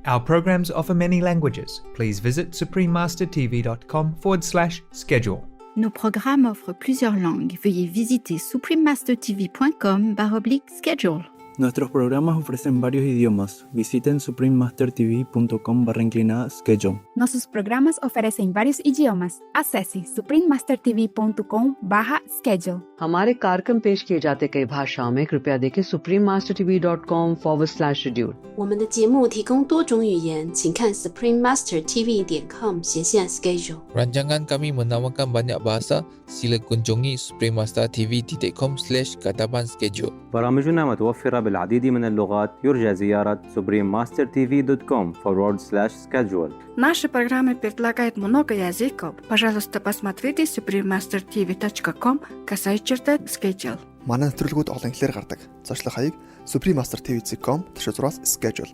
Our programs offer many languages. Please visit suprememastertv.com/schedule. Nos programmes offrent plusieurs langues. Veuillez visiter suprememastertv.com/schedule. Nuestros programas ofrecen varios idiomas. Visiten suprememastertv.com/schedule. Nossos programas oferecem vários idiomas. Acesse suprememastertv.com/schedule. हमारे कार्यक्रम पेश किए जाते कई भाषाओं में कृपया देखें suprememastertv.com/schedule。我们的节目提供多种语言，请看 suprememastertv.com/schedule。 Rancangan kami menawarkan banyak bahasa. Sila kunjungi suprememastertv.com/kataban schedule. برامجنا متوفرة بالعديد من اللغات. يرجى زيارة suprememastertv.com/schedule. Наши программы предлагают много языков. Пожалуйста, посмотрите suprememastertv.com/schedule. Манай нэвтрүүлгүүд олон хэлээр гардаг. Зочлох хаяг suprememastertv.com/schedule.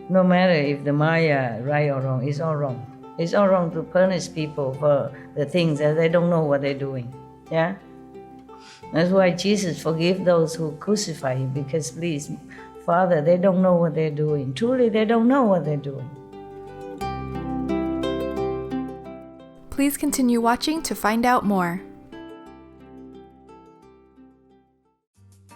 No matter if the Maya right or wrong, it's all wrong. It's all wrong to punish people for the things that they don't know what they're doing. Yeah? That's why Jesus forgave those who crucify him, because please, Father, they don't know what they're doing. Truly, they don't know what they're doing. Please continue watching to find out more.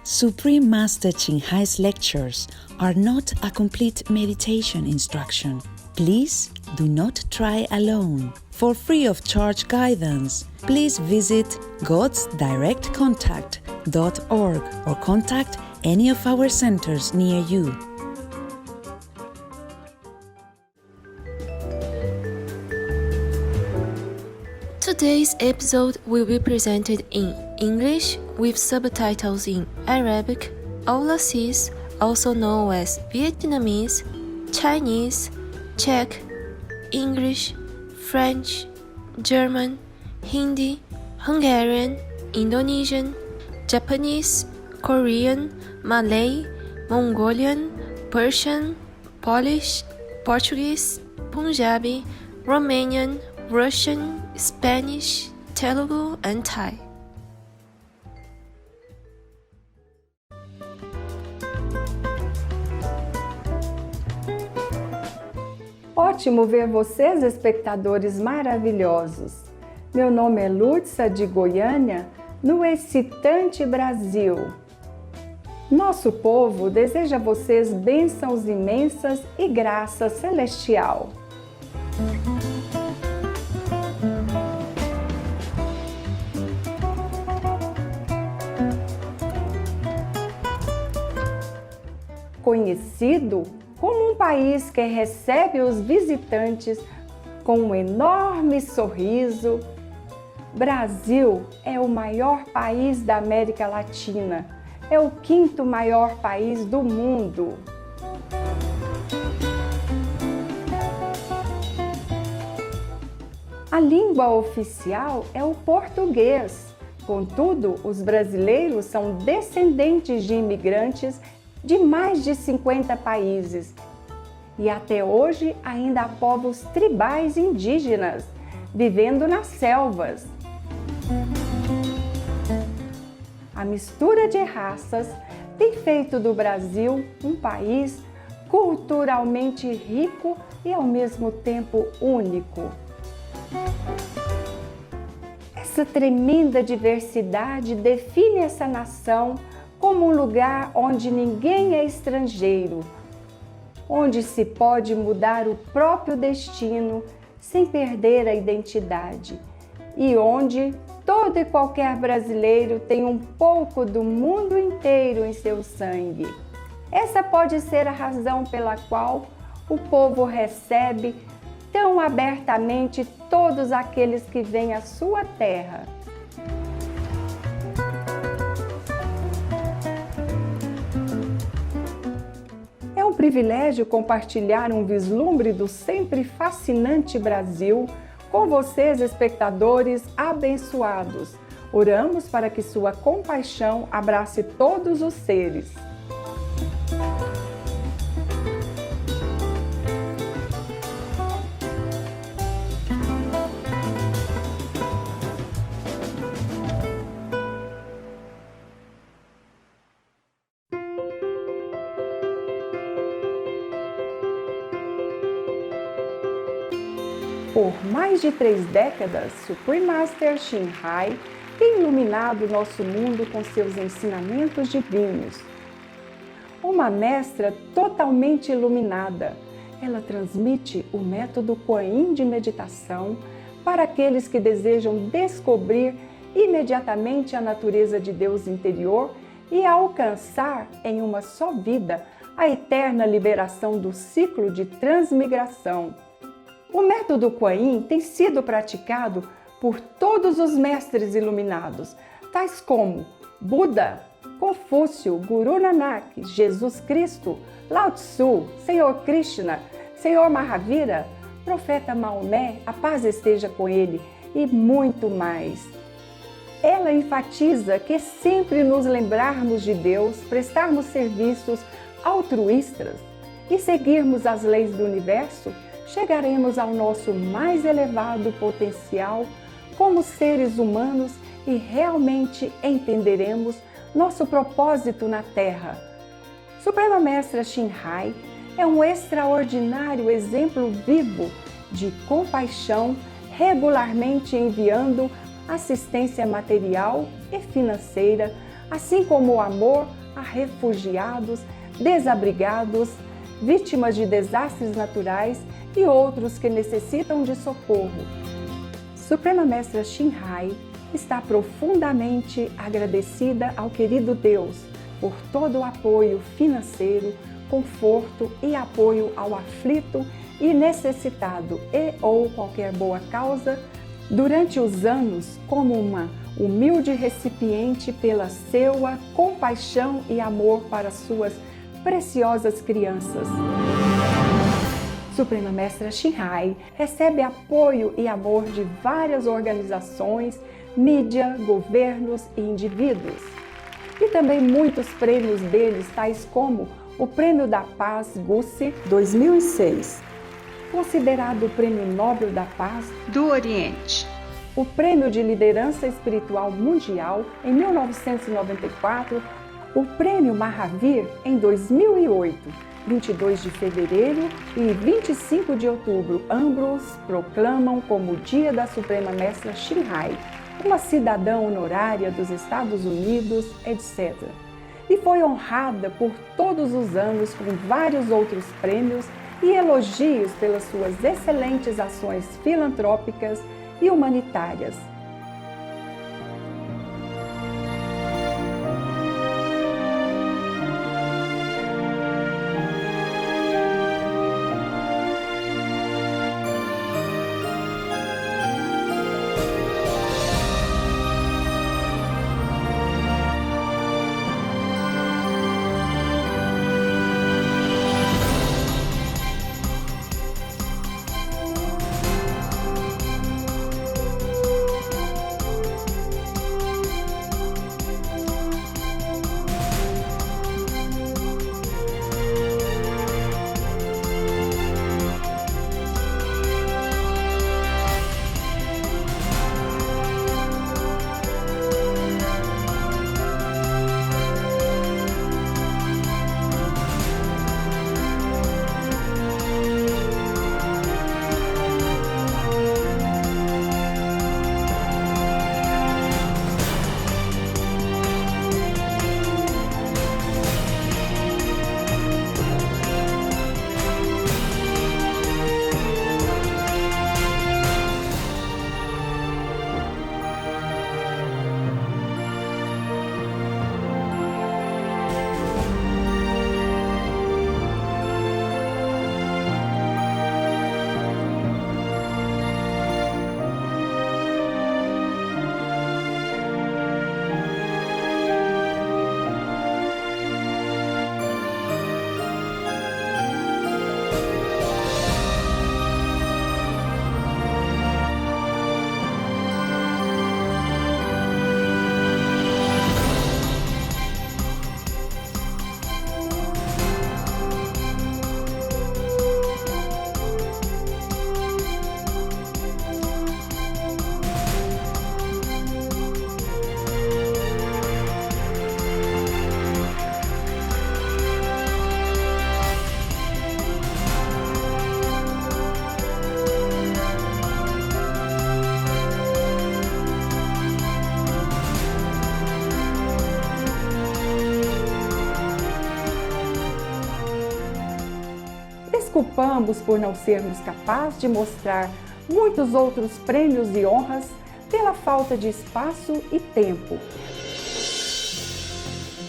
Supreme Master Ching Hai's lectures are not a complete meditation instruction. Please do not try alone. For free of charge guidance, please visit godsdirectcontact.org or contact any of our centers near you. Today's episode will be presented in English with subtitles in Arabic, Aulacese, also known as Vietnamese, Chinese, Czech, English, French, German, Hindi, Hungarian, Indonesian, Japanese, Korean, Malay, Mongolian, Persian, Polish, Portuguese, Punjabi, Romanian, Russian, Spanish, Telugu, and Thai. Ótimo ver vocês, espectadores maravilhosos. Meu nome é Lúcia de Goiânia, no excitante Brasil. Nosso povo deseja a vocês bênçãos imensas e graça celestial. Conhecido como um país que recebe os visitantes com um enorme sorriso, Brasil é o maior país da América Latina, é o 5º maior país do mundo. A língua oficial é o português, contudo, os brasileiros são descendentes de imigrantes de mais de 50 países. E até hoje ainda há povos tribais indígenas vivendo nas selvas. A mistura de raças tem feito do Brasil um país culturalmente rico e ao mesmo tempo único. Essa tremenda diversidade define essa nação como um lugar onde ninguém é estrangeiro, onde se pode mudar o próprio destino sem perder a identidade e onde todo e qualquer brasileiro tem um pouco do mundo inteiro em seu sangue. Essa pode ser a razão pela qual o povo recebe tão abertamente todos aqueles que vêm à sua terra. É um privilégio compartilhar um vislumbre do sempre fascinante Brasil com vocês, espectadores abençoados. Oramos para que sua compaixão abrace todos os seres. Por mais de 3 décadas, Supreme Master Shin Hai tem iluminado nosso mundo com seus ensinamentos divinos. Uma mestra totalmente iluminada, ela transmite o método Kuan Yin de meditação para aqueles que desejam descobrir imediatamente a natureza de Deus interior e alcançar em uma só vida a eterna liberação do ciclo de transmigração. O método Kuan Yin tem sido praticado por todos os mestres iluminados, tais como Buda, Confúcio, Guru Nanak, Jesus Cristo, Lao Tzu, Senhor Krishna, Senhor Mahavira, Profeta Maomé, a paz esteja com ele, e muito mais. Ela enfatiza que sempre nos lembrarmos de Deus, prestarmos serviços altruístas e seguirmos as leis do universo, chegaremos ao nosso mais elevado potencial como seres humanos e realmente entenderemos nosso propósito na Terra. Suprema Mestra Shin Hai é um extraordinário exemplo vivo de compaixão, regularmente enviando assistência material e financeira, assim como o amor a refugiados, desabrigados, vítimas de desastres naturais e outros que necessitam de socorro. Suprema Mestra Shin Hai está profundamente agradecida ao querido Deus por todo o apoio financeiro, conforto e apoio ao aflito e necessitado e ou qualquer boa causa durante os anos como uma humilde recipiente pela seua compaixão e amor para suas preciosas crianças. Suprema Mestra Shin Hai recebe apoio e amor de várias organizações, mídia, governos e indivíduos. E também muitos prêmios deles, tais como o Prêmio da Paz Gussi 2006, considerado o Prêmio Nobel da Paz do Oriente, o Prêmio de Liderança Espiritual Mundial em 1994, o Prêmio Mahavir em 2008, 22 de fevereiro e 25 de outubro, ambos proclamam como o Dia da Suprema Mestra Shin Hai, uma cidadã honorária dos Estados Unidos, etc. E foi honrada por todos os anos com vários outros prêmios e elogios pelas suas excelentes ações filantrópicas e humanitárias. culpamos por não sermos capazes de mostrar muitos outros prêmios e honras pela falta de espaço e tempo.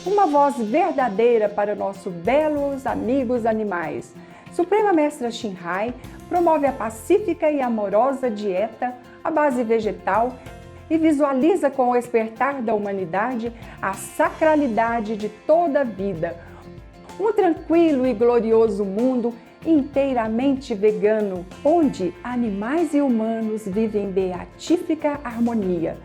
Uma voz verdadeira para nossos belos amigos animais. Suprema Mestra Shinhai promove a pacífica e amorosa dieta à base vegetal e visualiza com o despertar da humanidade a sacralidade de toda a vida. Um tranquilo e glorioso mundo inteiramente vegano, onde animais e humanos vivem em beatífica harmonia.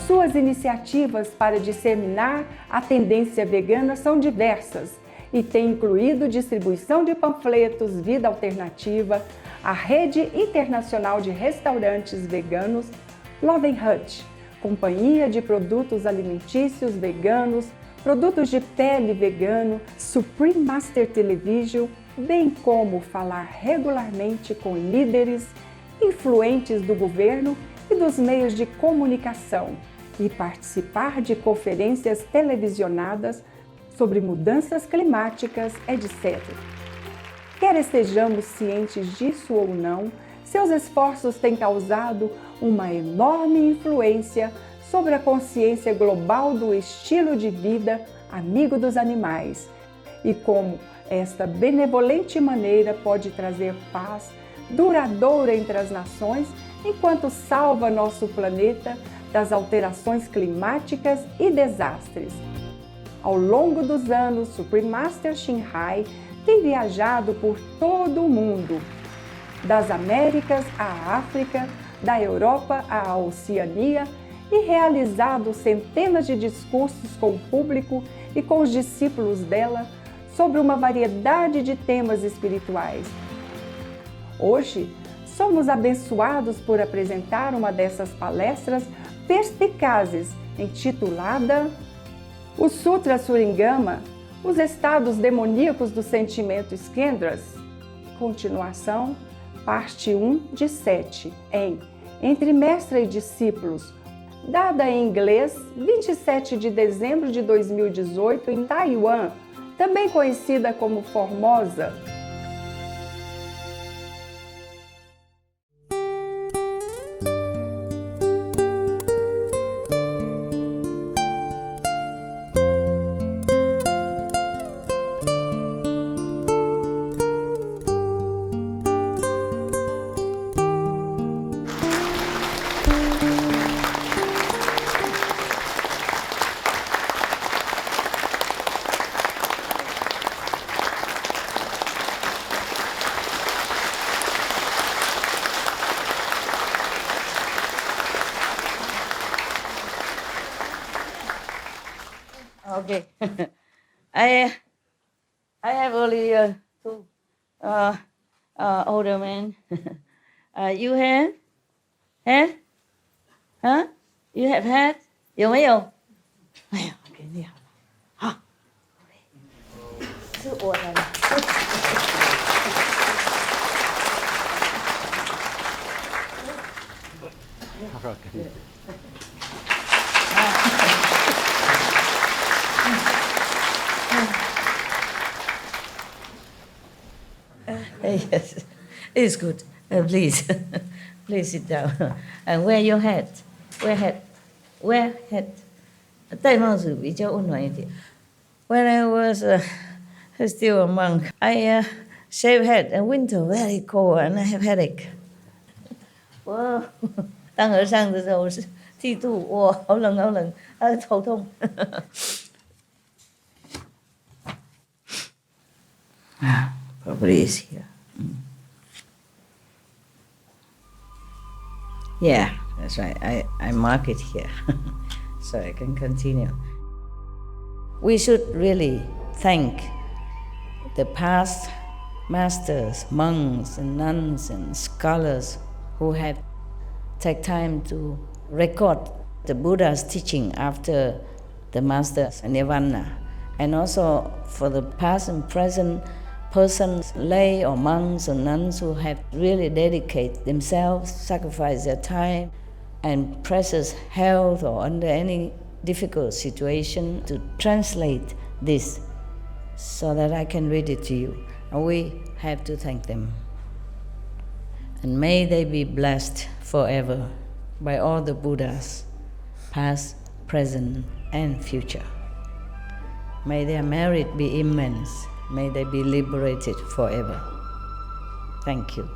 Suas iniciativas para disseminar a tendência vegana são diversas e têm incluído distribuição de panfletos, vida alternativa, a Rede Internacional de Restaurantes Veganos, Love Hut, companhia de produtos alimentícios veganos, produtos de pele vegano, Supreme Master Television, bem como falar regularmente com líderes influentes do governo e dos meios de comunicação e participar de conferências televisionadas sobre mudanças climáticas, etc. Quer estejamos cientes disso ou não, seus esforços têm causado uma enorme influência sobre a consciência global do estilo de vida amigo dos animais e como esta benevolente maneira pode trazer paz duradoura entre as nações enquanto salva nosso planeta das alterações climáticas e desastres. Ao longo dos anos, Supreme Master Shinhai tem viajado por todo o mundo, das Américas à África, da Europa à Oceania, e realizado centenas de discursos com o público e com os discípulos dela sobre uma variedade de temas espirituais. Hoje, somos abençoados por apresentar uma dessas palestras perspicazes, intitulada O Sutra Surangama, os estados demoníacos do sentimento Skandhas, continuação, parte 1 de 7, em Entre Mestre e Discípulos, dada em inglês 27 de dezembro de 2018 em Taiwan, também conhecida como Formosa. Okay. I have only two older men. You have? Had? Huh? You have had? 有没有？哎呀，我给你好了。好，是我的了。Yes, it's good. Please, please sit down. And wear your hat. Wear hat. Wear hat. 戴帽子比较温暖一点。When I was still a monk, I shave head in winter, very cold, and I have headache. 我当和尚的时候是剃度，哇，好冷好冷，头痛。Probably is here. Yeah, that's right. I mark it here so I can continue. We should really thank the past masters, monks and nuns and scholars who have taken time to record the Buddha's teaching after the master's nirvana, and also for the past and present persons, lay or monks or nuns who have really dedicated themselves, sacrificed their time and precious health or under any difficult situation to translate this so that I can read it to you. We have to thank them. And may they be blessed forever by all the Buddhas, past, present, and future. May their merit be immense. May they be liberated forever. Thank you.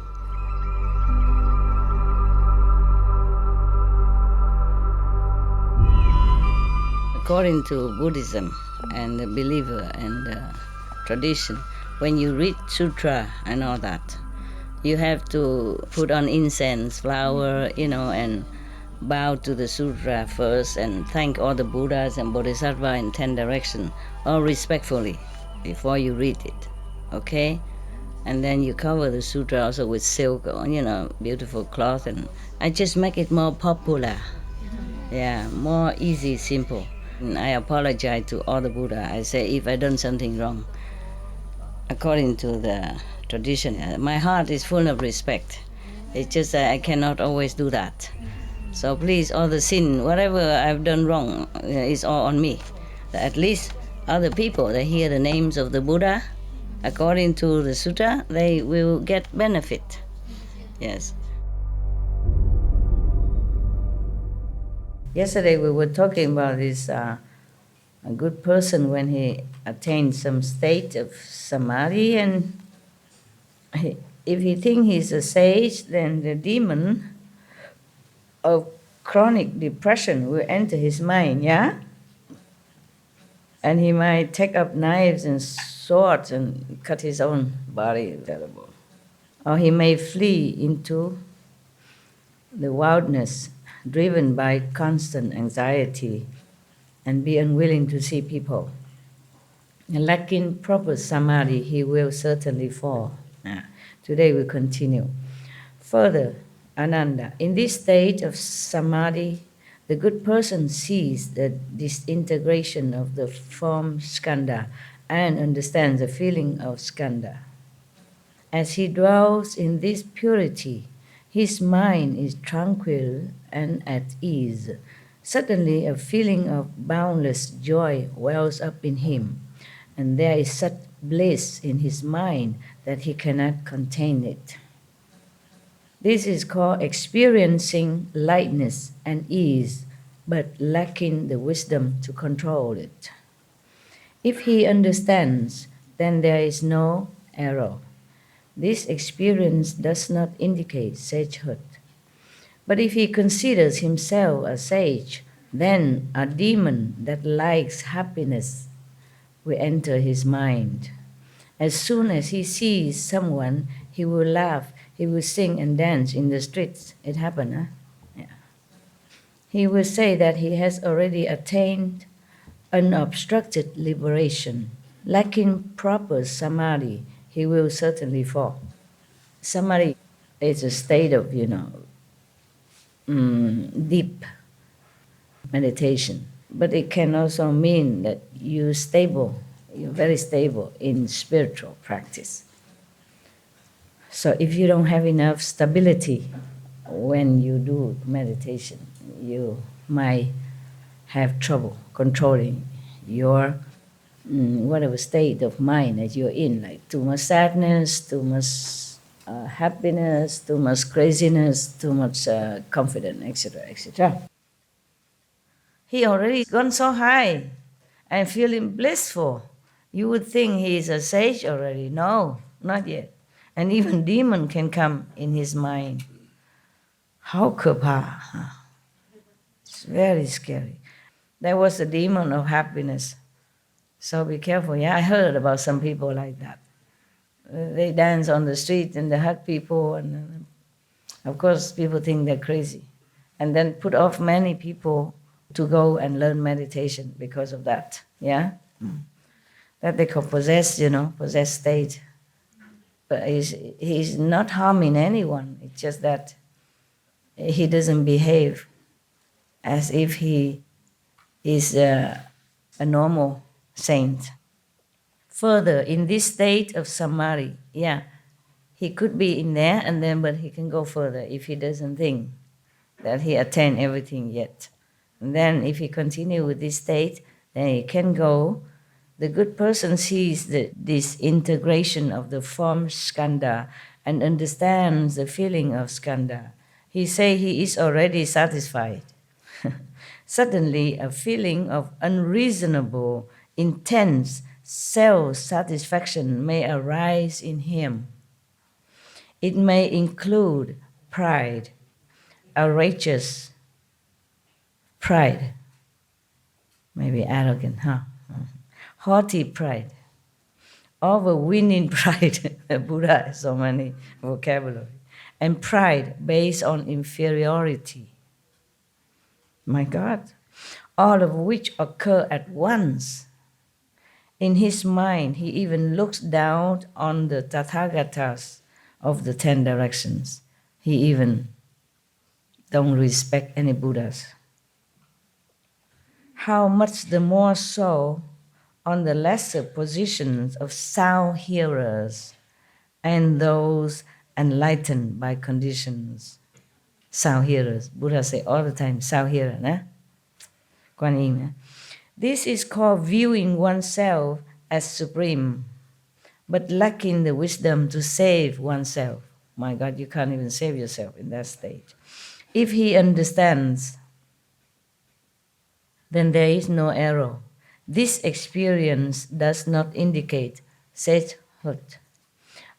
According to Buddhism and the believer and the tradition, when you read Sutra and all that, you have to put on incense, flower, and bow to the Sutra first and thank all the Buddhas and Bodhisattvas in 10 directions, all respectfully, before you read it, okay? And then you cover the Sutra also with silk or, beautiful cloth, and I just make it more popular. Yeah, more easy, simple. And I apologize to all the Buddha. I say if I done something wrong, according to the tradition, my heart is full of respect. It's just that I cannot always do that. So please, all the sin, whatever I've done wrong, is all on me. At least other people, they hear the names of the Buddha, according to the Sutra, they will get benefit. Yes. Yesterday we were talking about this a good person when he attains some state of samadhi, and if he thinks he's a sage, then the demon of chronic depression will enter his mind, yeah? And he might take up knives and swords and cut his own body, terrible. Or he may flee into the wildness, driven by constant anxiety and be unwilling to see people. Lacking proper samadhi, he will certainly fall. Today we continue. Further, Ananda, in this state of samadhi, the good person sees the disintegration of the form skandha and understands the feeling of skandha. As he dwells in this purity, his mind is tranquil and at ease. Suddenly a feeling of boundless joy wells up in him, and there is such bliss in his mind that he cannot contain it. This is called experiencing lightness and ease, but lacking the wisdom to control it. If he understands, then there is no error. This experience does not indicate sagehood. But if he considers himself a sage, then a demon that likes happiness will enter his mind. As soon as he sees someone, he will laugh, he will sing and dance in the streets. It happened, huh? Yeah. He will say that he has already attained unobstructed liberation. Lacking proper samadhi, he will certainly fall. Samadhi is a state of, deep meditation. But it can also mean that you're very stable in spiritual practice. So if you don't have enough stability when you do meditation, you might have trouble controlling your whatever state of mind that you're in, like too much sadness, too much happiness, too much craziness, too much confidence, etc., etc. He already gone so high and feeling blissful. You would think he is a sage already. No, not yet. And even demon can come in his mind. How kapa? It's very scary. There was a demon of happiness. So be careful. Yeah, I heard about some people like that. They dance on the street and they hug people, and of course people think they're crazy. And then put off many people to go and learn meditation because of that. Yeah? That they call possessed, possessed state. But he's not harming anyone. It's just that he doesn't behave as if he is a normal saint. Further, in this state of samadhi, he could be in there, but he can go further if he doesn't think that he attained everything yet. And then if he continue with this state, then he can go The good person sees this integration of the form skandha and understands the feeling of skandha. He say he is already satisfied. Suddenly, a feeling of unreasonable, intense self-satisfaction may arise in him. It may include pride, outrageous pride, maybe arrogant, haughty pride, overweening pride. Buddha has so many vocabulary. And pride based on inferiority. My God, all of which occur at once. In his mind, he even looks down on the Tathagatas of the 10 directions. He even don't respect any Buddhas. How much the more so on the lesser positions of sound hearers and those enlightened by conditions. Sound hearers. Buddha say all the time, sound hearer. Kuan Yin. This is called viewing oneself as supreme, but lacking the wisdom to save oneself. My God, you can't even save yourself in that stage. If he understands, then there is no error. This experience does not indicate sagehood.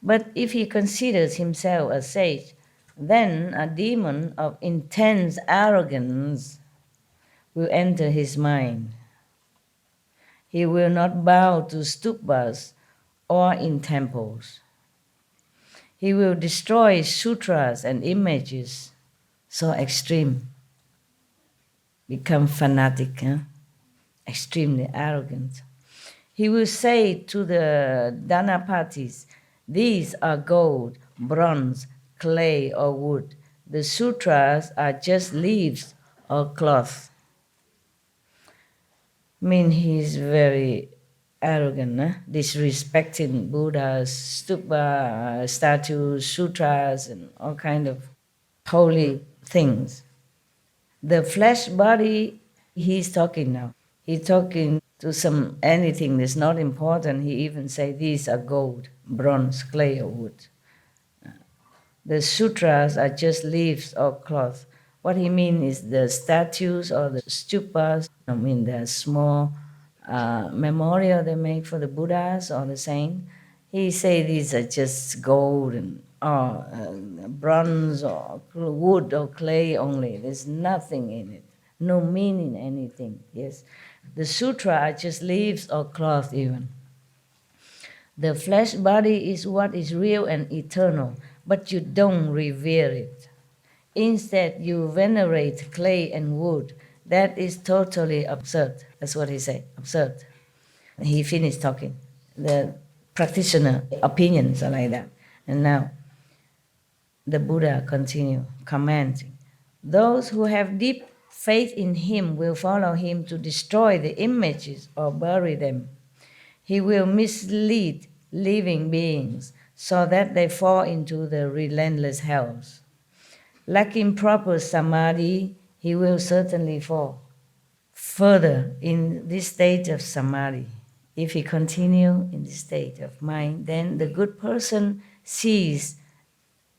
But if he considers himself a sage, then a demon of intense arrogance will enter his mind. He will not bow to stupas or in temples. He will destroy sutras and images so extreme, become fanatic, extremely arrogant. He will say to the Dhanapatis, these are gold, bronze, clay, or wood. The sutras are just leaves or cloth. He's very arrogant, disrespecting Buddhas, stupa, statues, sutras, and all kind of holy things. The flesh body, he's talking now. He's talking to anything that's not important. He even say these are gold, bronze, clay, or wood. The sutras are just leaves or cloth. What he means is the statues or the stupas, the small memorial they make for the Buddhas or the saint. He say these are just gold and bronze or wood or clay only. There's nothing in it, no meaning anything. Yes, the sutra are just leaves or cloth even. The flesh body is what is real and eternal, but you don't revere it. Instead, you venerate clay and wood. That is totally absurd. That's what he said, absurd. He finished talking. The practitioner opinions are like that. And now, the Buddha continue commenting. Those who have deep faith in him will follow him to destroy the images or bury them. He will mislead living beings so that they fall into the relentless hells. Lacking proper samadhi, he will certainly fall further in this state of samadhi. If he continue in this state of mind, then the good person sees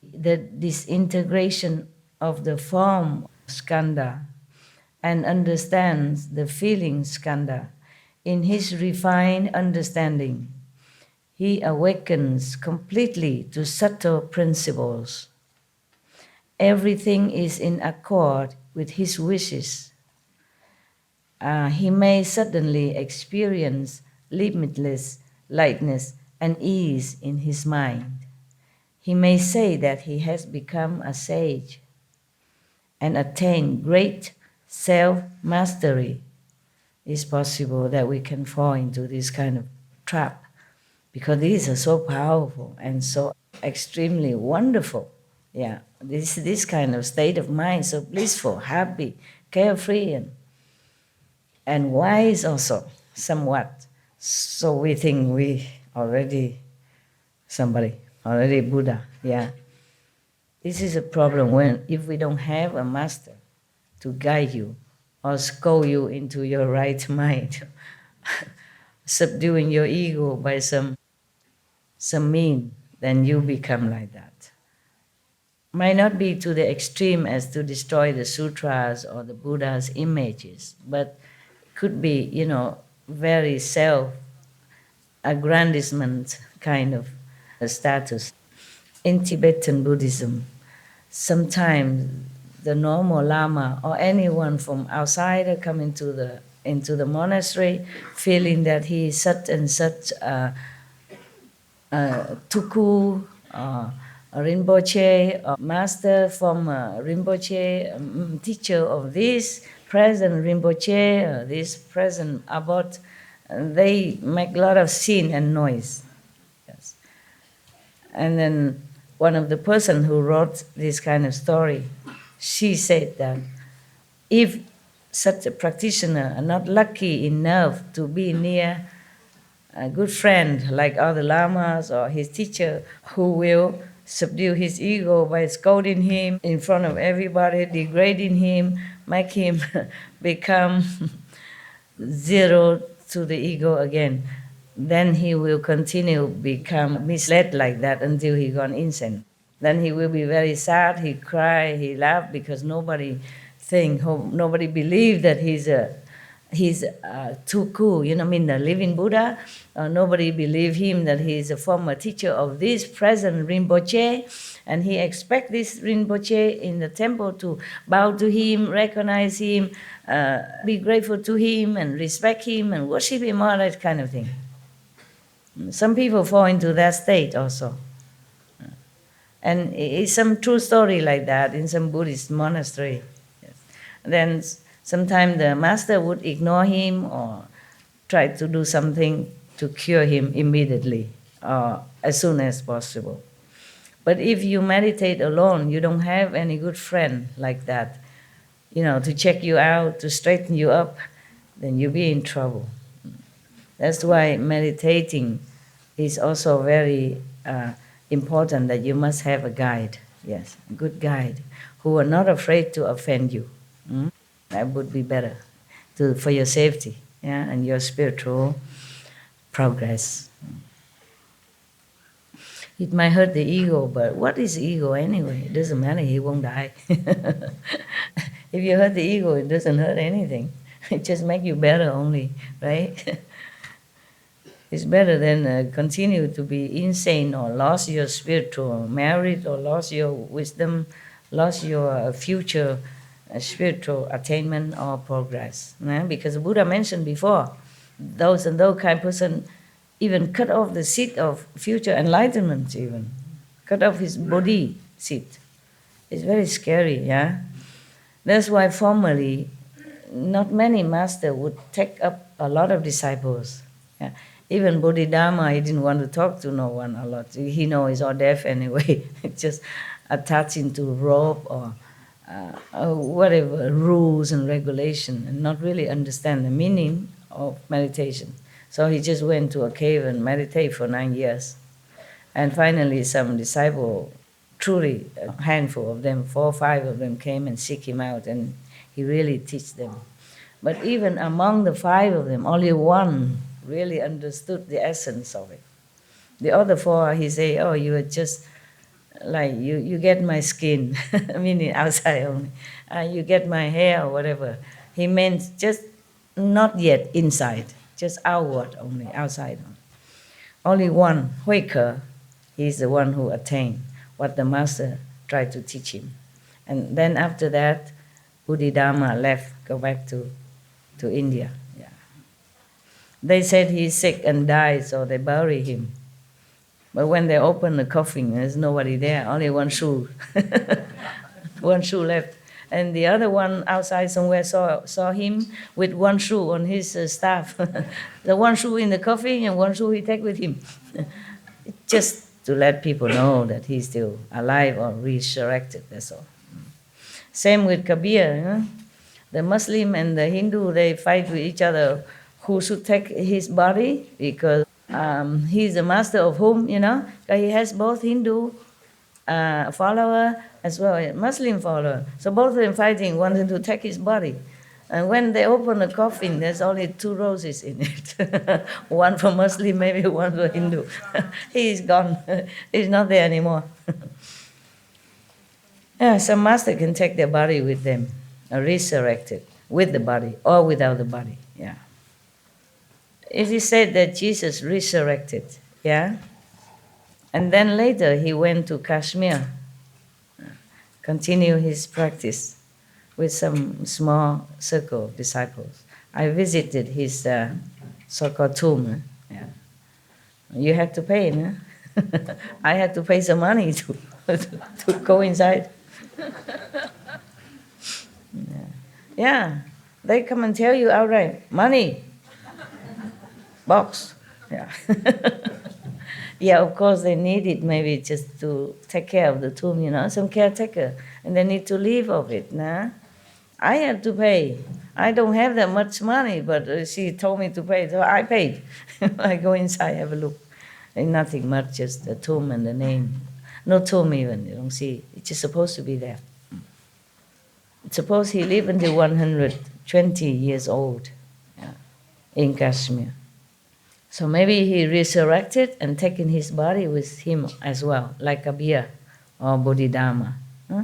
the disintegration of the form skandha and understands the feeling skandha. In his refined understanding, he awakens completely to subtle principles. Everything is in accord with his wishes. He may suddenly experience limitless lightness and ease in his mind. He may say that he has become a sage and attained great self-mastery. It's possible that we can fall into this kind of trap because these are so powerful and so extremely wonderful. Yeah, this kind of state of mind, so blissful, happy, carefree, and wise also, somewhat. So we think we already Buddha, yeah. This is a problem if we don't have a master to guide you or scold you into your right mind. subduing your ego by some mean, then you become like that. Might not be to the extreme as to destroy the sutras or the Buddha's images, but could be, very self-aggrandizement kind of a status. In Tibetan Buddhism, sometimes the normal Lama or anyone from outside come into the monastery feeling that he is such and such tuku, a Rinpoche, a master from Rinpoche, teacher of this present Rinpoche, this present abbot. They make a lot of scene and noise. Yes. And then one of the person who wrote this kind of story, she said that if such a practitioner are not lucky enough to be near a good friend like other lamas or his teacher who will subdue his ego by scolding him in front of everybody, degrading him, make him become zero to the ego again, then he will continue become misled like that until he gone insane. Then he will be very sad, he cry, he laugh because nobody believe that he's too cool, the living Buddha. Nobody believe him that he is a former teacher of this present Rinpoche, and he expect this Rinpoche in the temple to bow to him, recognize him, be grateful to him, and respect him, and worship him, all that kind of thing. Some people fall into that state also. And it's some true story like that in some Buddhist monastery. Yes. Then sometimes the master would ignore him or try to do something to cure him immediately or as soon as possible. But if you meditate alone, you don't have any good friend like that, to check you out, to straighten you up, then you'll be in trouble. That's why meditating is also very important, that you must have a guide, yes, a good guide, who are not afraid to offend you. That would be better for your safety, and your spiritual progress. It might hurt the ego, but what is ego anyway? It doesn't matter, he won't die. If you hurt the ego, it doesn't hurt anything. It just makes you better only, right? It's better than continue to be insane or lost your spiritual merit or lost your wisdom, lost your future spiritual attainment or progress. Because the Buddha mentioned before, those kind of person even cut off the seed of future enlightenment, even cut off his body seed. It's very scary, yeah. That's why formerly, not many masters would take up a lot of disciples. Yeah. Even Bodhidharma, he didn't want to talk to no one a lot. He knows he's all deaf anyway. Just attaching to rope or whatever rules and regulation, and not really understand the meaning of meditation. So he just went to a cave and meditated for 9 years. And finally some disciple, truly a handful of them, 4 or 5 of them came and seek him out, and he really teach them. But even among the 5 of them, only one really understood the essence of it. The other 4, he say, oh, you are just like, you get my skin, meaning outside only. You get my hair or whatever. He meant just not yet inside, just outward only, outside only. Only one, Huike, he's the one who attained what the master tried to teach him. And then after that, Bodhidharma left, go back to India. Yeah. They said he's sick and died, so they bury him. But when they open the coffin, there's nobody there, only one shoe. One shoe left. And the other one outside somewhere saw him with one shoe on his staff. The one shoe in the coffin and one shoe he take with him. Just to let people know that he's still alive or resurrected, that's all. Same with Kabir. The Muslim and the Hindu, they fight with each other who should take his body, because he's the master of whom, he has both Hindu follower as well as Muslim follower. So both of them fighting, wanting to take his body. And when they open the coffin, there's only 2 roses in it. One for Muslim, maybe one for Hindu. He's gone. He's not there anymore. Yeah, some master can take their body with them, resurrect it with the body or without the body. Yeah. It is said that Jesus resurrected. Yeah. And then later he went to Kashmir, continue his practice with some small circle of disciples. I visited his so-called tomb. Yeah. You had to pay, no? I had to pay some money to go inside. Yeah, they come and tell you outright, money, box. Yeah. Yeah, of course they need it maybe just to take care of the tomb, some caretaker, and they need to live of it, nah? I have to pay. I don't have that much money, but she told me to pay, so I paid. I go inside, have a look. Ain't nothing much, just the tomb and the name. No tomb even, you don't see. It's just supposed to be there. Suppose he lived until 120 years old, in Kashmir. So maybe he resurrected and taken his body with him as well, like Kabir or Bodhidharma. Huh?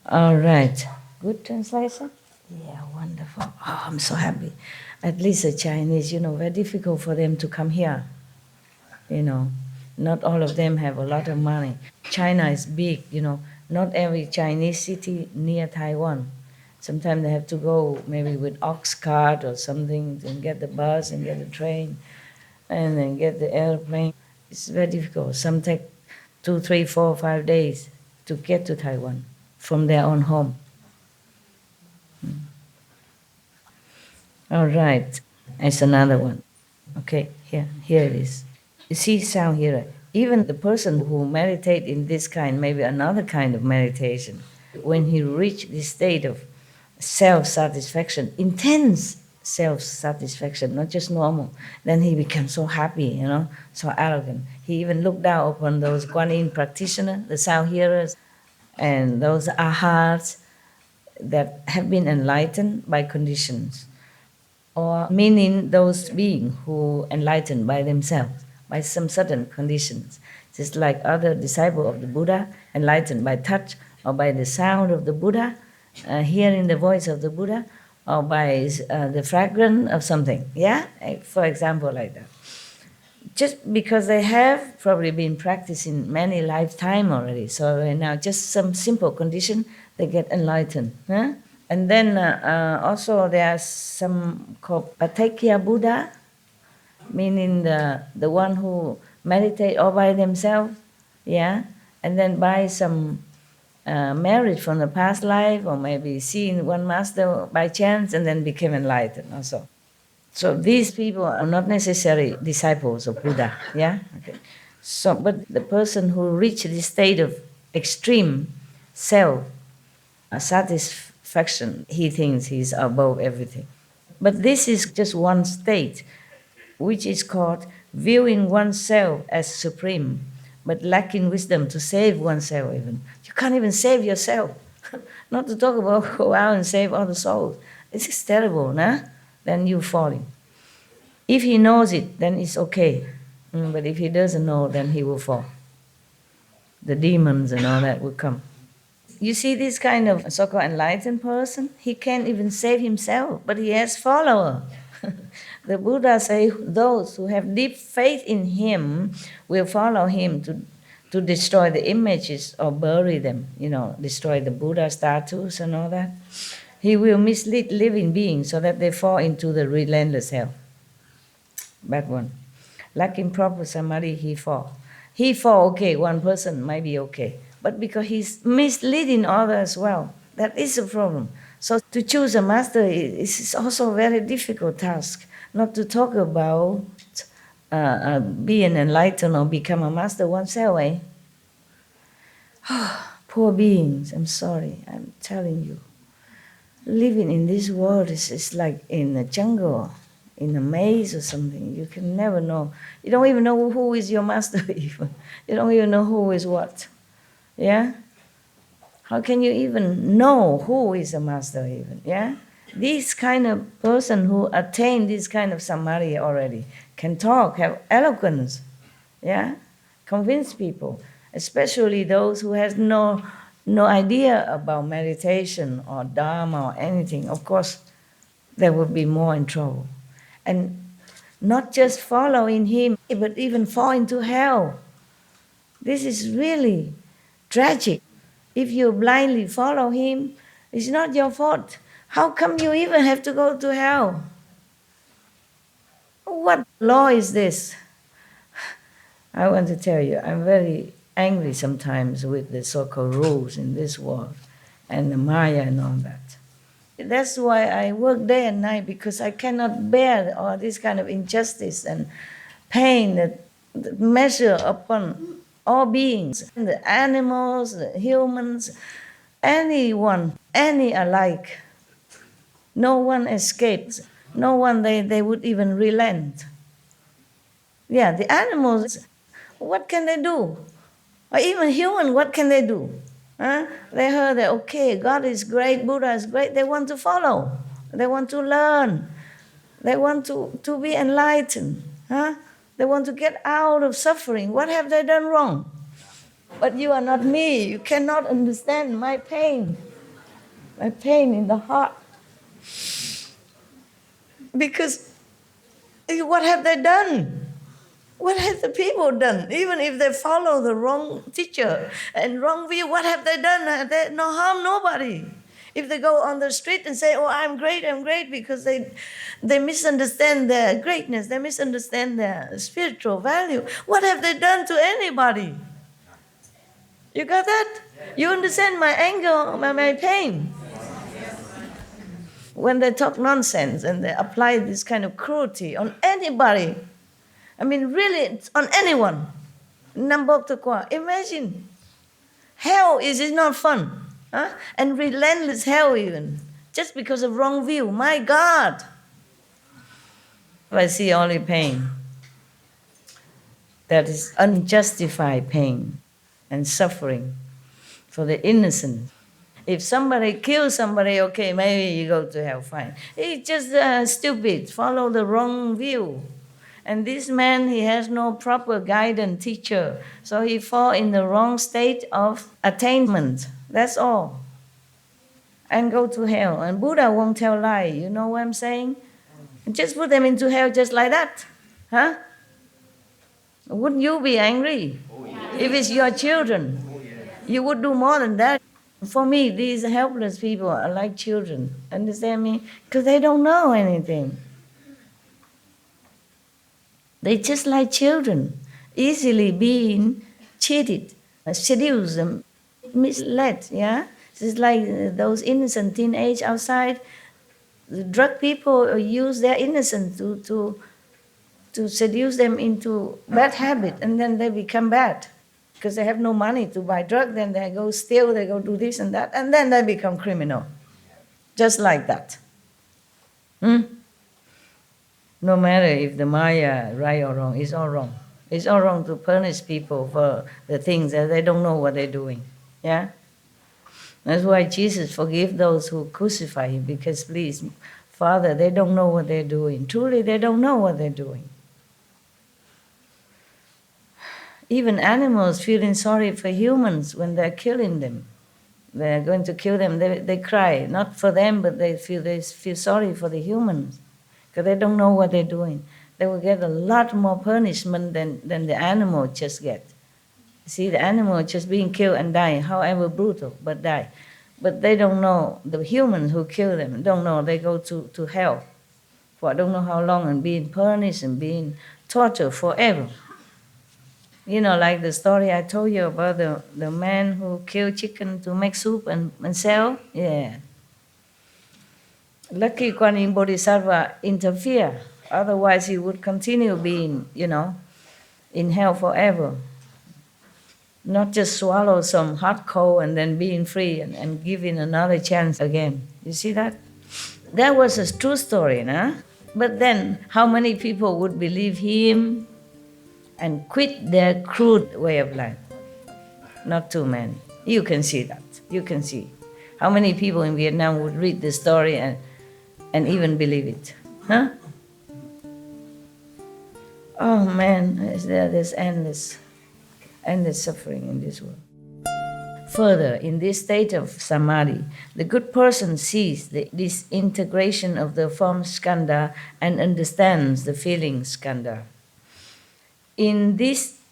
All right. Good translation? Yeah, wonderful. Oh, I'm so happy. At least the Chinese, very difficult for them to come here. Not all of them have a lot of money. China is big, Not every Chinese city near Taiwan. Sometimes they have to go maybe with ox cart or something and get the bus and get the train and then get the airplane. It's very difficult. Some take 2, 3, 4, 5 days to get to Taiwan from their own home. All right, there's another one. Okay, here it is. You see sound here. Even the person who meditate in this kind, maybe another kind of meditation, when he reach this state of self-satisfaction, intense self-satisfaction, not just normal, then he becomes so happy, so arrogant. He even looked down upon those Kuan Yin practitioners, the sound hearers, and those ahats that have been enlightened by conditions, or meaning those beings who enlightened by themselves, by some certain conditions, just like other disciples of the Buddha, enlightened by touch or by the sound of the Buddha, hearing the voice of the Buddha, or by the fragrance of something, for example, like that. Just because they have probably been practicing many lifetimes already, so now just some simple condition, they get enlightened. Huh? And then also there are some called Patekya Buddha, meaning the one who meditate all by themselves, and then by some merit from the past life, or maybe seeing one master by chance and then became enlightened also. So these people are not necessarily disciples of Buddha, Okay. So, but the person who reached this state of extreme self-satisfaction, he thinks he's above everything. But this is just one state, which is called viewing oneself as supreme, but lacking wisdom to save oneself even. You can't even save yourself. Not to talk about go out and save other souls. This is terrible, nah? Then you're falling. If he knows it, then it's okay. But if he doesn't know, then he will fall. The demons and all that will come. You see this kind of so-called enlightened person, he can't even save himself, but he has followers. The Buddha says those who have deep faith in him will follow him to destroy the images or bury them, destroy the Buddha statues and all that. He will mislead living beings so that they fall into the relentless hell. Bad one. Lacking proper samadhi, he fall. He fall, okay, one person might be okay. But because he's misleading others as well, that is a problem. So to choose a master is also a very difficult task. Not to talk about being enlightened or become a master oneself, Poor beings, I'm sorry, I'm telling you. Living in this world is like in a jungle, in a maze or something. You can never know. You don't even know who is your master even. You don't even know who is what. Yeah? How can you even know who is a master even, yeah? This kind of person who attained this kind of samadhi already can talk, have eloquence, yeah? Convince people, especially those who has no idea about meditation or dharma or anything. Of course, they would be more in trouble. And not just following him, but even fall into hell. This is really tragic. If you blindly follow him, it's not your fault. How come you even have to go to hell? What law is this? I want to tell you, I'm very angry sometimes with the so-called rules in this world and the Maya and all that. That's why I work day and night, because I cannot bear all this kind of injustice and pain that measure upon all beings, the animals, the humans, anyone, any alike. No one escapes. No one, they would even relent. Yeah, the animals, what can they do? Or even human, what can they do? Huh? They heard that, okay, God is great, Buddha is great. They want to follow. They want to learn. They want to be enlightened. Huh? They want to get out of suffering. What have they done wrong? But you are not me. You cannot understand my pain in the heart. Because what have they done? What have the people done? Even if they follow the wrong teacher and wrong view, what have they done? They no harm nobody. If they go on the street and say, oh, I'm great, because they misunderstand their greatness, they misunderstand their spiritual value. What have they done to anybody? You got that? You understand my anger, my pain? When they talk nonsense and they apply this kind of cruelty on anybody, I mean, really, on anyone. Imagine. Hell is not fun. Huh? And relentless hell even. Just because of wrong view. My God. I see only pain. That is unjustified pain and suffering for the innocent. If somebody kills somebody, okay, maybe you go to hell, fine. It's just stupid, follow the wrong view. And this man, he has no proper guidance, teacher. So he fall in the wrong state of attainment. That's all. And go to hell. And Buddha won't tell lie. You know what I'm saying? Just put them into hell just like that. Huh? Wouldn't you be angry? If it's your children, you would do more than that. For me, these helpless people are like children. Understand me? Because they don't know anything. They just like children, easily being cheated, seduced, misled, yeah? It's like those innocent teenage outside. The drug people use their innocence to seduce them into bad habit, and then they become bad. Because they have no money to buy drugs, then they go steal, they go do this and that, and then they become criminal. Just like that. No matter if the Maya, right or wrong, it's all wrong. It's all wrong to punish people for the things that they don't know what they're doing. Yeah? That's why Jesus forgive those who crucify him, because please, Father, they don't know what they're doing. Truly, they don't know what they're doing. Even animals feeling sorry for humans when they're killing them. They're going to kill them, they cry. Not for them, but they feel sorry for the humans. Because they don't know what they're doing. They will get a lot more punishment than the animal just get. See, the animal just being killed and dying, however brutal, but die. But they don't know, the humans who kill them, don't know, they go to hell for I don't know how long and being punished and being tortured forever. You know, like the story I told you about the man who killed chicken to make soup and sell? Yeah. Lucky Kuan Yin Bodhisattva interfere. Otherwise, he would continue being, in hell forever. Not just swallow some hot coal and then being free and giving another chance again. You see that? That was a true story, nah? But then, how many people would believe him and quit their crude way of life? Not too many. You can see that. You can see. How many people in Vietnam would read this story and even believe it? Huh? Oh man, there's endless suffering in this world. Further, in this state of samadhi, the good person sees the disintegration of the form skandha and understands the feeling skandha. In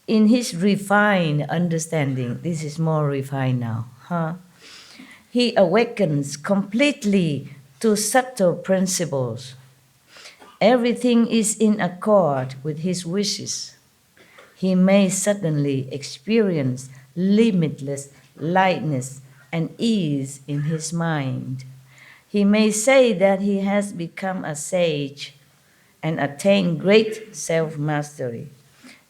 his refined understanding, this is more refined now, huh? He awakens completely to subtle principles. Everything is in accord with his wishes. He may suddenly experience limitless lightness and ease in his mind. He may say that he has become a sage and attained great self-mastery.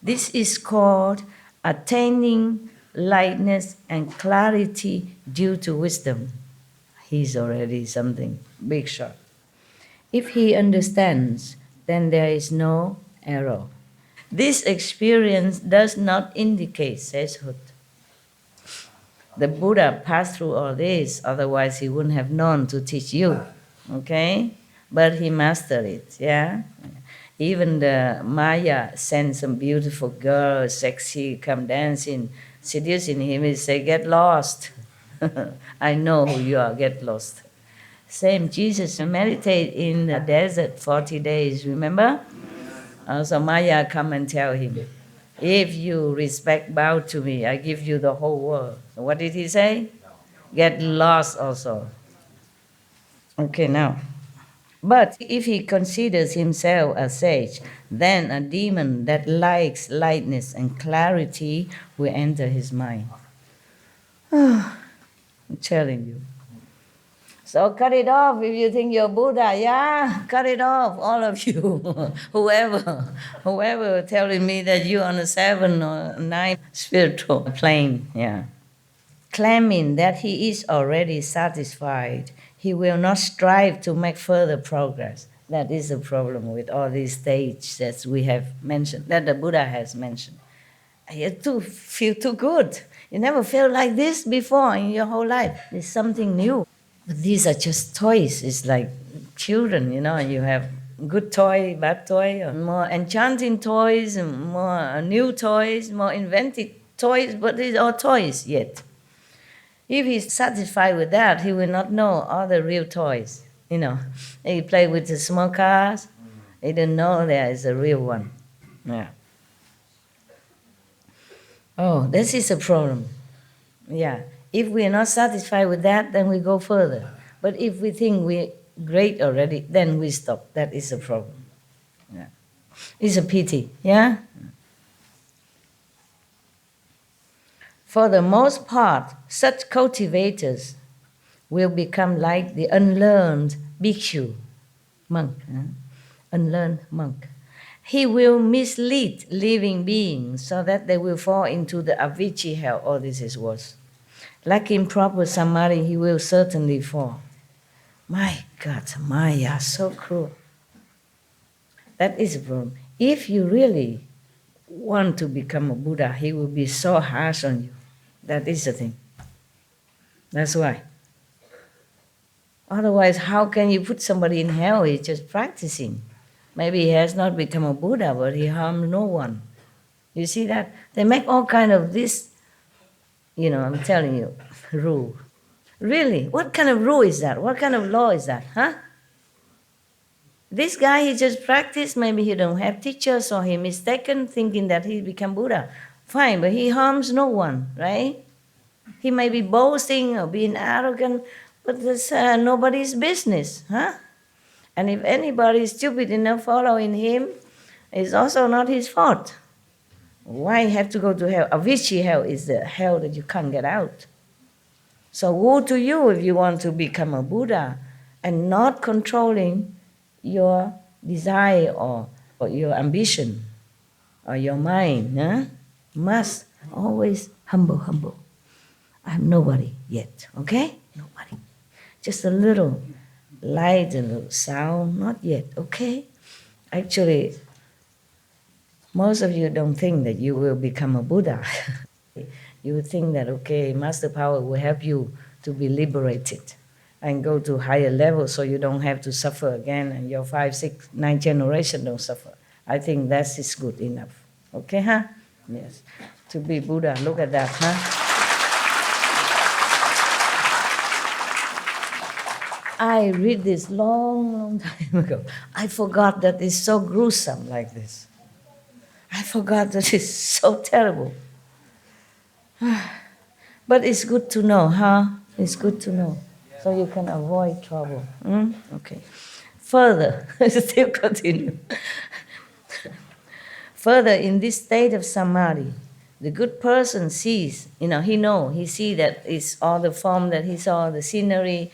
This is called attaining lightness and clarity due to wisdom. He's already something big shot. If he understands, then there is no error. This experience does not indicate sagehood. The Buddha passed through all this, otherwise he wouldn't have known to teach you, okay? But he mastered it, yeah? Even the Maya sent some beautiful girl, sexy, come dancing, seducing him. He say, get lost. I know who you are, get lost. Same Jesus meditate in the desert 40 days, remember? So Maya come and tell him, if you respect, bow to me, I give you the whole world. What did he say? Get lost also. Okay, now. But if he considers himself a sage, then a demon that likes lightness and clarity will enter his mind. I'm telling you. So cut it off if you think you're Buddha, yeah? Cut it off, all of you. whoever telling me that you're on a 7 or 9 spiritual plane, yeah. Claiming that he is already satisfied, he will not strive to make further progress. That is the problem with all these stages that we have mentioned, that the Buddha has mentioned. You feel too good. You never felt like this before in your whole life. It's something new. But these are just toys. It's like children, you know, you have good toy, bad toy, or more enchanting toys, and more new toys, more inventive toys, but these are toys yet. If he's satisfied with that, he will not know all the real toys, you know. He play with the small cars, he didn't know there is a real one. Yeah. Oh, this is a problem. Yeah. If we are not satisfied with that, then we go further. But if we think we're great already, then we stop. That is a problem. Yeah. It's a pity, yeah? For the most part, such cultivators will become like the unlearned Bhiksu, monk, unlearned monk. He will mislead living beings so that they will fall into the Avichi Hell. Oh, this is worse. Lacking proper samadhi, he will certainly fall. My God, Maya, so cruel. That is a problem. If you really want to become a Buddha, he will be so harsh on you. That is the thing. That's why. Otherwise, how can you put somebody in hell? He's just practicing. Maybe he has not become a Buddha, but he harmed no one. You see that? They make all kind of this, you know, I'm telling you, rule. Really? What kind of rule is that? What kind of law is that? Huh? This guy, he just practiced. Maybe he don't have teachers or he mistaken thinking that he become Buddha. Fine, but he harms no one, right? He may be boasting or being arrogant, but that's nobody's business, huh? And if anybody is stupid enough following him, it's also not his fault. Why have to go to hell? Avichi Hell is the hell that you can't get out. So woe to you if you want to become a Buddha and not controlling your desire or your ambition or your mind. Huh? Must always humble. I'm nobody yet, okay? Nobody. Just a little light, a little sound, not yet, okay? Actually, most of you don't think that you will become a Buddha. You would think that, okay, master power will help you to be liberated and go to higher levels so you don't have to suffer again and your 5, 6, 9 generation don't suffer. I think that is good enough. Okay, huh? Yes. To be Buddha, look at that, huh? I read this long time ago. I forgot that it's so gruesome like this. I forgot that it's so terrible. But it's good to know, huh? It's good to know. So you can avoid trouble. Okay. Further, still continue. Further, in this state of samadhi, the good person sees, he sees that it's all the form that he saw, the scenery,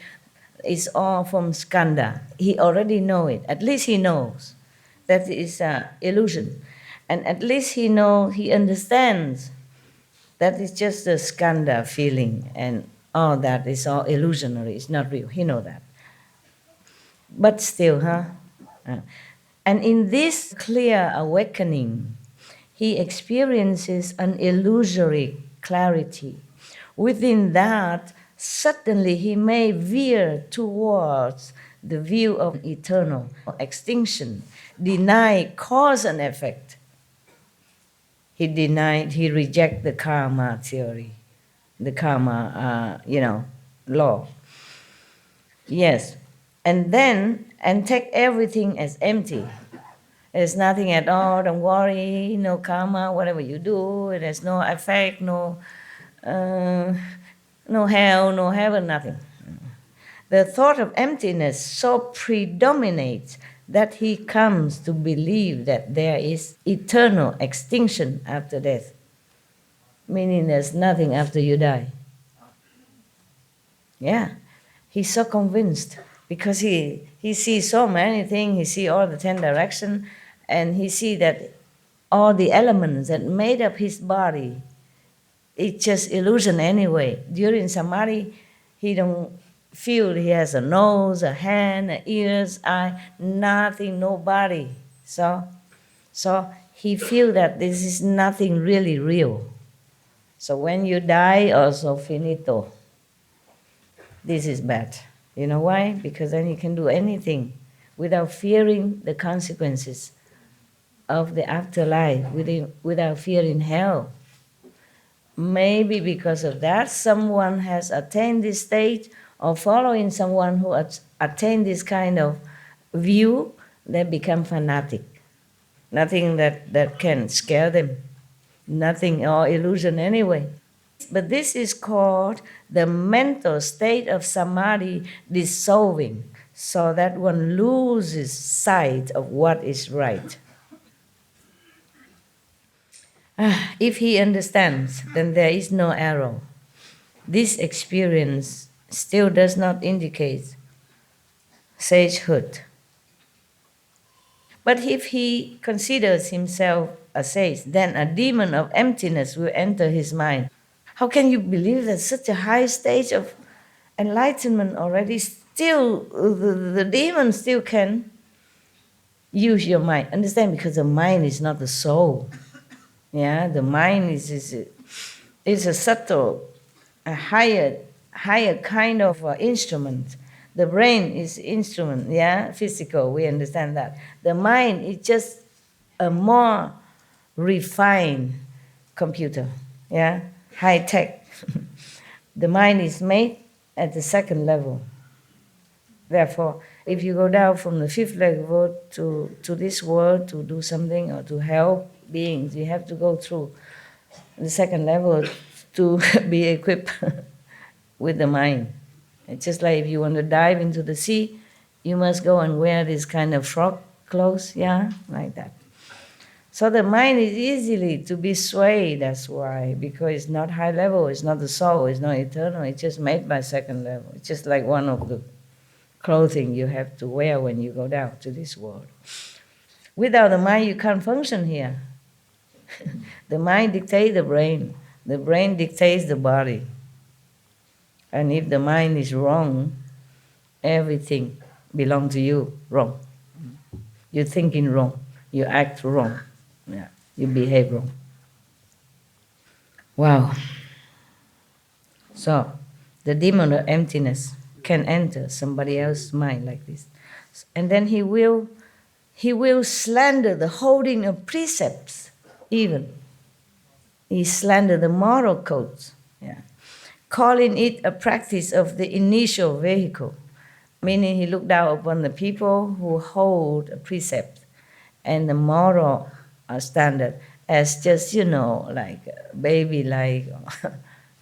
it's all from skandha. He already knows it. At least he knows that is illusion. And at least he understands that it's just a skandha feeling and all that is all illusionary, it's not real. He knows that. But still, and in this clear awakening, he experiences an illusory clarity. Within that, suddenly he may veer towards the view of eternal extinction, deny cause and effect. He rejects the karma theory, the karma, law. Yes, and take everything as empty. There's nothing at all, don't worry, no karma, whatever you do, there's no effect, no hell, no heaven, nothing. The thought of emptiness so predominates that he comes to believe that there is eternal extinction after death, meaning there's nothing after you die. Yeah, he's so convinced because he sees so many things, he sees all the 10 directions, and he sees that all the elements that made up his body, it's just illusion anyway. During samadhi, he don't feel he has a nose, a hand, ears, eye, nothing, no body. So he feels that this is nothing really real. So when you die, also finito. This is bad. You know why? Because then you can do anything without fearing the consequences of the afterlife, without fearing hell. Maybe because of that, someone has attained this state, or following someone who attained this kind of view, they become fanatic. Nothing that can scare them. Nothing, or illusion anyway. But this is called the mental state of samadhi dissolving, so that one loses sight of what is right. If he understands, then there is no error. This experience still does not indicate sagehood. But if he considers himself a sage, then a demon of emptiness will enter his mind. How can you believe that such a high stage of enlightenment already still, the demon still can use your mind? Understand, because the mind is not the soul. Yeah, the mind is a subtle, a higher kind of instrument. The brain is instrument, yeah, physical, we understand that. The mind is just a more refined computer, yeah, high tech. The mind is made at the second level. Therefore, if you go down from the 5th level to this world to do something or to help beings, you have to go through the 2nd level to be equipped with the mind. It's just like if you want to dive into the sea, you must go and wear this kind of frog clothes, yeah, like that. So the mind is easily to be swayed, that's why, because it's not high level, it's not the soul, it's not eternal, it's just made by 2nd level. It's just like one of the clothing you have to wear when you go down to this world. Without the mind, you can't function here. The mind dictates the brain dictates the body. And if the mind is wrong, everything belongs to you wrong. You're thinking wrong, you act wrong, yeah, you behave wrong. Wow. So the demon of emptiness can enter somebody else's mind like this. And then he will slander the holding of precepts, even. He slander the moral codes, calling it a practice of the initial vehicle, meaning he looked down upon the people who hold a precept and the moral standard as just, like a baby, like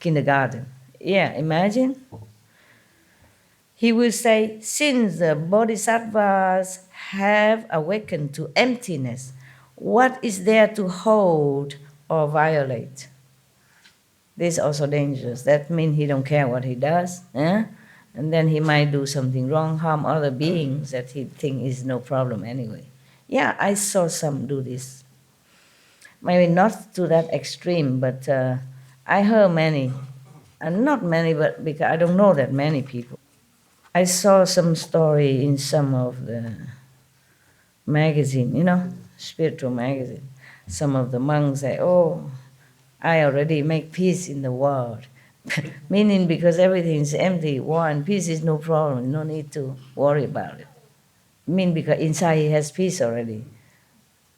kindergarten. Yeah, imagine. He will say, since the bodhisattvas have awakened to emptiness, what is there to hold or violate? This is also dangerous. That means he don't care what he does. And then he might do something wrong, harm other beings that he think is no problem anyway. Yeah, I saw some do this. Maybe not to that extreme, but I heard many. And not many, but because I don't know that many people. I saw some story in some of the magazine, spiritual magazine. Some of the monks say, oh, I already make peace in the world. Meaning because everything is empty, war and peace is no problem, no need to worry about it. Because inside he has peace already.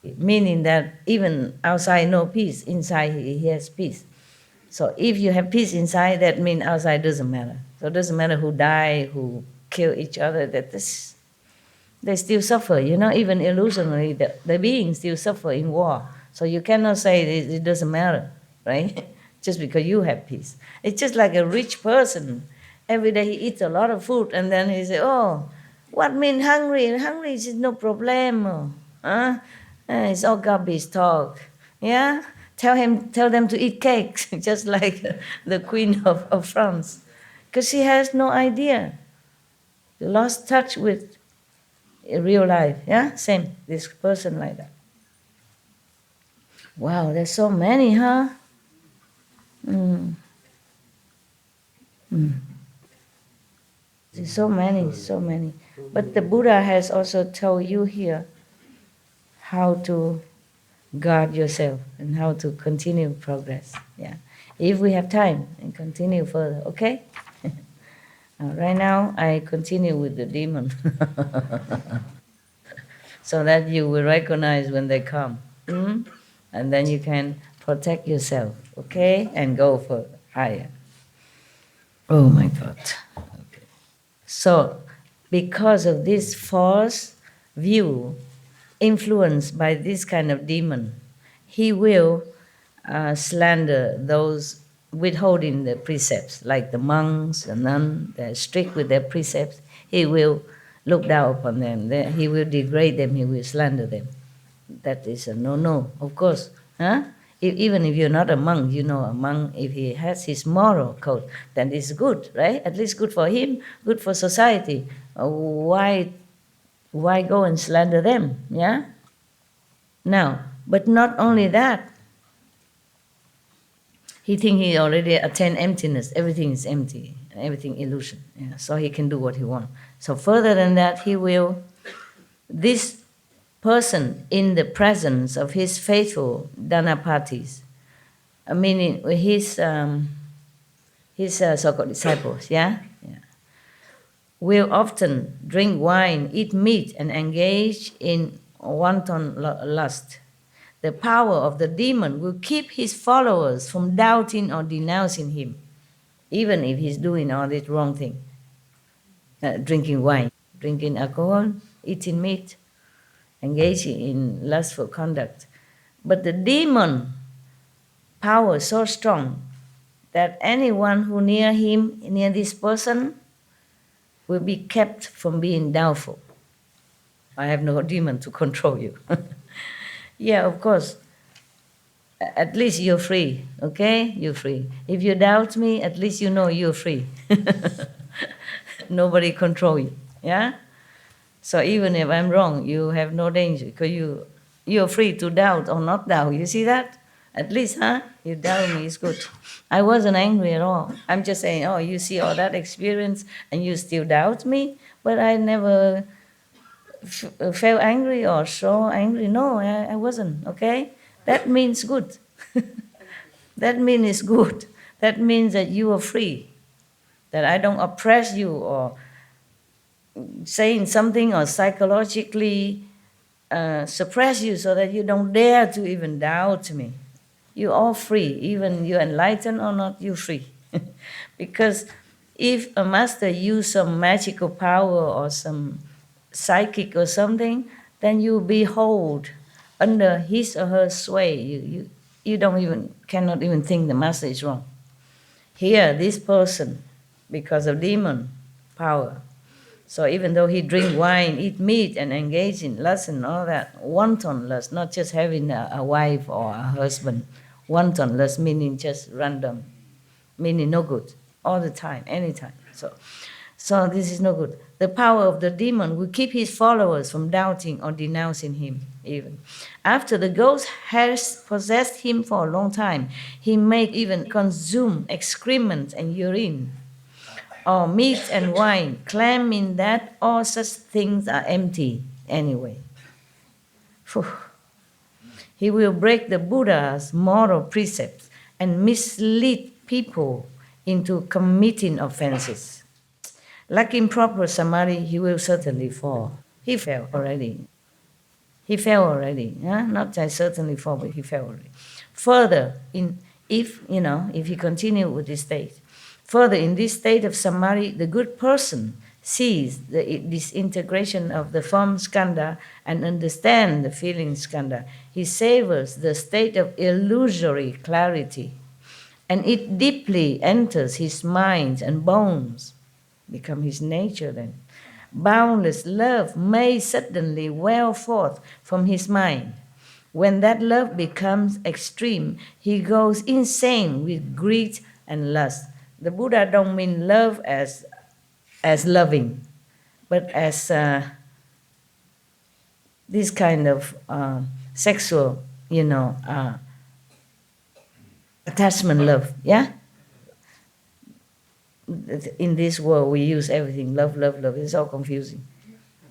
Meaning that even outside no peace, inside he has peace. So if you have peace inside, that means outside doesn't matter. So it doesn't matter who die, who kill each other, they still suffer, even illusionary, the beings still suffer in war. So you cannot say it doesn't matter, right? Just because you have peace. It's just like a rich person. Every day he eats a lot of food and then he says, oh, what mean hungry? Hungry is no problem. It's all garbage talk. Yeah? Tell them to eat cakes, just like the Queen of France. Because she has no idea. She lost touch with real life. Yeah? Same, this person like that. Wow, there's so many, huh? There's so many. But the Buddha has also told you here how to guard yourself and how to continue progress. Yeah, if we have time and continue further, okay? Right now, I continue with the demon, so that you will recognize when they come, and then you can protect yourself, okay, and go for higher. Oh my God. Okay. So, because of this false view, influenced by this kind of demon, he will slander those withholding the precepts, like the monks, the nuns, they're strict with their precepts. He will look down upon them. He will degrade them. He will slander them. That is a no-no, of course. Even if you're not a monk, a monk, if he has his moral code, then it's good, right? At least good for him, good for society. Why go and slander them, yeah? Now, but not only that, he thinks he already attained emptiness. Everything is empty, everything illusion. Yeah? So he can do what he wants. So further than that, this person in the presence of his faithful Dhanapatis, meaning his so-called disciples, yeah, will often drink wine, eat meat, and engage in wanton lust. The power of the demon will keep his followers from doubting or denouncing him, even if he's doing all this wrong thing. Drinking wine, drinking alcohol, eating meat, engaging in lustful conduct. But the demon power is so strong that anyone who near this person, will be kept from being doubtful. I have no demon to control you. Yeah, of course. At least you're free, okay? You're free. If you doubt me, at least you know you're free. Nobody control you, yeah? So even if I'm wrong, you have no danger because you're free to doubt or not doubt. You see that? At least, you doubt me, it's good. I wasn't angry at all. I'm just saying, oh, you see all that experience and you still doubt me? But I never felt angry or so angry. No, I wasn't, okay? That means good. That means it's good. that means that you are free, that I don't oppress you or saying something or psychologically suppress you so that you don't dare to even doubt me. You're all free, even you're enlightened or not, you're free. Because if a master use some magical power or some psychic or something, then you behold under his or her sway. You cannot even think the master is wrong. Here, this person, because of demon power, so even though he drink wine, eat meat, and engage in lust and all that, wanton lust, not just having a wife or a husband, wanton lust meaning just random, meaning no good, all the time, anytime. So this is no good. The power of the demon will keep his followers from doubting or denouncing him even. After the ghost has possessed him for a long time, he may even consume excrement and urine, or meat and wine, claiming that all such things are empty anyway. Phew. He will break the Buddha's moral precepts and mislead people into committing offenses. Lacking proper samadhi, he will certainly fall. He fell already. Not just certainly fall, but he fell already. Further, if he continued with this state, further, in this state of samadhi, the good person sees the disintegration of the form skandha and understands the feeling skandha. He savors the state of illusory clarity, and it deeply enters his mind and bones, become his nature then. Boundless love may suddenly well forth from his mind. When that love becomes extreme, he goes insane with greed and lust. The Buddha don't mean love as loving, but as this kind of sexual, attachment love, yeah? In this world, we use everything, love. It's all confusing,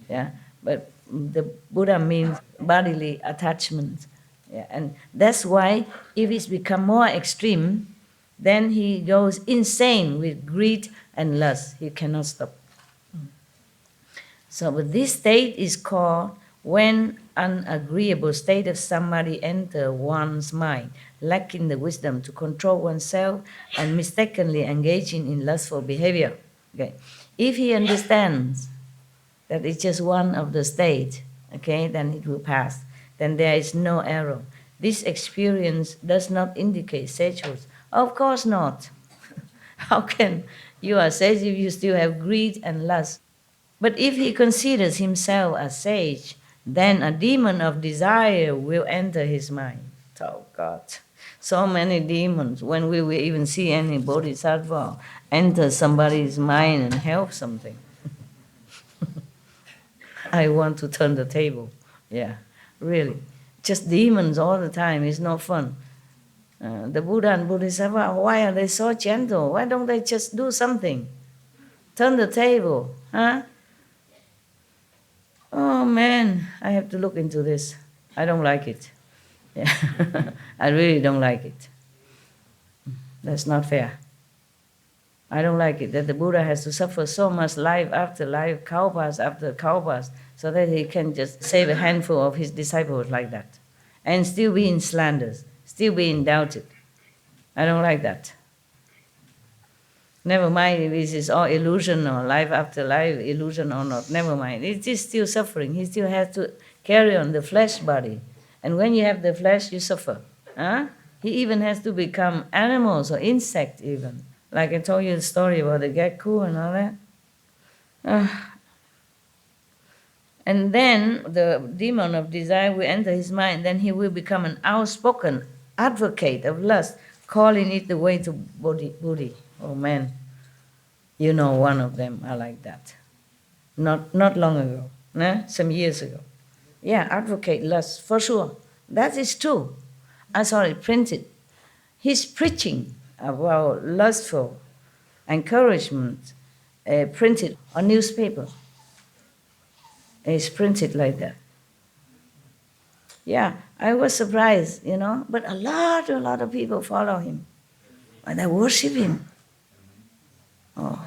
yeah? But the Buddha means bodily attachment, yeah? And that's why if it's become more extreme, then he goes insane with greed and lust. He cannot stop. So but this state is called when an agreeable state of samadhi enters one's mind, lacking the wisdom to control oneself and mistakenly engaging in lustful behavior. Okay. If he understands that it's just one of the state, okay, then it will pass. Then there is no error. This experience does not indicate sagehood. Of course not. How can you are sage if you still have greed and lust? But if he considers himself a sage, then a demon of desire will enter his mind. Oh God, so many demons. When we will even see any bodhisattva enter somebody's mind and help something. I want to turn the table. Yeah, really. Just demons all the time is no fun. The Buddha and Bodhisattva, why are they so gentle? Why don't they just do something? Turn the table, huh? Oh man, I have to look into this. I don't like it. Yeah. I really don't like it. That's not fair. I don't like it that the Buddha has to suffer so much life after life, kalpas after kalpas, so that he can just save a handful of his disciples like that, and still being slandered, still being doubted. I don't like that. Never mind if this is all illusion or life after life, illusion or not, never mind. It is still suffering. He still has to carry on the flesh body. And when you have the flesh, you suffer. Huh? He even has to become animals or insect even. Like I told you the story about the gecko and all that. And then the demon of desire will enter his mind. Then he will become an outspoken advocate of lust, calling it the way to Buddhi. Oh man, you know one of them are like that. Not long ago, some years ago. Yeah, advocate lust, for sure. That is true. I saw it printed. He's preaching about lustful encouragement, printed on newspaper. It's printed like that. Yeah, I was surprised, but a lot of people follow him. and they worship him. Oh,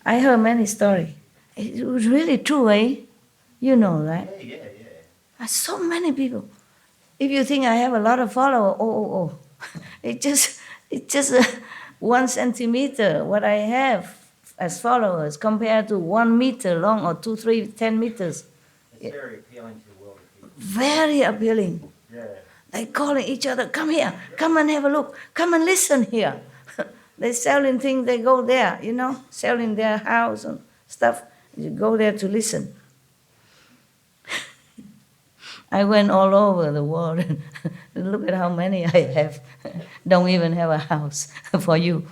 I heard many stories. It was really true, eh? You know, right? Yeah. So many people. If you think I have a lot of followers, it's just 1 centimeter what I have as followers compared to 1 meter long or 2, 3, 10 meters. It's very appealing to the world of people. Very appealing. Yeah. They calling each other, come here, come and have a look, come and listen here. They selling things, they go there, selling their house and stuff. You go there to listen. I went all over the world and look at how many I have. Don't even have a house for you.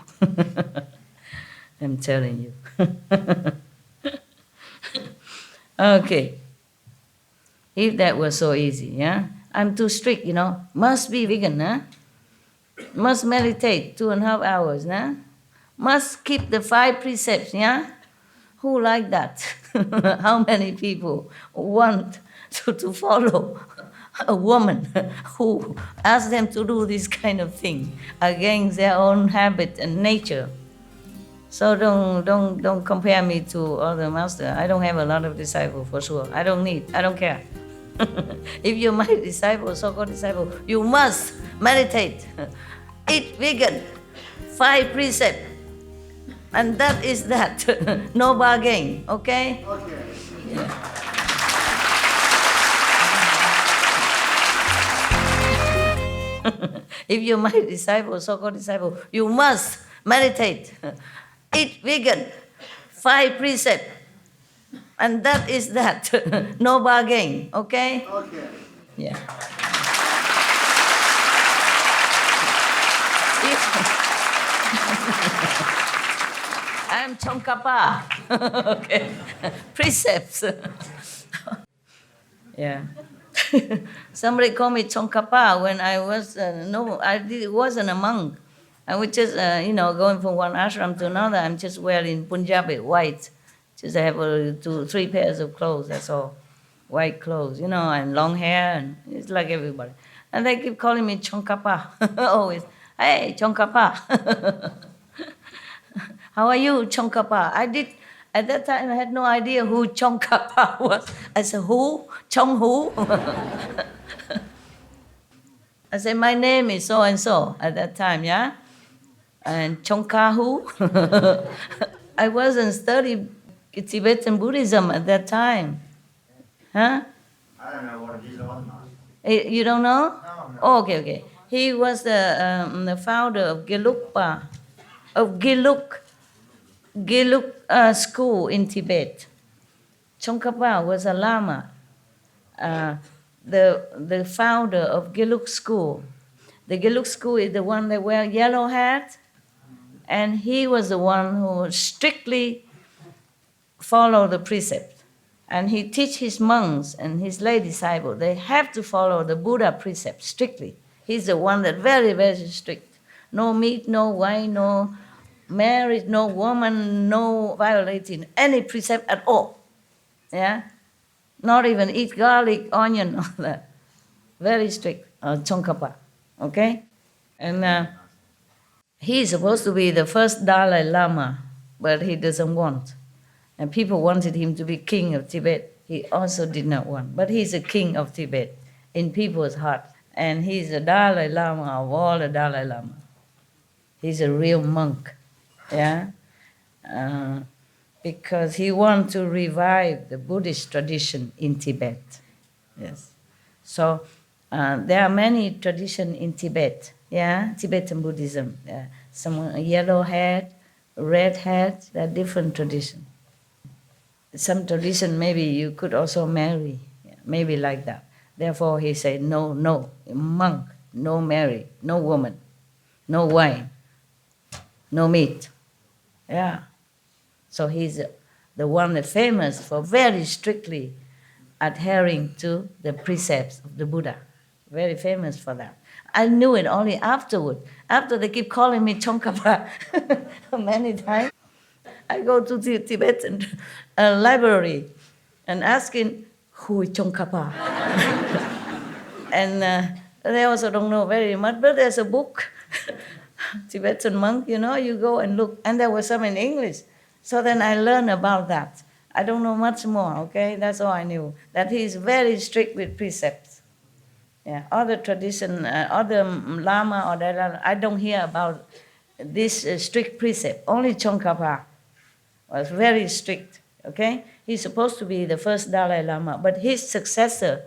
I'm telling you. Okay. If that was so easy, yeah? I'm too strict, Must be vegan, huh? Must meditate 2.5 hours, huh? Must keep the 5 precepts, yeah? Who like that? How many people want to follow a woman who asks them to do this kind of thing against their own habit and nature? So don't compare me to other masters. I don't have a lot of disciples for sure. I don't care. If you're my disciple, so-called disciple, you must meditate, eat vegan, 5 precepts, and that is that. No bargain, okay? Okay. Yeah. If you're my disciple, so-called disciple, you must meditate, eat vegan, 5 precepts, and that is that. No bargain, okay? Okay. Yeah. I'm Tsongkhapa. Okay. Precepts. Yeah. Somebody called me Tsongkhapa when I was, wasn't a monk. I was just, going from one ashram to another. I'm just wearing Punjabi, white. Just I have 2, 3 pairs of clothes, that's all. White clothes, and long hair, and it's like everybody. And they keep calling me Tsongkhapa. Always, hey, Tsongkhapa. How are you, Tsongkhapa? At that time, I had no idea who Tsongkhapa was. I said, who? Chong who? I said, my name is so-and-so at that time, yeah? And Tsongkha who? I wasn't studying Tibetan Buddhism at that time. Huh? I don't know what it is or not. You don't know? No. Oh, okay. He was the founder of Gelugpa, of Gelug school in Tibet. Tsongkhapa was a lama, the founder of Gelug school. The Gelug school is the one that wear yellow hat, and he was the one who strictly followed the precept. And he teach his monks and his lay disciples, they have to follow the Buddha precept strictly. He's the one that very, very strict. No meat, no wine, no marriage, no woman, no violating any precept at all. Yeah? Not even eat garlic, onion, all that. Very strict, Tsongkhapa. Okay? And he's supposed to be the first Dalai Lama, but he doesn't want. And people wanted him to be king of Tibet. He also did not want. But he's a king of Tibet in people's heart. And he's the Dalai Lama of all the Dalai Lama. He's a real monk. Yeah? Because he wants to revive the Buddhist tradition in Tibet. Yes. So there are many traditions in Tibet. Yeah? Tibetan Buddhism. Some yellow hat, red hat, there are different traditions. Some tradition, maybe you could also marry, maybe like that. Therefore, he said, no, monk, no marry, no woman, no wine, no meat. Yeah. So he's the one that's famous for very strictly adhering to the precepts of the Buddha. Very famous for that. I knew it only afterward. After they keep calling me Tsongkhapa many times. I go to the Tibetan library and asking, who is Tsongkhapa? And they also don't know very much, but there's a book Tibetan monk, you go and look. And there were some in English. So then I learned about that. I don't know much more, okay? That's all I knew. That he is very strict with precepts. Yeah, other tradition, other Lama or Dalai Lama, I don't hear about this strict precept. Only Tsongkhapa was very strict, okay? He's supposed to be the first Dalai Lama, but his successor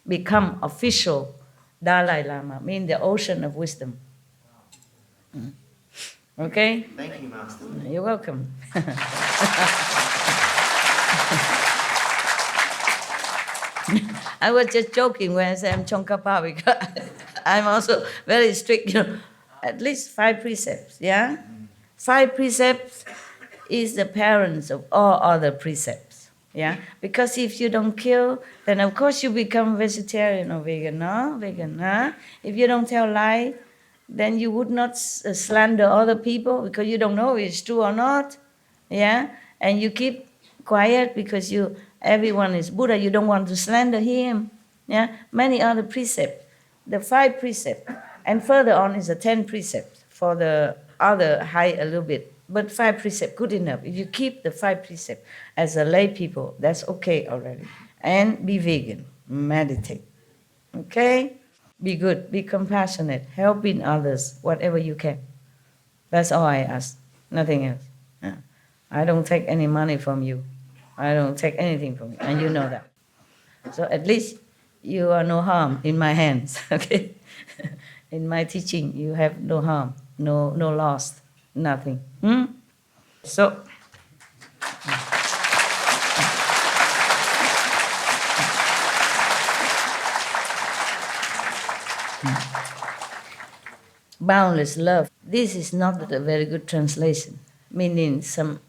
become official Dalai Lama, mean the ocean of wisdom. Okay? Thank you, Master. You're welcome. I was just joking when I said I'm Tsongkhapa because I'm also very strict, at least 5 precepts, yeah? 5 precepts is the parents of all other precepts, yeah? Because if you don't kill, then of course you become vegetarian or vegan, no? Vegan, huh? If you don't tell lie, then you would not slander other people because you don't know if it's true or not, yeah? And you keep quiet because everyone is Buddha, you don't want to slander him, yeah? Many other precepts, the 5 precepts, and further on is the 10 precepts for the other high a little bit, but 5 precepts, good enough. If you keep the 5 precepts as a lay people, that's okay already. And be vegan, meditate, okay? Be good, be compassionate, helping others, whatever you can. That's all I ask, nothing else. Yeah. I don't take any money from you. I don't take anything from you, and you know that. So at least you are no harm in my hands, okay? In my teaching, you have no harm, no loss, nothing. So, boundless love. This is not a very good translation, meaning some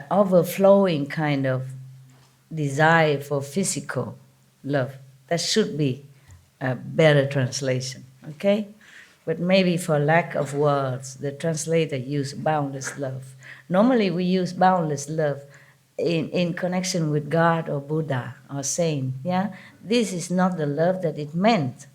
overflowing kind of desire for physical love. That should be a better translation, okay? But maybe for lack of words, the translator used boundless love. Normally we use boundless love in connection with God or Buddha or saint, yeah? This is not the love that it meant.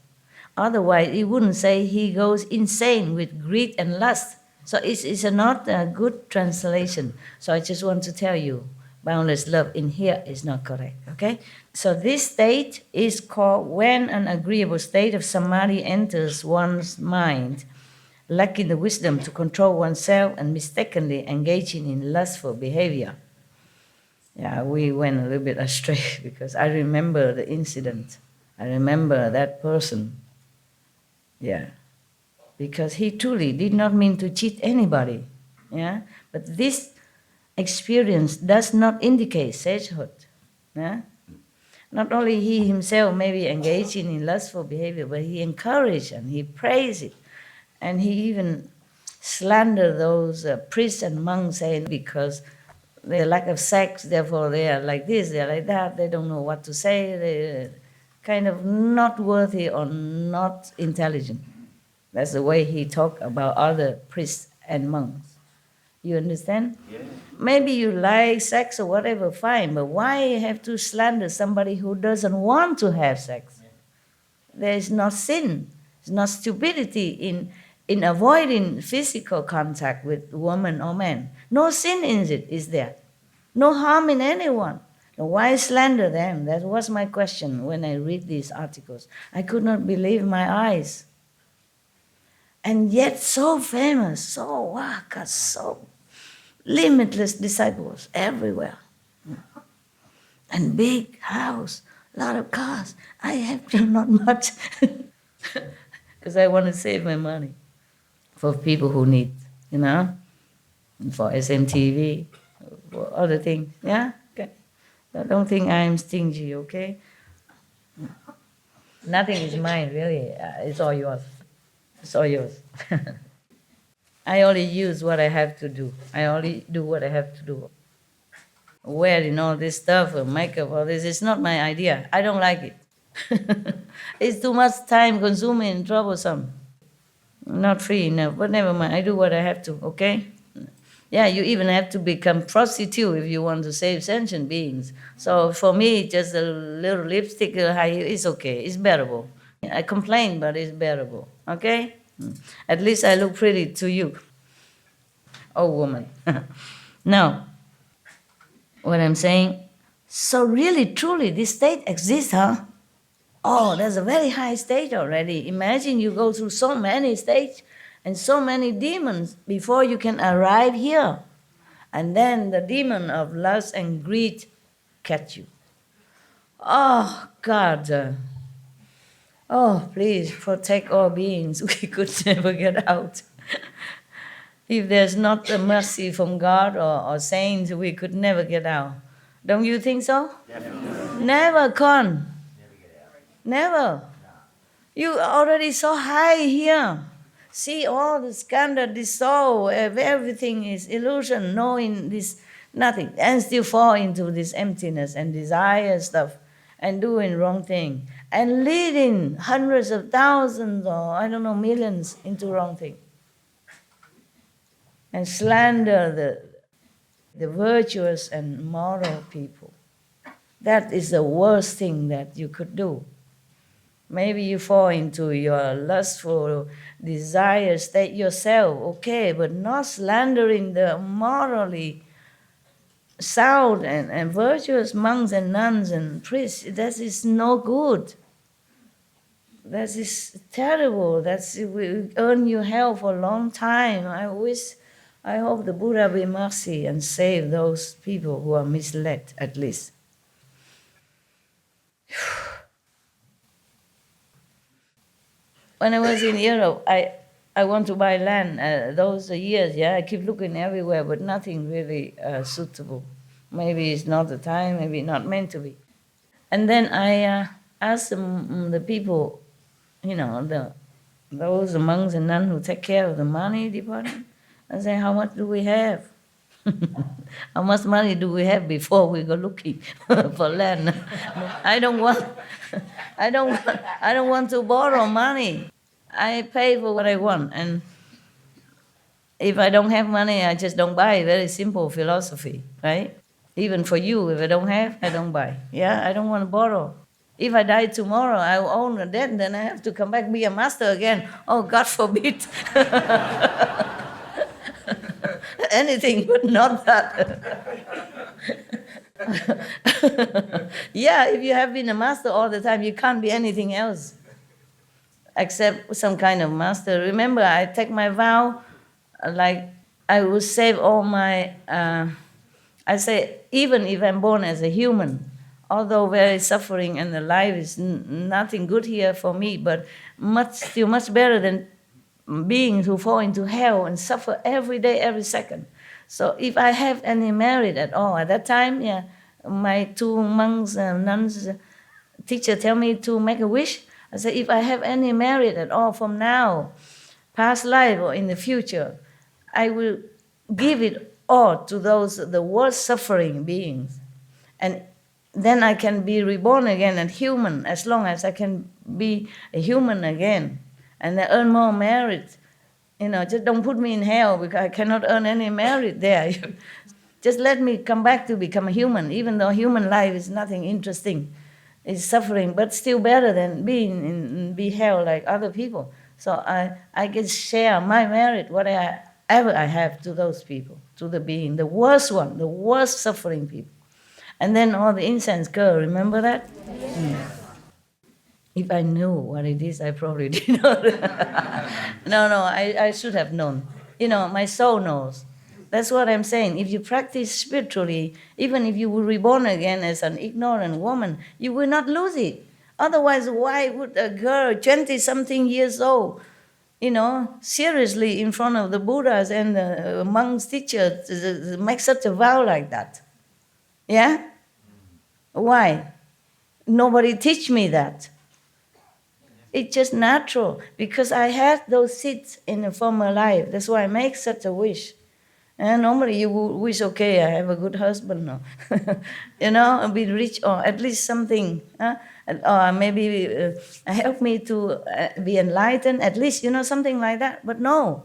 Otherwise, it wouldn't say he goes insane with greed and lust. So it's not a good translation. So I just want to tell you, boundless love in here is not correct, okay? So this state is called when an agreeable state of samadhi enters one's mind, lacking the wisdom to control oneself and mistakenly engaging in lustful behavior. Yeah, we went a little bit astray because I remember the incident. I remember that person. Yeah. Because he truly did not mean to cheat anybody. Yeah? But this experience does not indicate sagehood. Yeah? Not only he himself may be engaging in lustful behavior, but he encouraged and he praised it. And he even slandered those priests and monks saying because they lack of sex, therefore they are like this, they are like that, they don't know what to say, they're kind of not worthy or not intelligent. That's the way he talked about other priests and monks. You understand? Yeah. Maybe you like sex or whatever, fine, but why have to slander somebody who doesn't want to have sex? There is no sin, there's no stupidity in avoiding physical contact with woman or man. No sin in it, is there? No harm in anyone. Why slander them? That was my question when I read these articles. I could not believe my eyes. And yet so famous, so got so limitless disciples everywhere. And big house, a lot of cars. I have not much because I want to save my money for people who need, and for SMTV, for other things, yeah? Okay. I don't think I am stingy, okay? Nothing is mine, really. It's all yours. It's all yours. I only use what I have to do. I only do what I have to do. Wearing all this stuff, makeup, all this, it's not my idea. I don't like it. It's too much time consuming and troublesome. Not free enough, but never mind. I do what I have to, okay? Yeah, you even have to become prostitute if you want to save sentient beings. So for me, just a little lipstick, high heel, it's okay. It's bearable. I complain, but it's bearable, okay? At least I look pretty to you, oh woman. Now, what I'm saying, so really, truly, this state exists, huh? Oh, there's a very high state already. Imagine you go through so many states and so many demons before you can arrive here. And then the demon of lust and greed catch you. Oh, God. Oh, please protect all beings. We could never get out. If there's not a mercy from God or saints, we could never get out. Don't you think so? Definitely. Never, Con. Never. You already so high here. See all the Skandhas dissolve, everything is illusion, knowing this, nothing, and still fall into this emptiness and desire stuff and doing wrong thing and leading hundreds of thousands or I don't know, millions into wrong thing. And slander the virtuous and moral people. That is the worst thing that you could do. Maybe you fall into your lustful desire state yourself, okay, but not slandering the morally sound and virtuous monks and nuns and priests. That is no good. That is terrible. That will earn you hell for a long time. I hope the Buddha be mercy and save those people who are misled, at least. When I was in Europe, I want to buy land. Those years, I keep looking everywhere, but nothing really suitable. Maybe it's not the time, maybe not meant to be. And then I asked the people, those monks and nuns who take care of the money department, I say, how much do we have? How much money do we have before we go looking for land? I don't want to borrow money. I pay for what I want, and if I don't have money, I just don't buy. Very simple philosophy, right? Even for you, if I don't have, I don't buy. Yeah, I don't want to borrow. If I die tomorrow, I will own a debt, then I have to come back be a master again. Oh, God forbid. Anything but not that. Yeah, if you have been a master all the time, you can't be anything else except some kind of master. Remember, I take my vow, like I will save all my, I say, even if I'm born as a human, although very suffering and the life is nothing good here for me, but still much better than beings who fall into hell and suffer every day, every second. So if I have any merit at all, at that time, my two monks and nuns, teacher tell me to make a wish. I say, if I have any merit at all from now, past life or in the future, I will give it all to the worst suffering beings. And then I can be reborn again and human, as long as I can be a human again. And I earn more merit. Just don't put me in hell because I cannot earn any merit there. Just let me come back to become a human, even though human life is nothing interesting. It's suffering, but still better than be hell like other people. So I can share my merit, whatever I have, to those people, to the being, the worst one, the worst suffering people. And then all the incense girl, remember that? If I knew what it is, I probably did not. No, I should have known. My soul knows. That's what I'm saying. If you practice spiritually, even if you were reborn again as an ignorant woman, you will not lose it. Otherwise, why would a girl, 20-something years old, seriously in front of the Buddhas and the monks' teachers make such a vow like that? Yeah? Why? Nobody teach me that. It's just natural, because I had those seeds in a former life. That's why I make such a wish. And normally you would wish, okay, I have a good husband, no. Be rich, or at least something. Or maybe help me to be enlightened, at least, something like that. But no,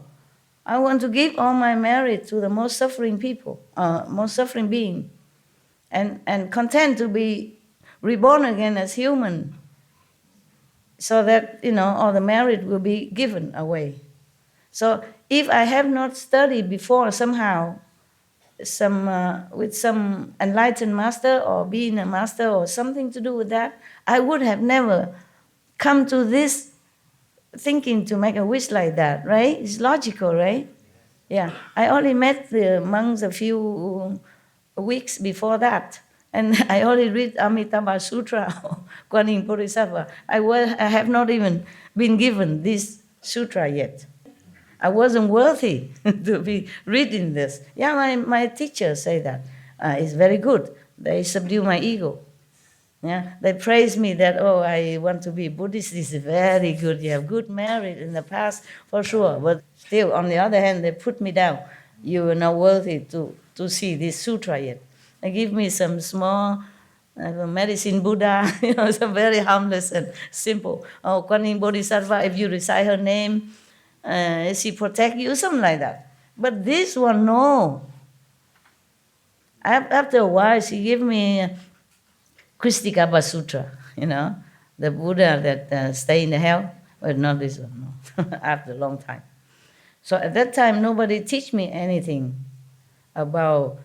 I want to give all my merit to the most suffering people, most suffering being, and content to be reborn again as human, so that, all the merit will be given away. So if I have not studied before somehow, with some enlightened master or being a master or something to do with that, I would have never come to this thinking to make a wish like that, right? It's logical, right? Yeah. I only met the monks a few weeks before that. And I only read Amitabha Sutra or Kuan Yin Bodhisattva. I have not even been given this sutra yet. I wasn't worthy to be reading this. Yeah, my teachers say that. It's very good. They subdue my ego. Yeah, they praise me that, oh, I want to be Buddhist. This is very good. You have good merit in the past, for sure. But still, on the other hand, they put me down. You are not worthy to see this sutra yet. They give me some small medicine Buddha, some very harmless and simple. Oh, Kuan Yin Bodhisattva, if you recite her name, she protect you, something like that. But this one, no. After a while, she gave me Kristikapa Sutra, the Buddha that stay in the hell. But not this one, no. After a long time. So at that time, nobody teach me anything about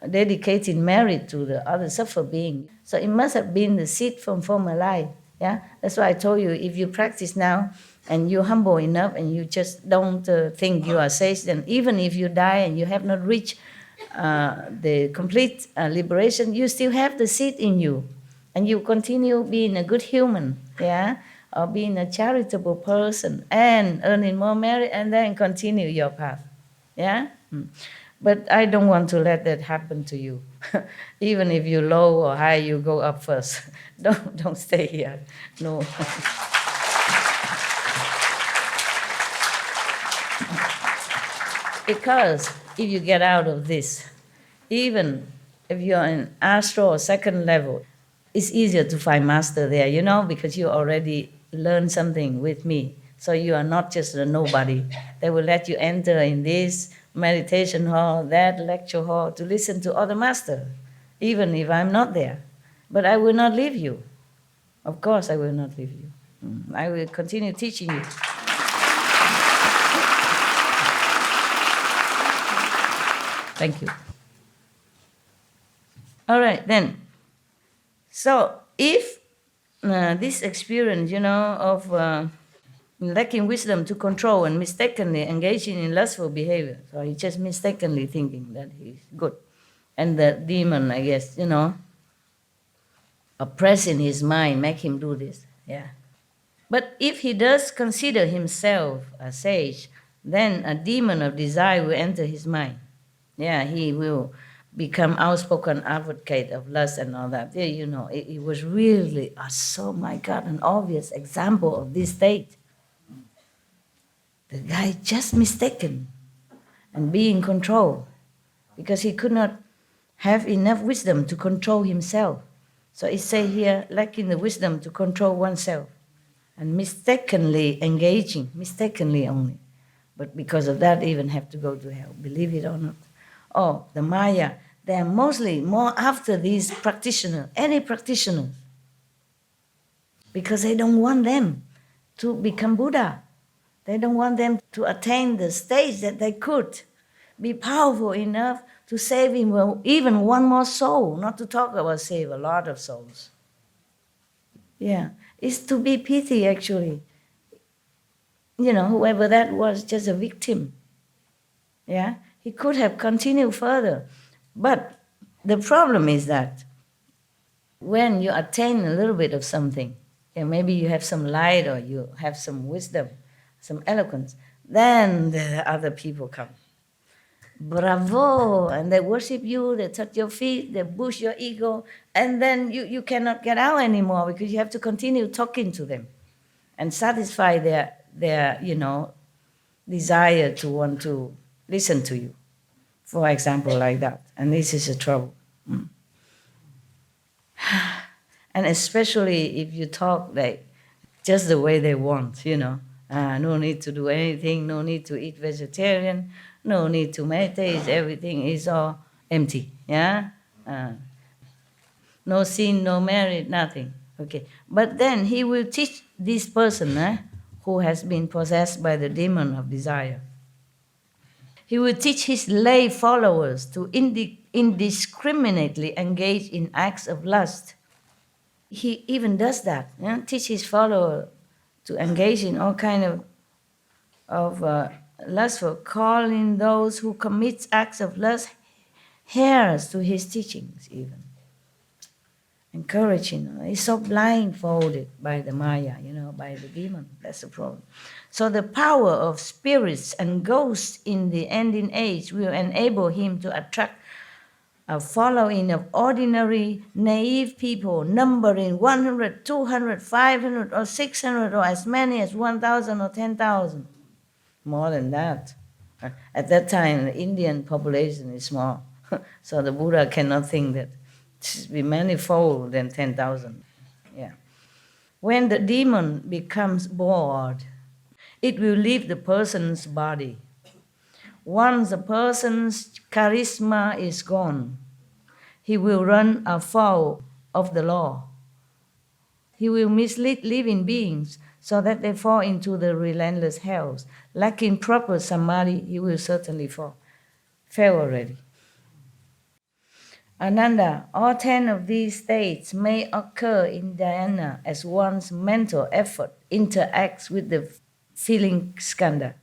dedicating merit to the other suffer being. So it must have been the seed from former life. Yeah, that's why I told you, if you practice now and you're humble enough and you just don't think you are sage, then even if you die and you have not reached the complete liberation, you still have the seed in you, and you continue being a good human, yeah, or being a charitable person and earning more merit, and then continue your path, yeah. But I don't want to let that happen to you. Even if you're low or high, you go up first. Don't stay here. No. Because if you get out of this, even if you're in astral or second level, it's easier to find master there, because you already learned something with me. So you are not just a nobody. They will let you enter in this meditation hall, that lecture hall, to listen to other masters, even if I'm not there. But I will not leave you. Of course I will not leave you. I will continue teaching you. Thank you. All right, then. So if this experience, of lacking wisdom to control and mistakenly engaging in lustful behavior, so he's just mistakenly thinking that he's good. And the demon, I guess, oppressing his mind, make him do this, yeah. But if he does consider himself a sage, then a demon of desire will enter his mind. Yeah, he will become outspoken advocate of lust and all that. Yeah, it was really, my God, an obvious example of this state. The guy just mistaken and be in control because he could not have enough wisdom to control himself. So it says here, lacking the wisdom to control oneself and mistakenly engaging, mistakenly only. But because of that, even have to go to hell, believe it or not. Oh, the Maya, they are mostly more after these practitioners, any practitioners, because they don't want them to become Buddha. They don't want them to attain the stage that they could be powerful enough to save even one more soul, not to talk about save a lot of souls. Yeah, it's to be pity, actually. Whoever that was, just a victim. Yeah, he could have continued further. But the problem is that when you attain a little bit of something, maybe you have some light or you have some wisdom, some eloquence, then the other people come. Bravo! And they worship you, they touch your feet, they push your ego, and then you cannot get out anymore because you have to continue talking to them and satisfy their desire to want to listen to you. For example, like that. And this is a trouble. And especially if you talk like just the way they want, no need to do anything, no need to eat vegetarian, no need to meditate, everything is all empty, yeah? No sin, no merit, nothing. Okay, but then he will teach this person who who has been possessed by the demon of desire. He will teach his lay followers to indiscriminately engage in acts of lust. He even does that, teach his follower to engage in all kind of lustful, calling those who commit acts of lust heirs to his teachings even. Encouraging, he's so blindfolded by the Maya, by the demon, that's the problem. So the power of spirits and ghosts in the ending age will enable him to attract a following of ordinary, naive people numbering 100, 200, 500, or 600, or as many as 1,000 or 10,000. More than that. At that time, the Indian population is small, so the Buddha cannot think that it should be manifold than 10,000. Yeah. When the demon becomes bored, it will leave the person's body. Once a person's charisma is gone, he will run afoul of the law. He will mislead living beings so that they fall into the relentless hells. Lacking proper samadhi, he will certainly fall. Fell already. Ananda, all 10 of these states may occur in dhyana as one's mental effort interacts with the feeling skandha.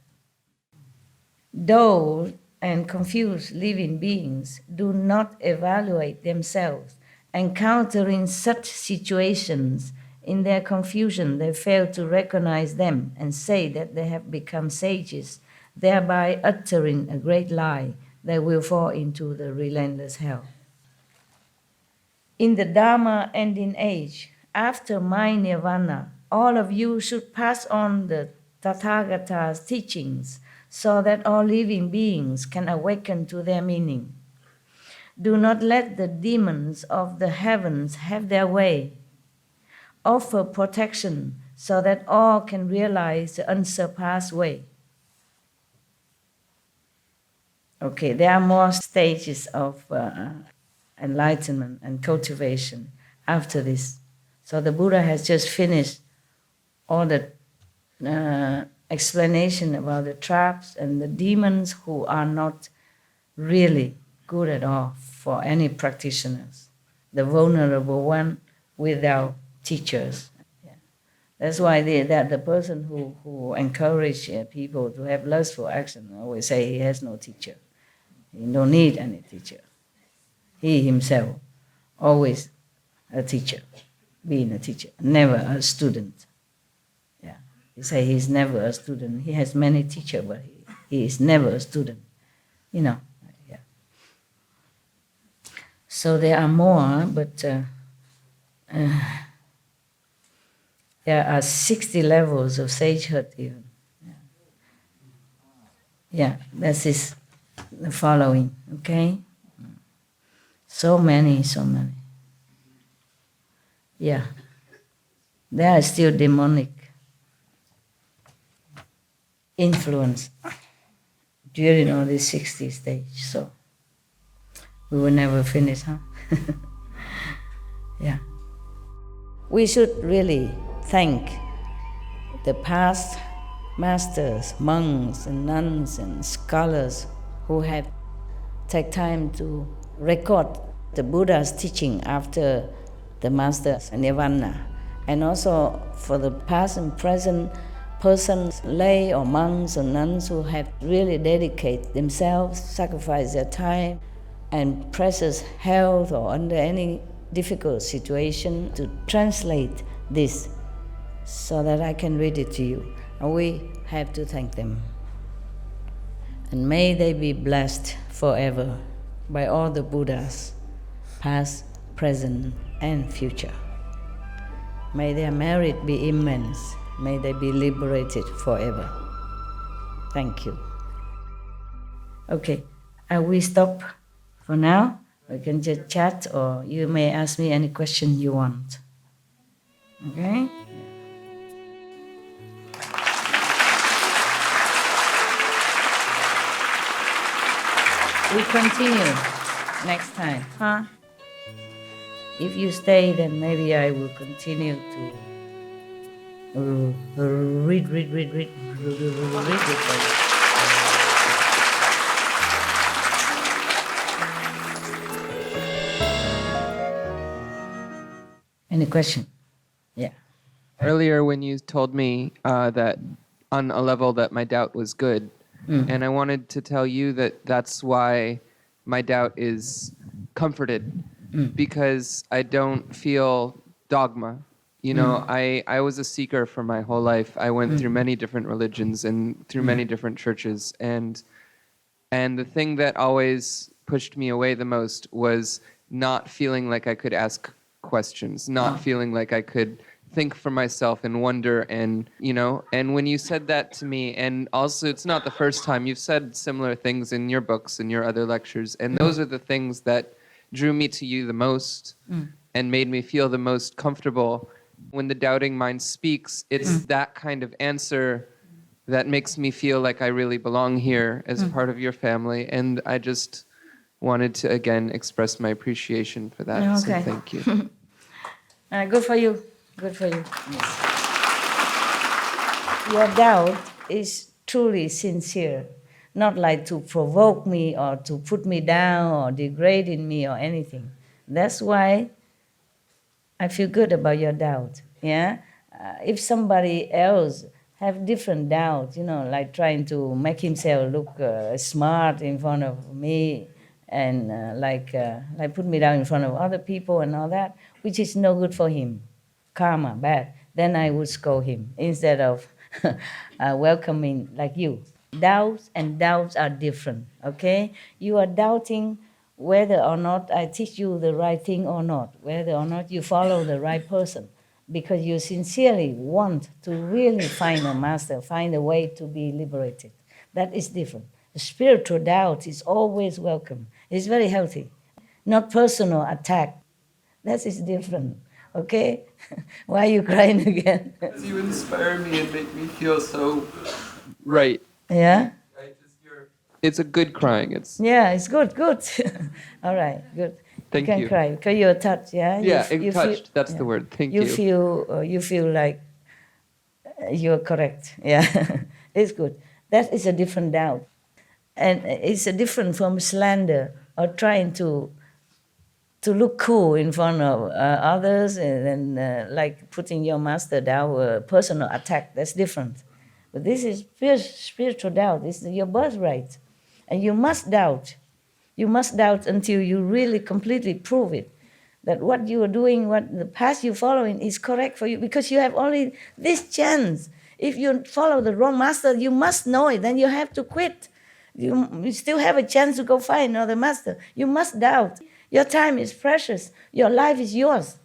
Dull and confused living beings do not evaluate themselves. Encountering such situations, in their confusion, they fail to recognize them and say that they have become sages, thereby uttering a great lie. They will fall into the relentless hell. In the Dharma ending age, after my nirvana, all of you should pass on the Tathagata's teachings so that all living beings can awaken to their meaning. Do not let the demons of the heavens have their way. Offer protection so that all can realize the unsurpassed way. Okay, there are more stages of enlightenment and cultivation after this. So the Buddha has just finished all the explanation about the traps and the demons who are not really good at all for any practitioners. The vulnerable one without teachers. Yeah. That's why the person who encourages people to have lustful action always say he has no teacher. He don't need any teacher. He himself always a teacher, being a teacher, never a student. Yeah, he say he's never a student. He has many teachers, but he is never a student. Yeah. So there are more, but there are 60 levels of sagehood even. Yeah, that is the following. Okay. So many. Yeah. There are still demonic influence during all these 60 stages, so we will never finish, huh? Yeah. We should really thank the past masters, monks and nuns and scholars who have taken time to record the Buddha's teaching after the master's nirvana, and also for the past and present persons, lay or monks or nuns who have really dedicated themselves, sacrificed their time and precious health or under any difficult situation to translate this so that I can read it to you. And we have to thank them. And may they be blessed forever by all the Buddhas, past, present, and future. May their merit be immense. May they be liberated forever. Thank you. Okay, we stop for now. We can just chat, or you may ask me any question you want. Okay? We continue next time, huh? If you stay, then maybe I will continue to read it for you. Any question? Yeah. Earlier when you told me that on a level that my doubt was good, and I wanted to tell you that that's why my doubt is comforted, because I don't feel dogma. You know, I was a seeker for my whole life. I went through many different religions and through many different churches, and the thing that always pushed me away the most was not feeling like I could ask questions, not feeling like I could think for myself and wonder, and and when you said that to me, and also it's not the first time you've said similar things in your books and your other lectures, and those are the things that drew me to you the most and made me feel the most comfortable. When the doubting mind speaks, it's that kind of answer that makes me feel like I really belong here as part of your family, and I just wanted to again express my appreciation for that. Okay. So thank you. Good for you. Good for you. Yes. Your doubt is truly sincere, not like to provoke me or to put me down or degrade in me or anything. That's why I feel good about your doubt. Yeah. If somebody else have different doubts, like trying to make himself look smart in front of me, and like put me down in front of other people and all that, which is no good for him. Karma, bad. Then I would scold him instead of welcoming like you. Doubts and doubts are different, okay? You are doubting whether or not I teach you the right thing or not, whether or not you follow the right person, because you sincerely want to really find a master, find a way to be liberated. That is different. The spiritual doubt is always welcome. It's very healthy. Not personal attack. That is different. Okay? Why are you crying again? Because you inspire me and make me feel so right. Yeah? It's a good crying. It's good. All right, good. Thank you. Can you. cry because you're touched, yeah? Yeah, You touched. That's the word. Thank you. You feel like you're correct. Yeah, it's good. That is a different doubt. And it's a different from slander or trying to look cool in front of others and like putting your master down, personal attack. That's different. But this is spiritual doubt. It's your birthright. And you must doubt. You must doubt until you really completely prove it. That what you are doing, what the path you're following is correct for you, because you have only this chance. If you follow the wrong master, you must know it. Then you have to quit. You still have a chance to go find another master. You must doubt. Your time is precious. Your life is yours.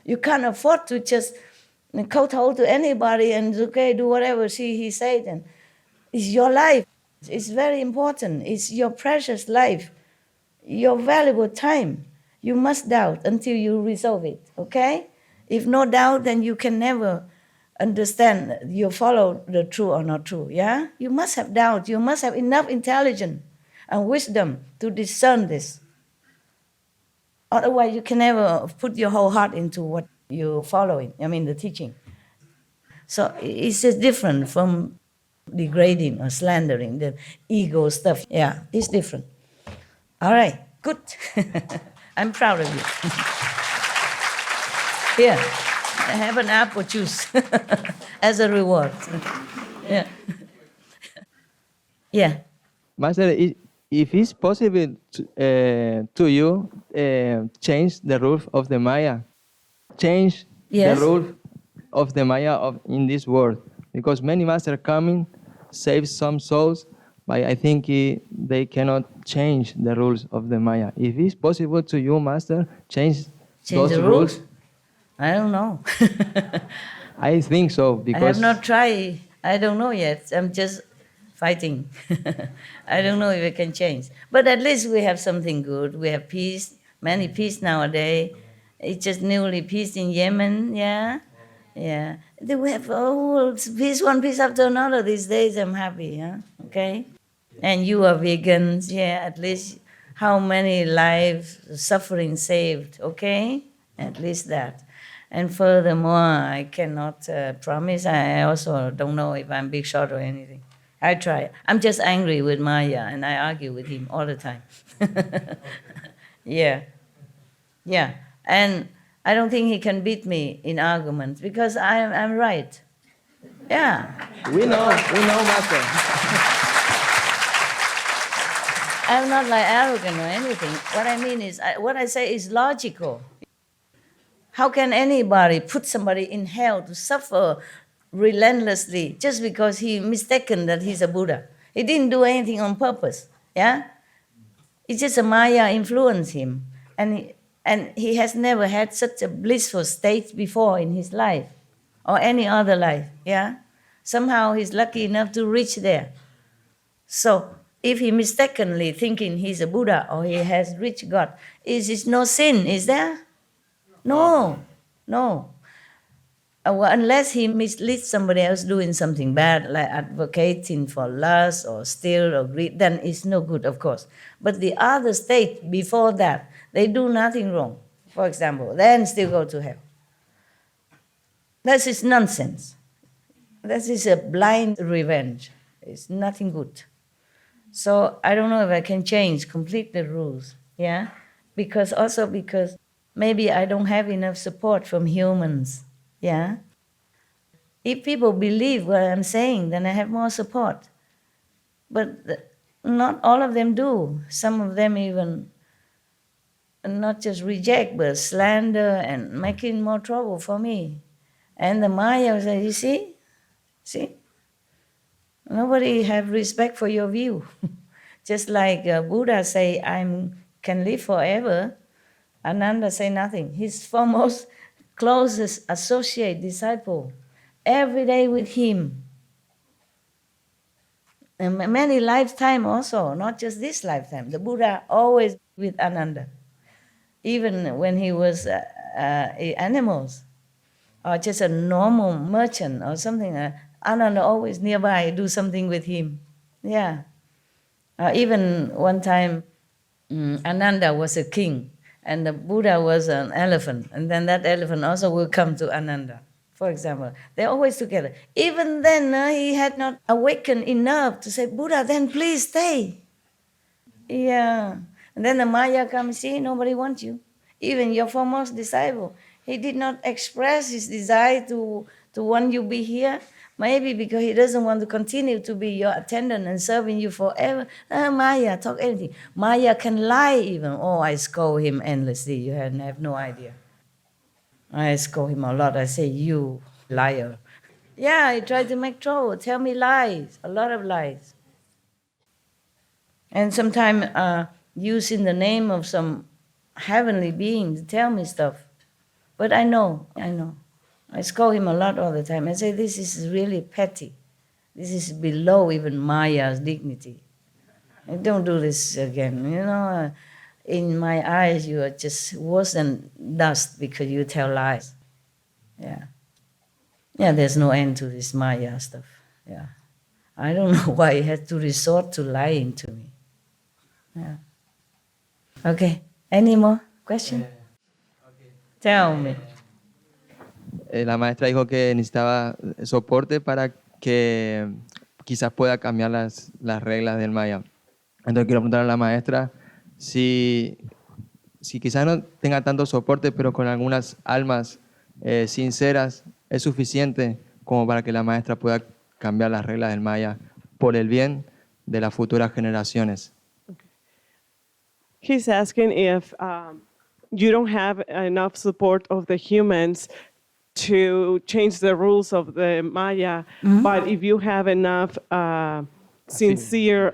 You can't afford to just kowtow to anybody and do whatever he said. And it's your life. It's very important. It's your precious life, your valuable time. You must doubt until you resolve it, okay? If no doubt, then you can never understand you follow the true or not true, yeah? You must have doubt. You must have enough intelligence and wisdom to discern this. Otherwise, you can never put your whole heart into what you're following, the teaching. So it's just different from degrading or slandering, the ego stuff. Yeah, it's different. All right, good. I'm proud of you. Here, have an apple juice as a reward. Yeah. Yeah. Master, if it's possible to you change the rules of the Maya, change Yes. the rules of the Maya in this world, because many masters coming, save some souls, but I think they cannot change the rules of the Maya. If it's possible to you, Master, change those the rules? I don't know. I think so, I because have not tried. I don't know yet. I'm just fighting. I don't know if it can change. But at least we have something good. We have peace, many peace nowadays. It's just newly peace in Yemen, yeah? Yeah. Then we have peace, one piece after another these days. I'm happy, yeah? Okay? And you are vegans, yeah, at least how many lives, suffering saved, okay? At least that. And furthermore, I cannot promise. I also don't know if I'm big shot or anything. I try. I'm just angry with Maya, and I argue with him all the time. Yeah. And I don't think he can beat me in arguments because I'm right. Yeah. We know, Master. I'm not like arrogant or anything. What I mean is, what I say is logical. How can anybody put somebody in hell to suffer relentlessly just because he mistaken that he's a Buddha? He didn't do anything on purpose. Yeah. It's just a Maya influence him, and he has never had such a blissful state before in his life, or any other life. Yeah. Somehow he's lucky enough to reach there. So if he mistakenly thinking he's a Buddha or he has reached God, is no sin? Is there? No. Well, unless he misleads somebody else doing something bad, like advocating for lust or steal or greed, then it's no good, of course. But the other state before that, they do nothing wrong, for example, then still go to hell. That is nonsense. That is a blind revenge. It's nothing good. So I don't know if I can change complete the rules, yeah? Because maybe I don't have enough support from humans. Yeah? If people believe what I'm saying, then I have more support. But not all of them do. Some of them even not just reject, but slander and making more trouble for me. And the Maya say, you see? Nobody have respect for your view. Just like Buddha say, I can live forever. Ananda say nothing. His foremost closest associate, disciple, every day with him. And many lifetime also, not just this lifetime. The Buddha always with Ananda. Even when he was animals, or just a normal merchant or something, Ananda always nearby, do something with him. Yeah. Even one time, Ananda was a king, and the Buddha was an elephant, and then that elephant also will come to Ananda, for example. They're always together. Even then, he had not awakened enough to say, Buddha, then please stay. Yeah. And then the Maya comes, see, nobody wants you. Even your foremost disciple, he did not express his desire to want you be here. Maybe because he doesn't want to continue to be your attendant and serving you forever. Maya, talk anything. Maya can lie even. Oh, I scold him endlessly. You have no idea. I scold him a lot. I say, you liar. Yeah, he tried to make trouble, tell me lies, a lot of lies. And sometimes using the name of some heavenly being to tell me stuff. But I know. I scold him a lot all the time. I say, this is really petty. This is below even Maya's dignity. And don't do this again. In my eyes, you are just worse than dust because you tell lies. Yeah. Yeah, there's no end to this Maya stuff. Yeah. I don't know why he had to resort to lying to me. Yeah. Okay. Any more questions? Tell me. La maestra dijo que necesitaba soporte para que quizás pueda cambiar las reglas del Maya. Entonces quiero preguntar a la maestra si quizás no tenga tanto soporte, pero con algunas almas sinceras es suficiente como para que la maestra pueda cambiar las reglas del Maya por el bien de las futuras generaciones. He's asking if you don't have enough support of the humans to change the rules of the Maya, but if you have enough sincere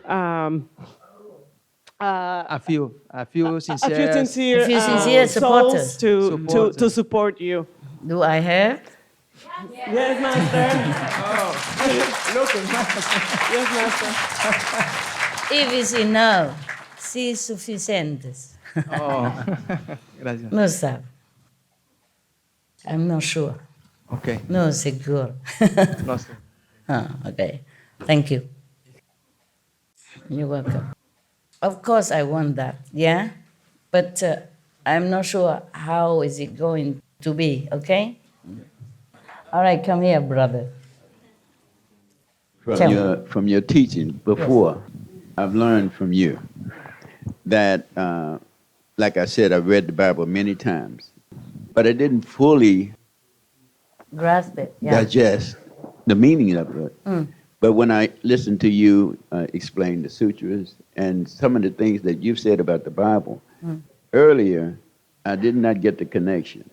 a few sincere supporters to support you. Do I have? Yes, Master. Yes, Master. If it's enough, si suficientes. Gracias. No sabe. I'm not sure. Okay. No seguro. No sé. Okay. Thank you. You're welcome. Of course I want that, yeah? But I'm not sure how is it going to be, okay? All right, come here, brother. From your teaching before, I've learned from you that, like I said, I've read the Bible many times, but I didn't fully Grasp it, yeah. digest the meaning of it. Mm. But when I listened to you explain the sutras and some of the things that you've said about the Bible, earlier, I did not get the connection.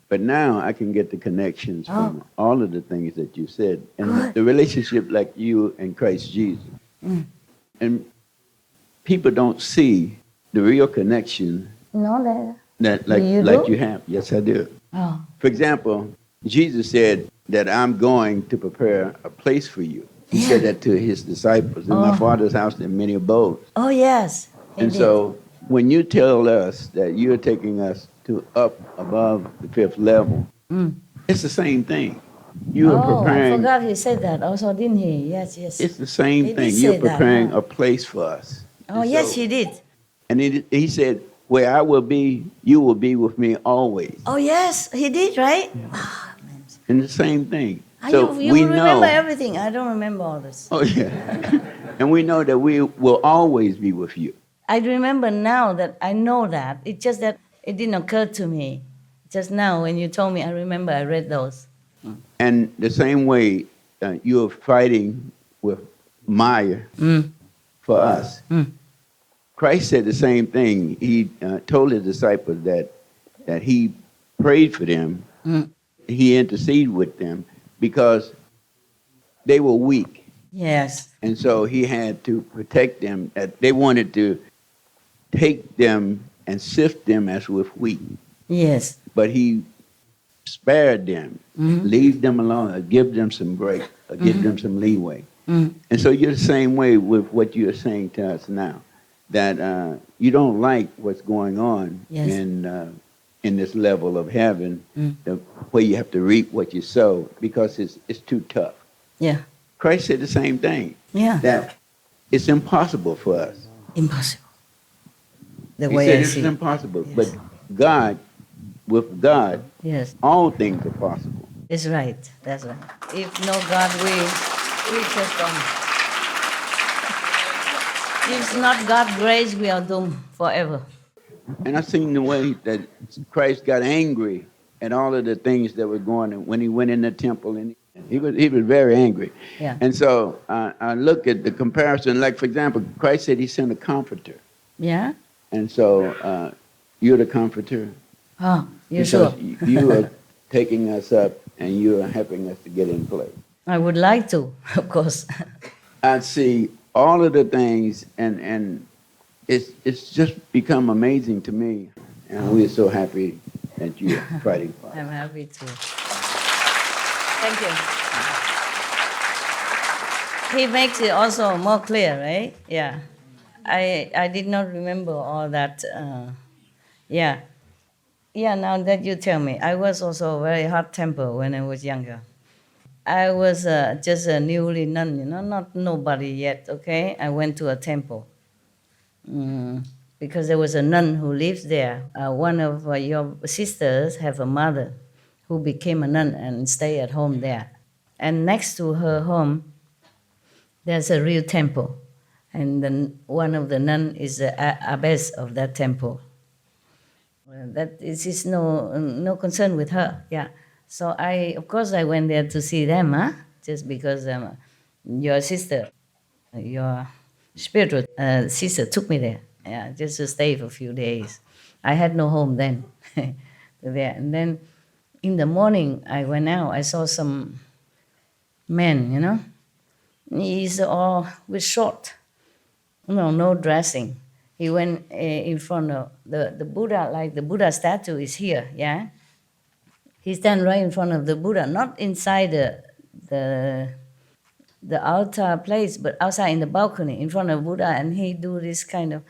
But now I can get the connections from all of the things that you said. And the relationship like you and Christ Jesus. And people don't see the real connection No, that like you have. Yes, I do. Oh. For example, Jesus said that I'm going to prepare a place for you. He said that to his disciples. In my Father's house there are many abodes. Oh, yes. And so when you tell us that you're taking us to up above the fifth level, it's the same thing. You are preparing. I forgot he said that also, didn't he? Yes. It's the same He thing. did You're say that, preparing huh? a place for us. Oh, yes, he did. And he said, where I will be, you will be with me always. Oh, yes, he did, right? And the same thing. So You we remember know. everything. I don't remember all this. Oh, yeah. And we know that we will always be with you. I remember now that I know that. It's just that it didn't occur to me. Just now when you told me, I remember I read those. And the same way you're fighting with Maya for us. Christ said the same thing. He told his disciples that he prayed for them. He interceded with them because they were weak. Yes. And so he had to protect them. That they wanted to take them and sift them as with wheat. Yes. But he spared them, leave them alone, or give them some grace, or give them some leeway. And so you're the same way with what you're saying to us now, that you don't like what's going on in this level of heaven, where you have to reap what you sow because it's too tough. Yeah. Christ said the same thing. Yeah. That it's impossible for us. Impossible. The He way said I it's see it. impossible. But God, with God, Yes. all things are possible. It's right. That's right. If no God, we just don't. If not God's grace, we are doomed forever. And I've seen the way that Christ got angry at all of the things that were going on when he went in the temple, and he was very angry. Yeah. And so I look at the comparison. Like, for example, Christ said he sent a comforter. Yeah? And so you're the comforter. Oh, you because sure? You are taking us up and you are helping us to get in place. I would like to, of course. I see all of the things, and it's just become amazing to me. And we're so happy that you're fighting for us. I'm happy too. Thank you. He makes it also more clear, right? Yeah. I did not remember all that. Yeah. Yeah, now that you tell me, I was also very hot-tempered when I was younger. I was just a newly nun, not nobody yet, okay? I went to a temple because there was a nun who lives there. One of your sisters have a mother who became a nun and stay at home there. And next to her home, there's a real temple. And then one of the nun is the abbess of that temple. That is no concern with her, yeah. So of course I went there to see them, just because your sister, your spiritual sister took me there, yeah, just to stay for a few days. I had no home then. There. And then in the morning I went out, I saw some men, he's all with short, no dressing. He went in front of the Buddha, like the Buddha statue is here, yeah? He stand right in front of the Buddha, not inside the altar place, but outside in the balcony, in front of Buddha, and he do this kind of,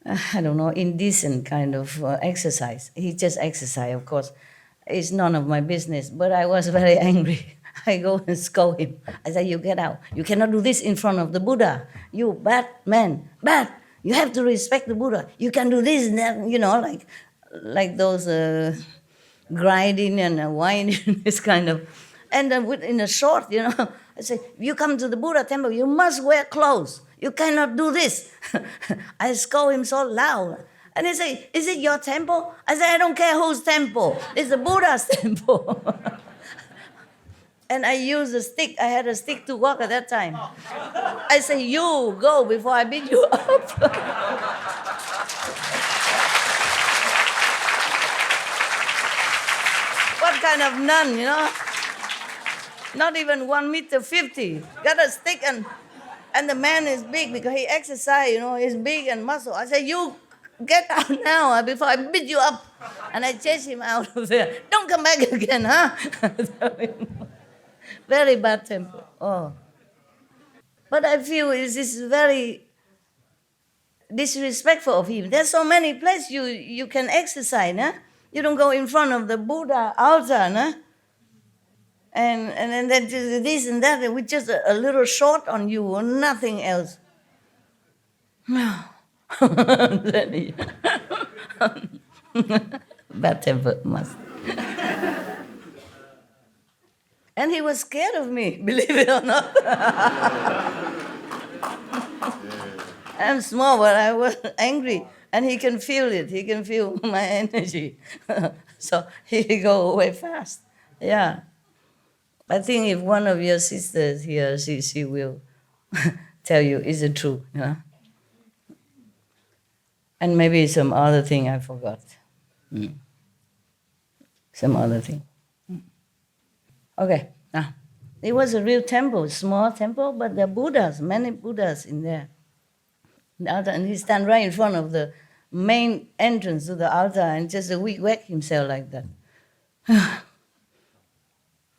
I don't know, indecent kind of exercise. He just exercise, of course. It's none of my business, but I was very angry. I go and scold him. I said, you get out. You cannot do this in front of the Buddha. You bad man, bad. You have to respect the Buddha. You can do this and that, like those grinding and whining, this kind of. And then in a short, I say, you come to the Buddha temple, you must wear clothes. You cannot do this. I scold him so loud. And he say, is it your temple? I say, I don't care whose temple. It's the Buddha's temple. And I use a stick. I had a stick to walk at that time. I say, you go before I beat you up. What kind of nun, Not even 1.50 meters. Got a stick and the man is big because he exercise, he's big and muscle. I say, you get out now before I beat you up. And I chase him out of there. Don't come back again, huh? Very bad temper. Oh. But I feel this is very disrespectful of him. There's so many places you can exercise, huh? You don't go in front of the Buddha altar, huh? And then this and that, with just a little short on you or nothing else. Bad temper must. And he was scared of me, believe it or not. I'm small, but I was angry. And he can feel it. He can feel my energy. So he go away fast. Yeah. I think if one of your sisters here, she will tell you, is it true? And maybe some other thing I forgot. Some other thing. Okay. Now, it was a real temple, small temple, but there are Buddhas, many Buddhas in there. The altar, and he stand right in front of the main entrance to the altar and just whack himself like that.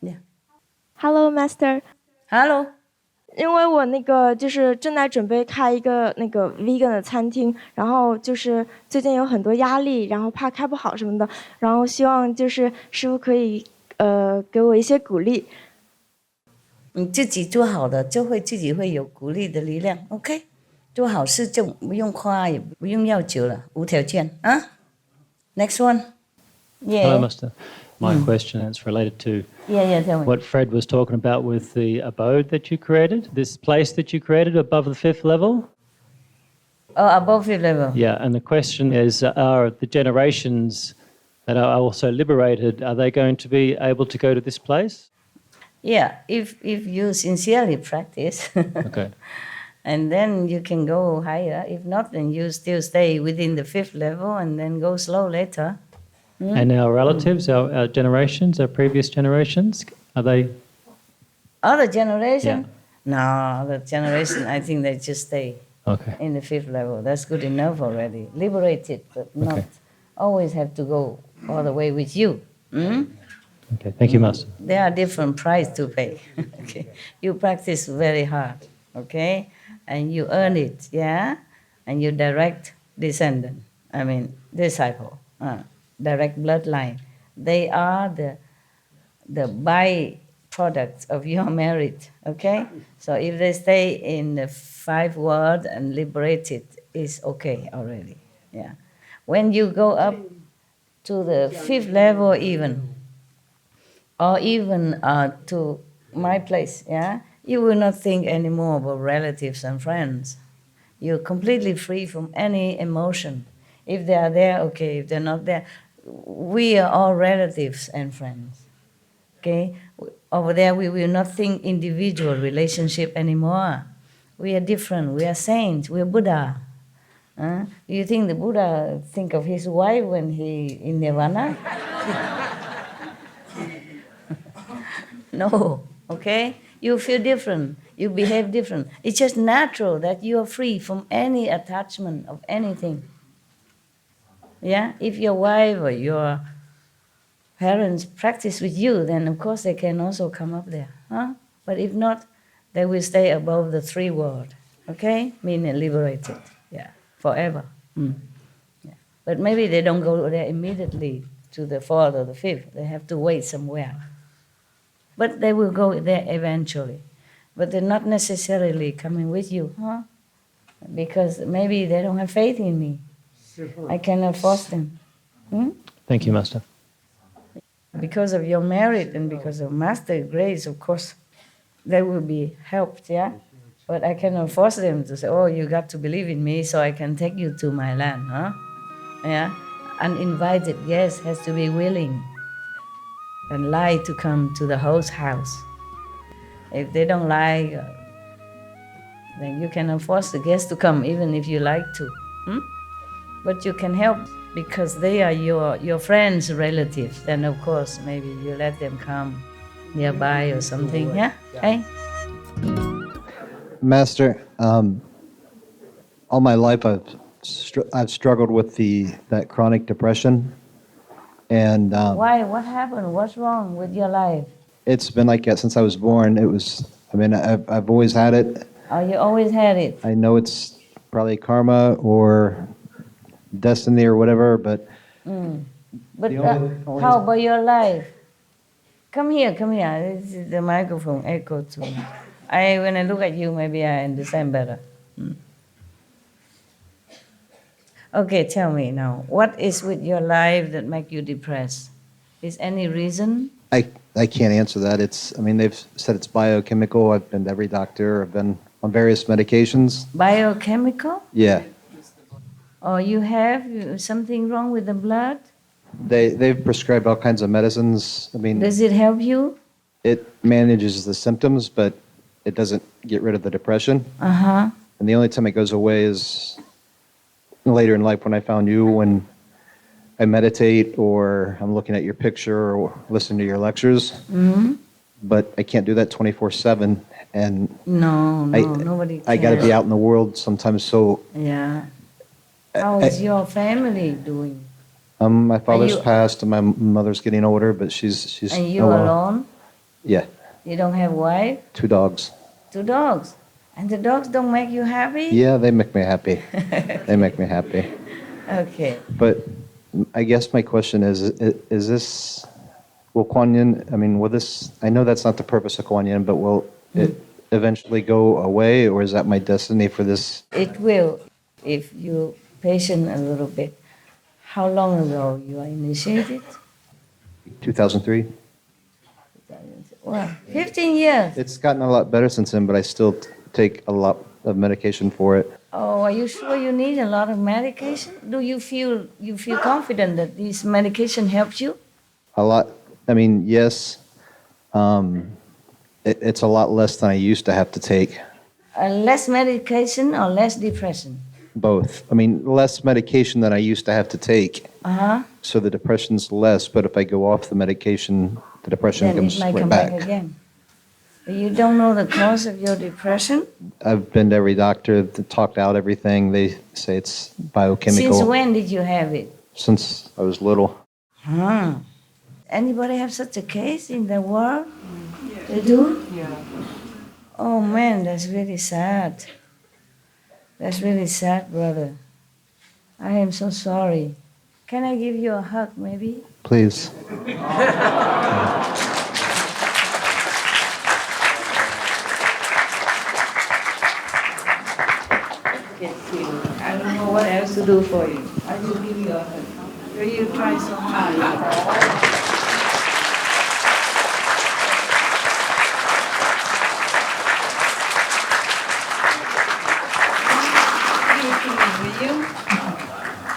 Yeah. Hello, Master. Hello. 因为我就是正在准备开一个vegan 的餐厅，然后就是最近有很多压力，然后怕开不好什么的，然后希望就是师父可以给我一些鼓励。你自己做好的，就会自己会有鼓励的力量。OK， 做好事就不用夸，也不用要求了，无条件啊。Next one. Yeah. Hello, Master. My question is related to tell me. what Fred was talking about with the abode that you created, this place that you created above the 5th level. Oh, above 5th level. Yeah, and the question is, are the generations that are also liberated, are they going to be able to go to this place? Yeah, if you sincerely practice. Okay. And then you can go higher. If not, then you still stay within the 5th level and then go slow later. And our relatives, our generations, our previous generations, are they? Other generation? Yeah. No, the generation, I think they just stay in the 5th level. That's good enough already. Liberated, but not always have to go all the way with you. Okay, thank you, Master. There are different price to pay. Okay, you practice very hard, okay? And you earn it, yeah? And you direct descendant, disciple. Direct bloodline. They are the byproducts of your merit, okay? So if they stay in the 5 world and liberated, it's okay already, yeah. When you go up to the 5th level even, or even to my place, yeah, you will not think anymore about relatives and friends. You're completely free from any emotion. If they are there, okay. If they're not there, we are all relatives and friends. Okay? Over there, we will not think individual relationship anymore. We are different. We are saints. We are Buddha. Do you think the Buddha think of his wife when he in Nirvana? No. Okay? You feel different. You behave different. It's just natural that you are free from any attachment of anything. Yeah, if your wife or your parents practice with you, then of course they can also come up there. But if not, they will stay above the 3 world. Okay, meaning liberated. Yeah, forever. Yeah. But maybe they don't go there immediately to the 4th or the 5th. They have to wait somewhere. But they will go there eventually. But they're not necessarily coming with you, because maybe they don't have faith in me. I cannot force them. Thank you, Master. because of your merit and because of master grace, of course, they will be helped, yeah? But I cannot force them to say, oh, you got to believe in me so I can take you to my land, huh? Yeah? Uninvited guest has to be willing and like to come to the host house. If they don't like, then you cannot force the guests to come, even if you like to. But you can help because they are your friends, relatives. Then, of course, maybe you let them come nearby or something, yeah? Hey? Master, all my life I've struggled with that chronic depression, and Why? What happened? What's wrong with your life? it's been like that since I was born. I've always had it. Oh, you always had it. I know it's probably karma or destiny or whatever, but But how about your life? Come here. This is the microphone echo to me. When I look at you, maybe I understand better. Okay, tell me now, what is with your life that make you depressed? Is any reason? I can't answer that. They've said it's biochemical. I've been to every doctor. I've been on various medications. Biochemical? Yeah. Or you have something wrong with the blood? They've prescribed all kinds of medicines. Does it help you? It manages the symptoms, but it doesn't get rid of the depression. Uh-huh. And the only time it goes away is later in life when I found you, when I meditate or I'm looking at your picture or listening to your lectures. Mm-hmm. But I can't do that 24/7. And nobody can. I got to be out in the world sometimes. So yeah. How is your family doing? my father's passed and my mother's getting older, but she's. And you alone? Yeah. You don't have wife? 2 dogs. 2 dogs. And the dogs don't make you happy? Yeah, they make me happy. They make me happy. Okay. But I guess my question is this, will Kuan Yin, will this, I know that's not the purpose of Kuan Yin, but will it eventually go away, or is that my destiny for this? It will, if you're patient a little bit. How long ago you are initiated? 2003. Well, 15 years. It's gotten a lot better since then, but I still take a lot of medication for it. Oh, are you sure you need a lot of medication? Do you feel confident that this medication helps you? A lot. Yes. It's a lot less than I used to have to take. Less medication or less depression? Both. Less medication than I used to have to take. Uh-huh. So the depression's less, but if I go off the medication, the depression then comes it might right come back again. But you don't know the cause of your depression? I've been to every doctor, talked out everything. They say it's biochemical. Since when did you have it? Since I was little. Huh. Anybody have such a case in the world? They do? Yeah. Oh man, that's really sad. That's really sad, brother. I am so sorry. Can I give you a hug, maybe? Please. I don't know what else to do for you. I will give you a hug. You try so hard.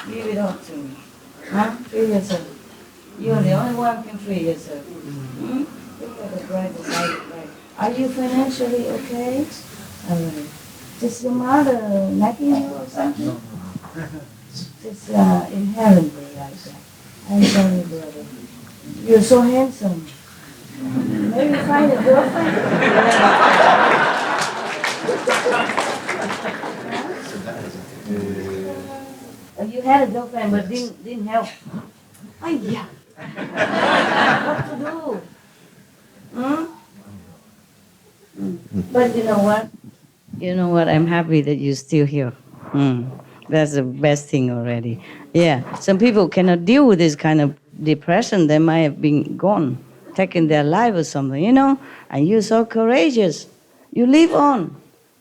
Give it up to me. Huh? Free yourself. You're the only one who can free yourself. Look at the brighter side of life. Are you financially okay? Is your mother nagging you or something? It's inherently like that. I'm sorry, brother. You're so handsome. Maybe find a girlfriend? You had a girlfriend, but didn't help. Oh, yeah. What to do? But you know what? You know what? I'm happy that you're still here. That's the best thing already. Yeah. Some people cannot deal with this kind of depression. They might have been gone, taken their life or something, And you're so courageous. You live on.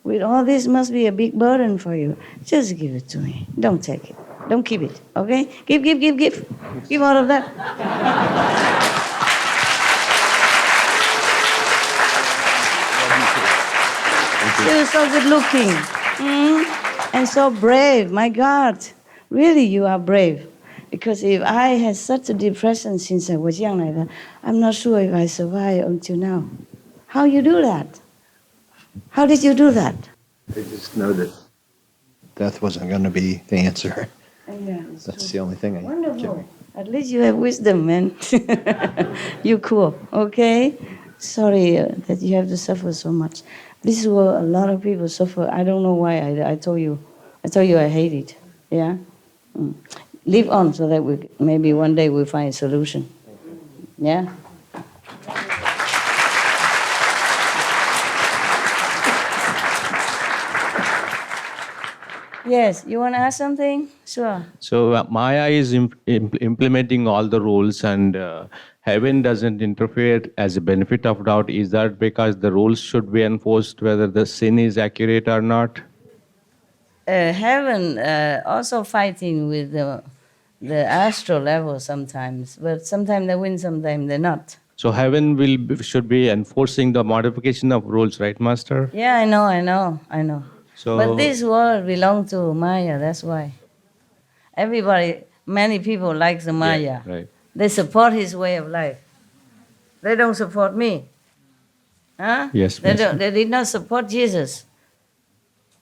With all this must be a big burden for you. Just give it to me. Don't take it. Don't keep it, okay? Give. Give all of that. You're so good looking. And so brave. My God. Really, you are brave. Because if I had such a depression since I was young like that, I'm not sure if I survive until now. How you do that? How did you do that? I just know that death wasn't going to be the answer. Yeah, That's the only thing I Wonderful. At least you have wisdom, man. You cool, okay? Sorry that you have to suffer so much. This is where a lot of people suffer. I don't know why. I told you I hate it. Yeah. Live on so that maybe one day we'll find a solution. Yeah. Yes, you want to ask something? Sure. So Maya is implementing all the rules, and heaven doesn't interfere as a benefit of doubt. Is that because the rules should be enforced whether the sin is accurate or not? Heaven also fighting with the astral level sometimes, but sometimes they win, sometimes they're not. So heaven should be enforcing the modification of rules, right, Master? Yeah, I know. So, but this world belongs to Maya, that's why. Many people like the Maya. Yeah, right. They support his way of life. They don't support me. Huh? Yes, they did not support Jesus.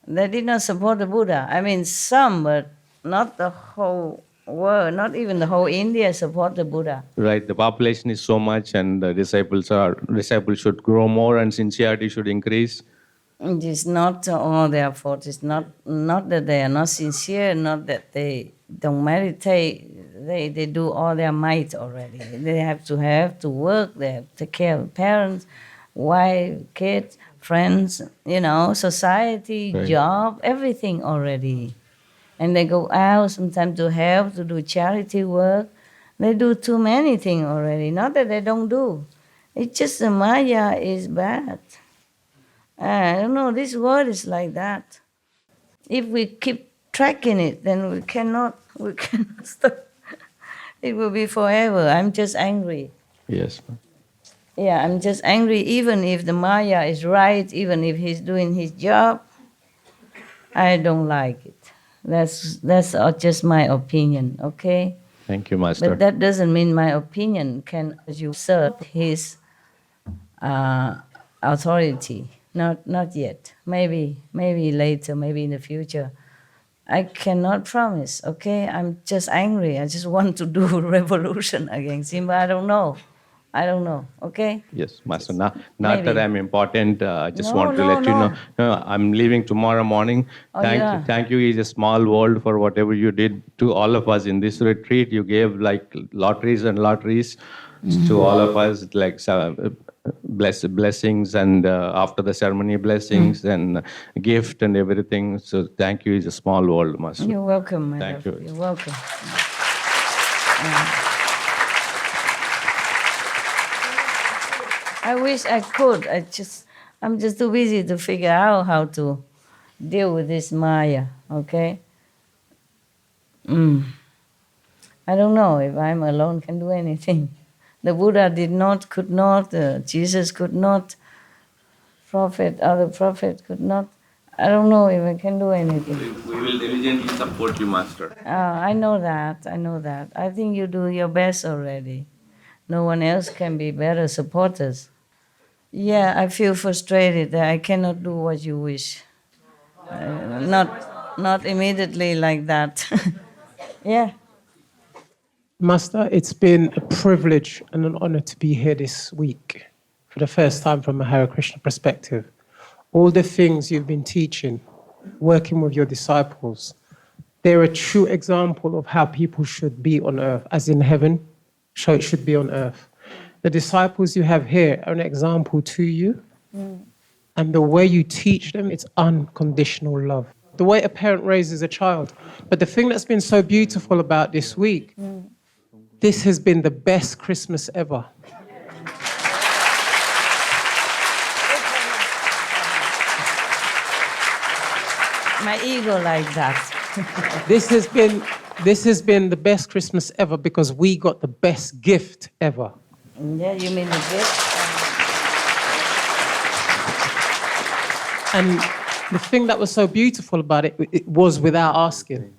They did not support the Buddha. I mean, some, but not the whole world, not even the whole India support the Buddha. Right, the population is so much, and the disciples should grow more, and sincerity should increase. It is not all their fault. It's not that they are not sincere, not that they don't meditate. They do all their might already. They have to work. They have to take care of parents, wife, kids, friends, society, right. Job, everything already. And they go out sometimes to help, to do charity work. They do too many things already. Not that they don't do. It's just the Maya is bad. I don't know, this world is like that. If we keep tracking it, then we cannot stop. It will be forever. I'm just angry. Yes. Yeah, I'm just angry even if the Maya is right, even if he's doing his job. I don't like it. That's just my opinion, okay? Thank you, Master. But that doesn't mean my opinion can usurp his authority. Not yet. Maybe later, maybe in the future. I cannot promise, okay? I'm just angry. I just want to do revolution against him, but I don't know, okay? Yes, Master. Not that I'm important. I just want to let you know. No, I'm leaving tomorrow morning. Thank you. It's a small world for whatever you did to all of us in this retreat. You gave like lotteries to all of us, like blessings, and after the ceremony blessings and gift and everything. So thank you. It's a small world, Master. You're welcome, my Thank love. you. You're welcome. I wish I could. I'm just too busy to figure out how to deal with this Maya, okay? I don't know if I'm alone can do anything. The Buddha could not, Jesus could not, other prophet could not. I don't know if I can do anything. We will diligently support you, Master. I know that. I think you do your best already. No one else can be better supporters. Yeah, I feel frustrated that I cannot do what you wish. Not immediately like that. Yeah. Master, it's been a privilege and an honor to be here this week for the first time from a Hare Krishna perspective. All the things you've been teaching, working with your disciples, they're a true example of how people should be on earth, as in heaven, so it should be on earth. The disciples you have here are an example to you, and the way you teach them, it's unconditional love. The way a parent raises a child. But the thing that's been so beautiful about this week, this has been the best Christmas ever. My ego like that. This has been the best Christmas ever because we got the best gift ever. Yeah, you mean the gift? And the thing that was so beautiful about it, it was without asking.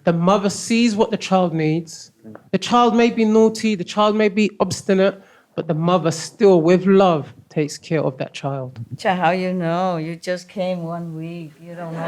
The mother sees what the child needs. The child may be naughty, the child may be obstinate, but the mother still, with love, takes care of that child. How you know? You just came 1 week. You don't know me.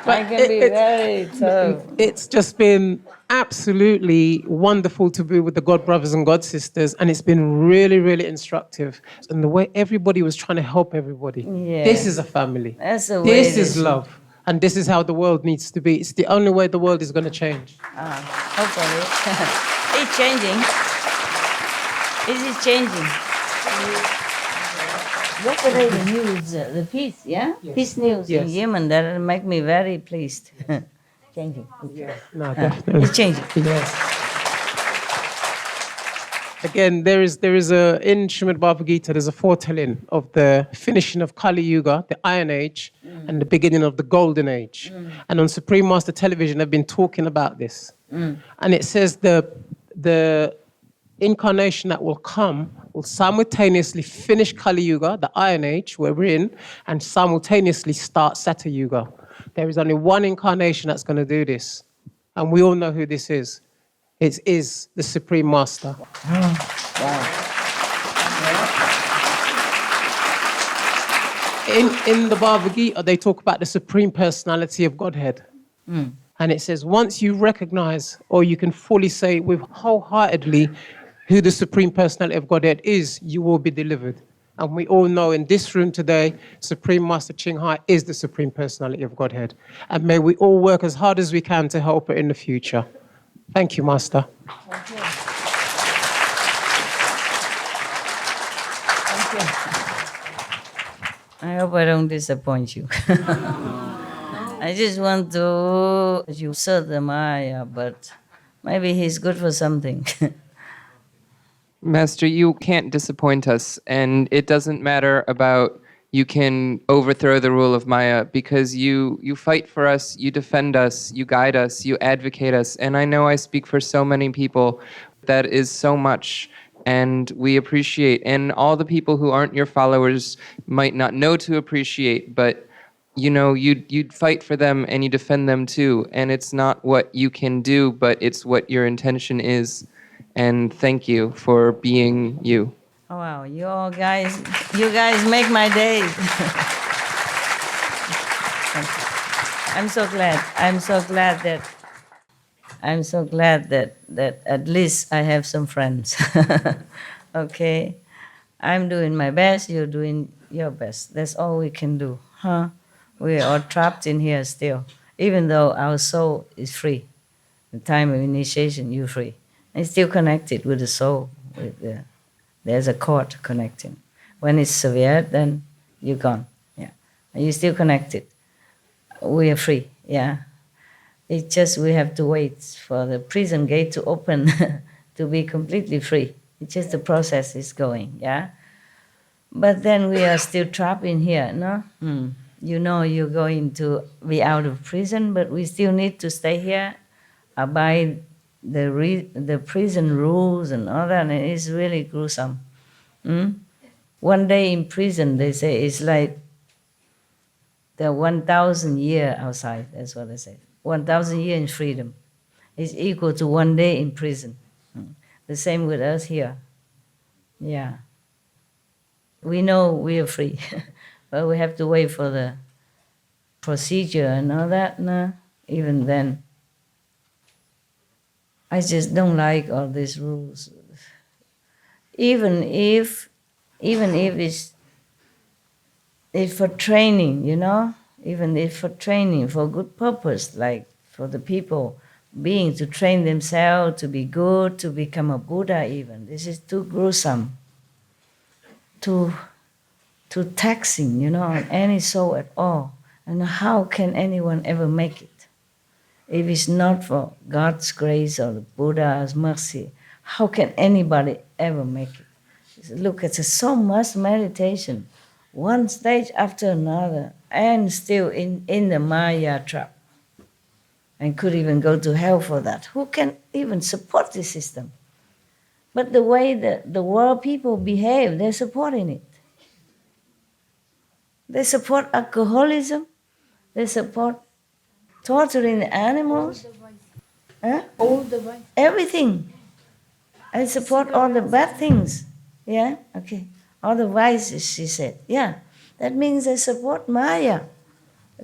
I can be very tough. It's just been absolutely wonderful to be with the God brothers and God sisters, and it's been really, really instructive. And the way everybody was trying to help everybody. Yeah. This is a family. That's the way This is love. And this is how the world needs to be. It's the only way the world is going to change. Hopefully. It's changing. It is changing. Yesterday the news, the peace, yeah? Yes. Peace news in Yemen, that make me very pleased. Changing. No, definitely. It's changing. Yes. Again, there is in Srimad Bhagavad Gita, there's a foretelling of the finishing of Kali Yuga, the Iron Age, and the beginning of the Golden Age. And on Supreme Master Television, they've been talking about this. And it says the incarnation that will come will simultaneously finish Kali Yuga, the Iron Age, where we're in, and simultaneously start Sattva Yuga. There is only one incarnation that's going to do this. And we all know who this is. It is the Supreme Master. In the Bhagavad Gita, they talk about the Supreme Personality of Godhead. And it says, once you recognize, or you can fully say with wholeheartedly who the Supreme Personality of Godhead is, you will be delivered. And we all know in this room today, Supreme Master Ching Hai is the Supreme Personality of Godhead. And may we all work as hard as we can to help her in the future. Thank you, Master. Thank you. I hope I don't disappoint you. I just want to serve the Maya, but maybe he's good for something. Master, you can't disappoint us, and it doesn't matter about you can overthrow the rule of Maya, because you fight for us, you defend us, you guide us, you advocate us, and I know I speak for so many people. That is so much, and we appreciate. And all the people who aren't your followers might not know to appreciate, but you know, you'd fight for them and you defend them too. And it's not what you can do, but it's what your intention is. And thank you for being you. Oh, wow, you guys make my day. I'm so glad that at least I have some friends. Okay, I'm doing my best, you're doing your best. That's all we can do, huh? We are trapped in here still, even though our soul is free. The time of initiation, you're free. It's still connected with the soul. There's a cord connecting. When it's severed, then you're gone. Yeah, and you're still connected. We are free. Yeah, it's just we have to wait for the prison gate to open to be completely free. It's just the process is going. Yeah, but then we are still trapped in here. No. You know you're going to be out of prison, but we still need to stay here, abide the prison rules and all that, and it's really gruesome. 1 day in prison, they say, is like the 1,000 years outside. That's what they say. 1,000 years in freedom is equal to 1 day in prison. The same with us here. Yeah. We know we are free. But we have to wait for the procedure and all that. No, even then, I just don't like all these rules. Even if it's for training, you know, even if for training, for good purpose, like for the people being to train themselves to be good, to become a Buddha even. This is too gruesome. Too taxing, you know, on any soul at all. And how can anyone ever make it? If it's not for God's grace or the Buddha's mercy, how can anybody ever make it? Look, it's so much meditation, one stage after another, and still in the Maya trap. And could even go to hell for that. Who can even support this system? But the way the world people behave, they're supporting it. They support alcoholism. They support torturing animals. All the vice. Everything. I support all the bad things. Yeah? Okay. All the vices, she said. Yeah. That means I support Maya.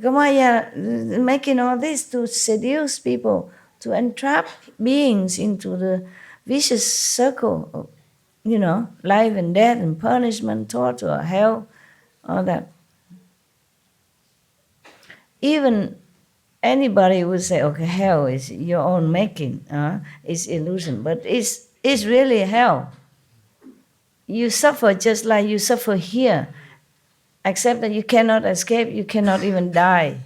Maya making all this to seduce people, to entrap beings into the vicious circle of, life and death and punishment, torture, hell, all that. Even anybody would say, okay, hell is your own making, it's illusion, but it's really hell. You suffer just like you suffer here, except that you cannot escape, you cannot even die.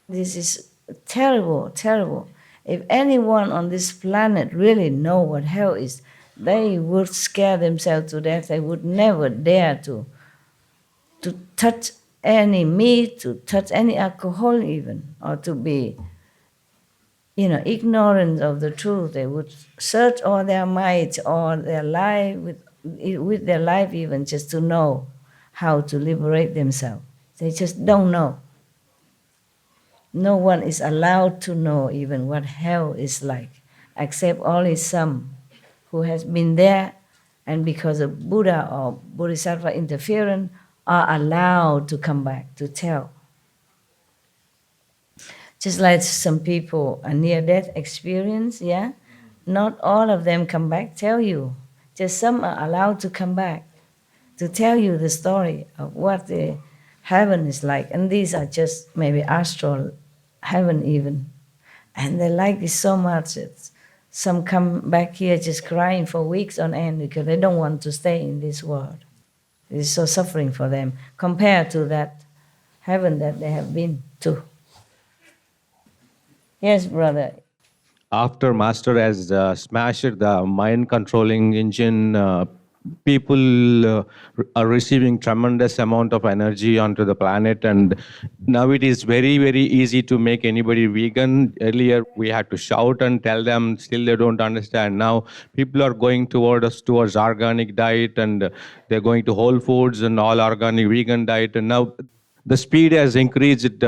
This is terrible, terrible. If anyone on this planet really know what hell is, they would scare themselves to death. They would never dare to touch any meat, to touch any alcohol even, or to be, ignorant of the truth. They would search all their might, all their life, with their life even, just to know how to liberate themselves. They just don't know. No one is allowed to know even what hell is like, except only some who has been there, and because of Buddha or Bodhisattva interference, are allowed to come back to tell. Just like some people, a near-death experience, yeah? Not all of them come back, tell you. Just some are allowed to come back to tell you the story of what the heaven is like. And these are just maybe astral heaven even. And they like it so much that some come back here just crying for weeks on end because they don't want to stay in this world. It's so suffering for them compared to that heaven that they have been to. Yes, brother. After Master has smashed the mind controlling engine, people are receiving tremendous amount of energy onto the planet, and now it is very, very easy to make anybody vegan. Earlier we had to shout and tell them, still they don't understand. Now people are going towards organic diet, and they're going to Whole Foods and all organic vegan diet, and now the speed has increased.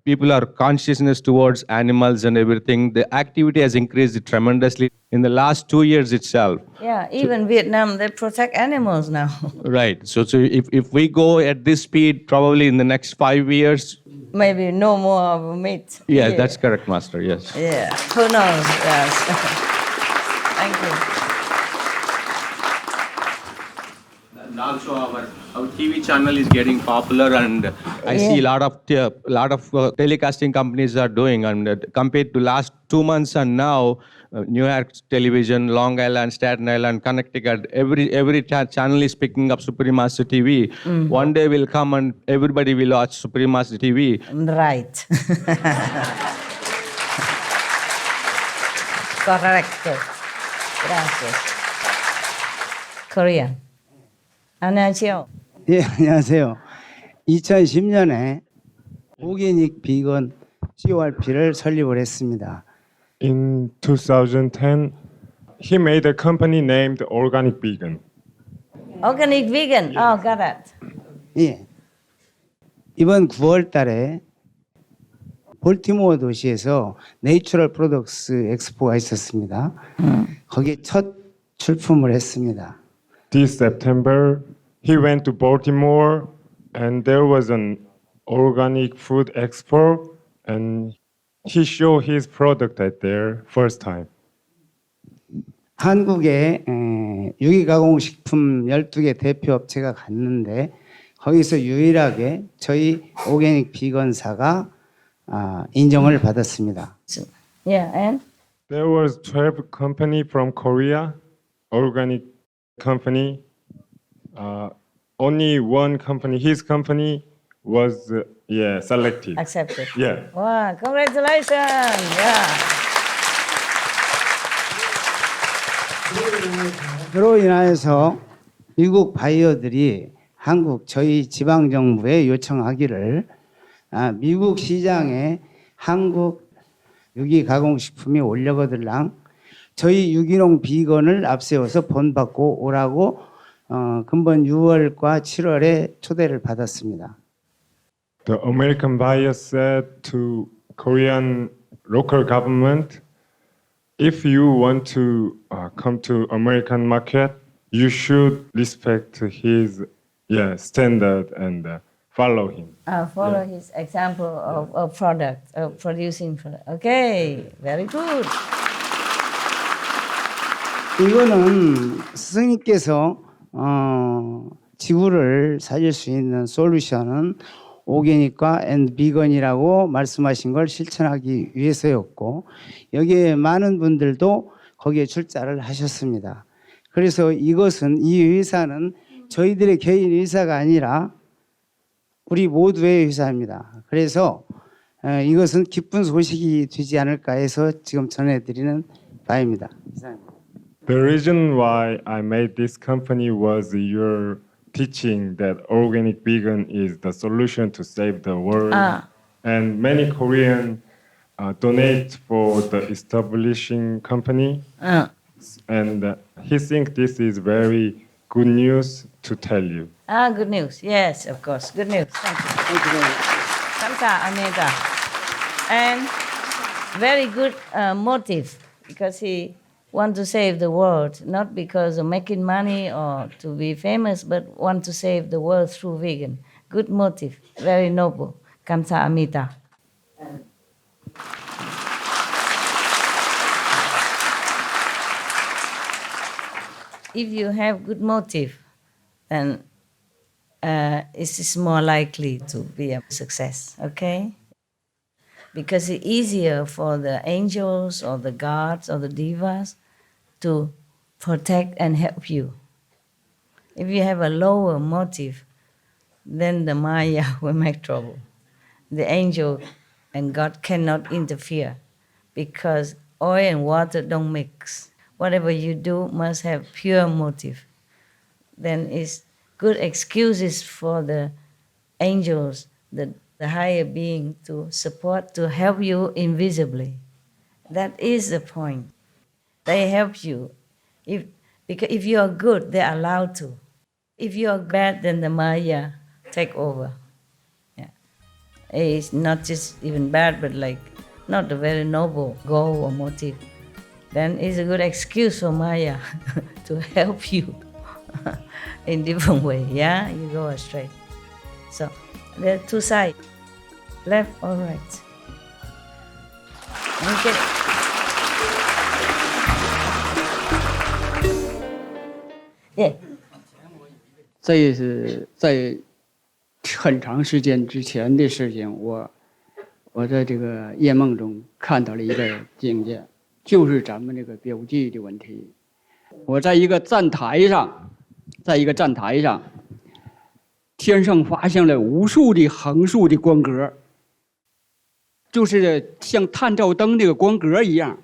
People are consciousness towards animals and everything. The activity has increased tremendously in the last 2 years itself. Yeah, even Vietnam, they protect animals now. Right. So if we go at this speed, probably in the next 5 years. Maybe no more of meat. Yeah, that's correct, Master. Yes. Yeah, who knows? Yes. Thank you. And also our TV channel is getting popular, and I see a lot of telecasting companies are doing, and compared to last 2 months and now, New York Television, Long Island, Staten Island, Connecticut, every channel is picking up Supreme Master TV. One day will come and everybody will watch Supreme Master TV. Right. Correct. Gracias. Korea. 안녕하세요. 예, 안녕하세요. 2010년에 오게닉 비건 CORP를 설립을 했습니다. In 2010, he made a company named Organic Vegan. Organic vegan. Oh, got it. 예. 이번 9월 달에 볼티모어 도시에서 내추럴 프로덕스 엑스포가 있었습니다. 거기에 첫 출품을 했습니다. This September, he went to Baltimore, and there was an organic food expo, and he showed his product at there first time. 한국에 유기가공식품 12개 대표 업체가 갔는데 거기서 유일하게 저희 오게닉 비건사가 인정을 받았습니다. Yeah, and there was 12 company from Korea, organic company. Only one company, his company, was selected. Accepted. Yeah. Wow, congratulations. Yeah. 그로 인하여서 미국 바이어들이 한국 저희 지방 정부에 요청하기를 미국 시장에 한국 유기 가공식품이 올려거들랑 저희 유기농 비건을 앞세워서 본받고 오라고 근본 6월과 7월에 초대를 받았습니다. The American buyer said to Korean local government, if you want to come to American market, you should respect his standard and follow him. Follow his example of product, of producing product. Okay, very good. 이거는 스승님께서 지구를 살릴 수 있는 솔루션은 오게닉과 앤 비건이라고 말씀하신 걸 실천하기 위해서였고 여기에 많은 분들도 거기에 출자를 하셨습니다. 그래서 이것은 이 의사는 저희들의 개인 의사가 아니라 우리 모두의 의사입니다. 그래서 이것은 기쁜 소식이 되지 않을까 해서 지금 전해드리는 바입니다. The reason why I made this company was your teaching that organic vegan is the solution to save the world. And many Koreans donate for the establishing company. And he thinks this is very good news to tell you. Good news. Yes, of course. Good news. Thank you. Thank you very much. 감사합니다. And very good motive because he want to save the world, not because of making money or to be famous, but want to save the world through vegan. Good motive, very noble. 감사합니다. If you have good motive, then it's more likely to be a success, okay? Because it's easier for the angels or the gods or the devas to protect and help you. If you have a lower motive, then the Maya will make trouble. The angel and God cannot interfere because oil and water don't mix. Whatever you do must have pure motive. Then it's good excuses for the angels, the higher being to support, to help you invisibly. That is the point. They help you. Because if you are good, they're allowed to. If you are bad, then the Maya take over. Yeah. It's not just even bad, but like not a very noble goal or motive. Then it's a good excuse for Maya to help you in different way. Yeah, you go astray. So there are two sides, left or right. Okay. 这也是在很长时间之前的事情，我在这个夜梦中看到了一个境界，就是咱们这个标记的问题。我在一个站台上，天上发现了无数的横竖的光格，就是像探照灯这个光格一样，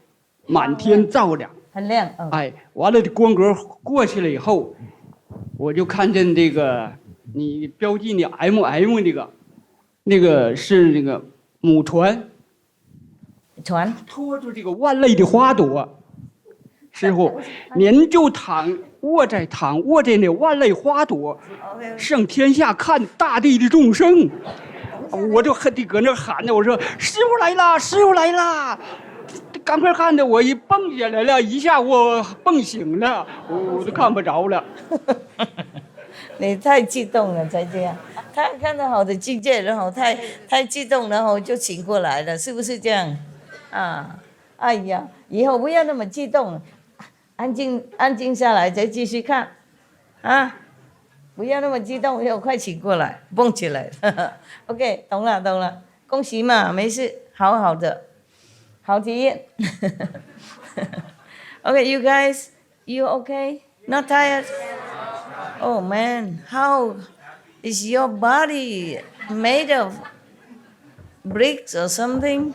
满天照亮，很亮。哎，完了，这光格过去了以后，我就看见这个你标记的 MM 那个是那个母船拖着这个万类的花朵。师傅，您就卧在那万类花朵，向天下看大地的众生。我就恨地搁那喊着，我说师傅来啦，师傅来啦！赶快看着我一蹦起来了，一下我蹦醒了，我都看不着了。你太激动了才这样，他看到好的境界，然后太激动，然后就醒过来了，是不是这样？哎呀，以后不要那么激动，安静下来再继续看，不要那么激动，要快醒过来，蹦起来。OK， 懂了，恭喜嘛，没事，好的，好体验。Okay, you guys, you okay? Not tired? Oh man, how is your body made of bricks or something?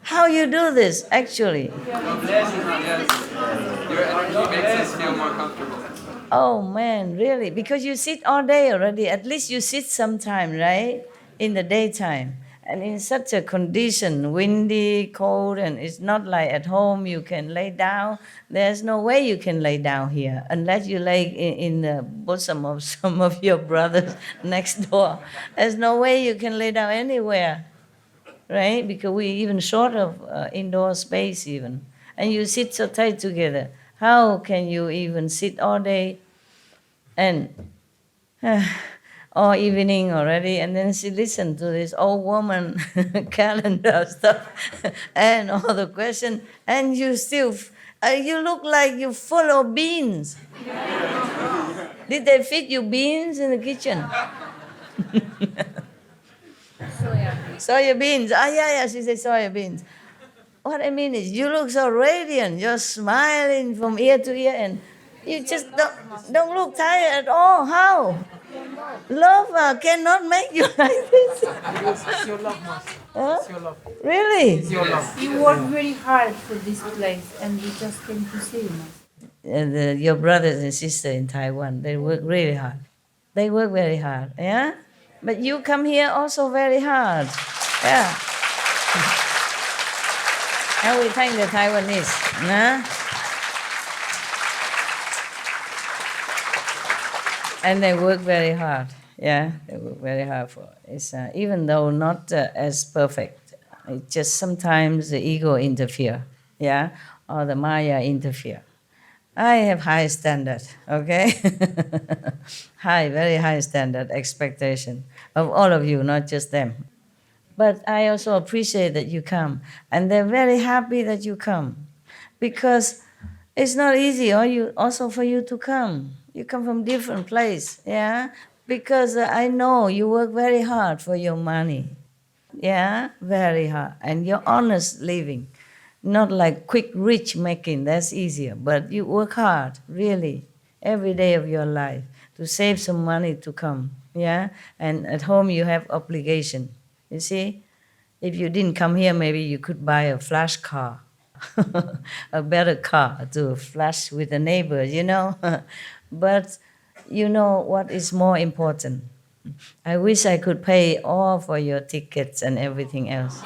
How you do this actually? Your energy makes us feel more comfortable. Oh man, really? Because you sit all day already. At least you sit sometime, right? In the daytime. And in such a condition, windy, cold, and it's not like at home you can lay down. There's no way you can lay down here unless you lay in the bosom of some of your brothers next door. There's no way you can lay down anywhere, right? Because we even short of indoor space even. And you sit so tight together. How can you even sit all day and all evening already, and then she listened to this old woman calendar stuff and all the question, and you still, you look like you're full of beans. Did they feed you beans in the kitchen? Soya beans. Yeah, she said soya beans. What I mean is, you look so radiant. You're smiling from ear to ear, and you just don't look tired at all. How? Love cannot make you like this. It's your love, Master. Huh? It's your love. Really? It's your love. You worked very hard for this place, and we just came to see you, Master. Your brothers and sisters in Taiwan, they work really hard. They work very hard, yeah? But you come here also very hard, yeah. And we thank the Taiwanese, nah? And they work very hard, yeah? They work very hard for it. It's, even though not as perfect, it just sometimes the ego interfere, yeah? Or the Maya interfere. I have high standard, okay? Very high standard expectation of all of you, not just them. But I also appreciate that you come. And they're very happy that you come. Because it's not easy also for you to come. You come from different place, yeah? Because I know you work very hard for your money. Yeah, very hard. And you're honest living. Not like quick rich making, that's easier. But you work hard, really, every day of your life to save some money to come, yeah? And at home you have obligation. You see, if you didn't come here, maybe you could buy a flash car, a better car to flash with the neighbors, you know. But you know what is more important? I wish I could pay all for your tickets and everything else.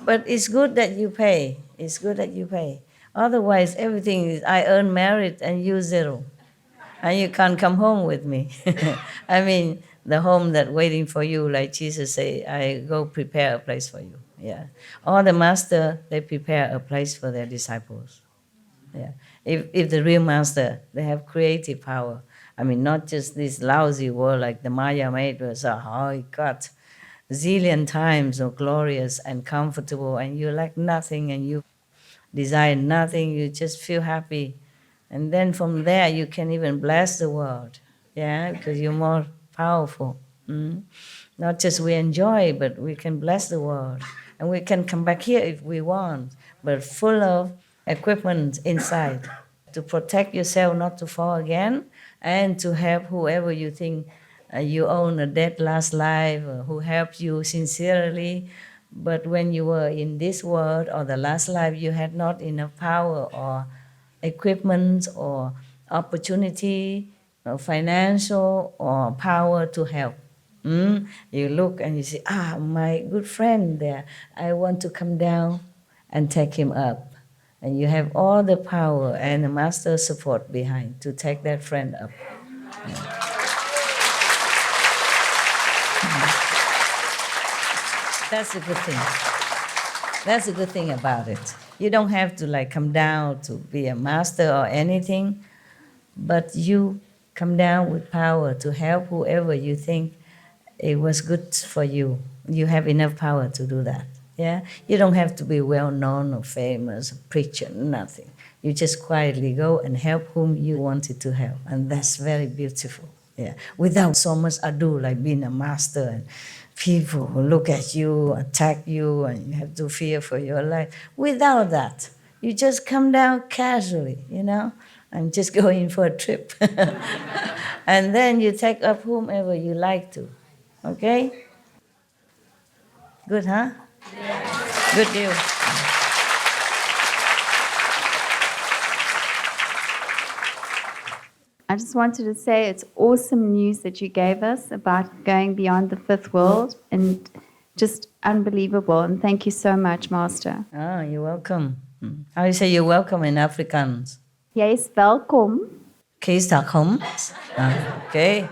But it's good that you pay. It's good that you pay. Otherwise, everything is, I earn merit and you zero. And you can't come home with me. I mean, the home that waiting for you, like Jesus say, I go prepare a place for you. Yeah. All the master, they prepare a place for their disciples. Yeah. If the real master, they have creative power. I mean, not just this lousy world like the Maya made was, it got zillion times so glorious and comfortable, and you lack nothing and you desire nothing, you just feel happy. And then from there, you can even bless the world, yeah, because you're more powerful. Not just we enjoy, but we can bless the world. And we can come back here if we want, but full of equipment inside to protect yourself not to fall again, and to help whoever you think you own a dead last life, or who helped you sincerely. But when you were in this world or the last life, you had not enough power or equipment or opportunity or financial or power to help. You look and you say, my good friend there, I want to come down and take him up. And you have all the power and the master support behind to take that friend up. That's a good thing. That's a good thing about it. You don't have to come down to be a master or anything, but you come down with power to help whoever you think it was good for you. You have enough power to do that. Yeah, you don't have to be well known or famous, preacher, nothing. You just quietly go and help whom you wanted to help, and that's very beautiful. Yeah, without so much ado, like being a master and people who look at you, attack you, and you have to fear for your life. Without that, you just come down casually, I'm just going for a trip. And then you take up whomever you like to, okay? Good, huh? Yeah. Good deal. I just wanted to say it's awesome news that you gave us about going beyond the fifth world and just unbelievable. And thank you so much, Master. Ah, you're welcome. How you say you're welcome in Afrikaans? Jy is welkom. Kees welkom. Okay.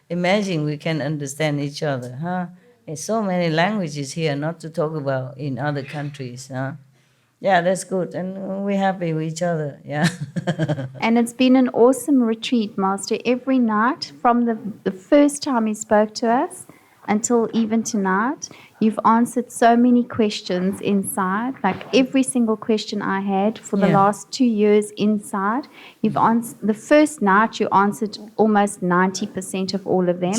Imagine we can understand each other, huh? There's so many languages here, not to talk about in other countries, huh? Yeah, that's good, and we're happy with each other, yeah. And it's been an awesome retreat, Master. Every night, from the first time you spoke to us until even tonight, you've answered so many questions inside. Like every single question I had for the last 2 years inside, you've answered. The first night you answered almost 90% of all of them,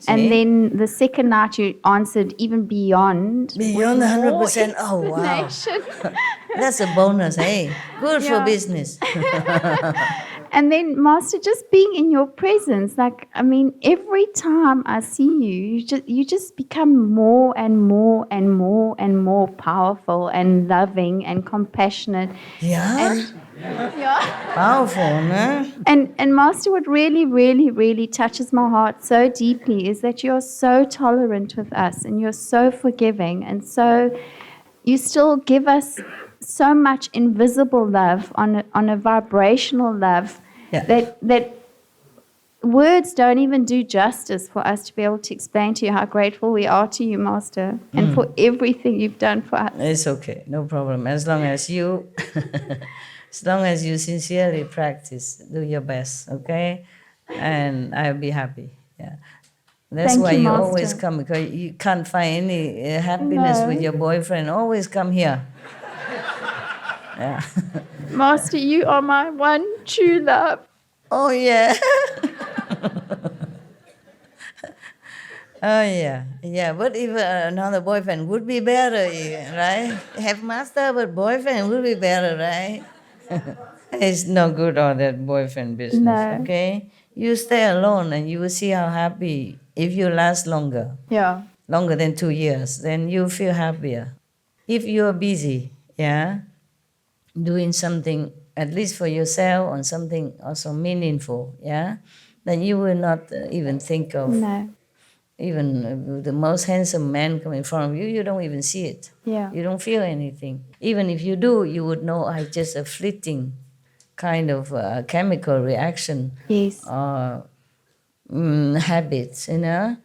and then the second night you answered even beyond. Beyond 100%. Oh wow, that's a bonus, hey? Good for business. And then, Master, just being in your presence, like, I mean, every time I see you just become more and more and more and more powerful and loving and compassionate. Yeah? Powerful, no? And Master, what really, really, really touches my heart so deeply is that you're so tolerant with us and you're so forgiving, and so you still give us so much invisible love on a vibrational love that words don't even do justice for us to be able to explain to you how grateful we are to you, Master, and for everything you've done for us. It's okay, no problem. As long as you sincerely practice, do your best, okay? And I'll be happy, yeah. That's why you always come, because you can't find any happiness with your boyfriend. Always come here. Yeah. Master, you are my one true love. Oh, yeah. Oh, yeah. Yeah, but if another boyfriend would be better, right? Have master, but boyfriend would be better, right? It's no good all that boyfriend business, okay? You stay alone and you will see how happy if you last longer. Yeah. Longer than 2 years, then you feel happier. If you're busy, doing something at least for yourself or something also meaningful, then you will not even think of even the most handsome man coming in front of you, you don't even see it. Yeah. You don't feel anything. Even if you do, you would know it's just a fleeting kind of chemical reaction. Yes. Habits, you know.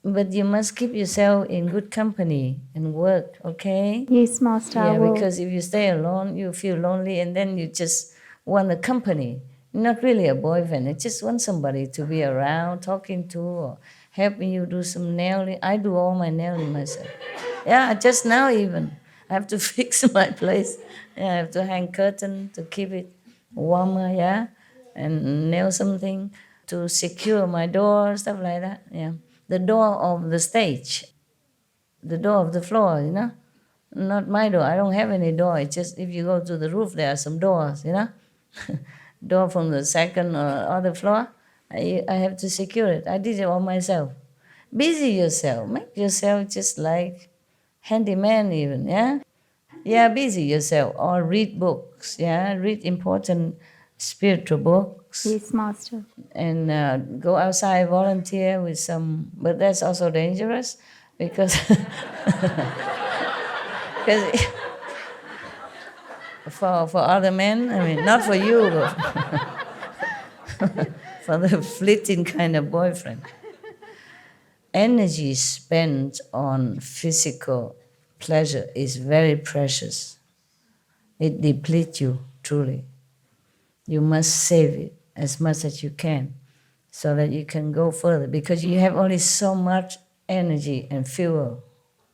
But you must keep yourself in good company and work, okay? Yes, Master. I will. Because if you stay alone, you feel lonely, and then you just want a company. Not really a boyfriend. You just want somebody to be around, talking to, or helping you do some nailing. I do all my nailing myself. Yeah, just now even. I have to fix my place. I have to hang curtain to keep it warmer, and nail something to secure my door, stuff like that, The door of the stage, the door of the floor, you know. Not my door. I don't have any door. It's just if you go to the roof, there are some doors, you know. Door from the second or other floor, I have to secure it. I did it all myself. Busy yourself. Make yourself just like handyman even, busy yourself. Or read books, read important spiritual books. Yes, Master. And go outside, volunteer with some, but that's also dangerous because for other men, I mean, not for you, but for the fleeting kind of boyfriend. Energy spent on physical pleasure is very precious. It depletes you, truly. You must save it as much as you can so that you can go further, because you have only so much energy and fuel.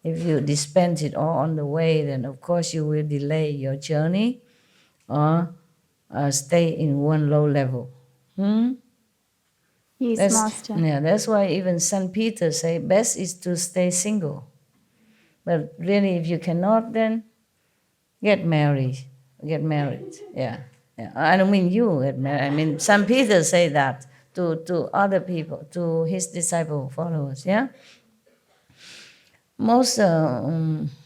If you dispense it all on the way, then of course you will delay your journey or stay in one low level. Yes, Master. Yeah, that's why even St. Peter say best is to stay single. But really, if you cannot, then get married. Get married, yeah. I don't mean you get married. I mean, St. Peter say that to other people, to his disciple followers, Most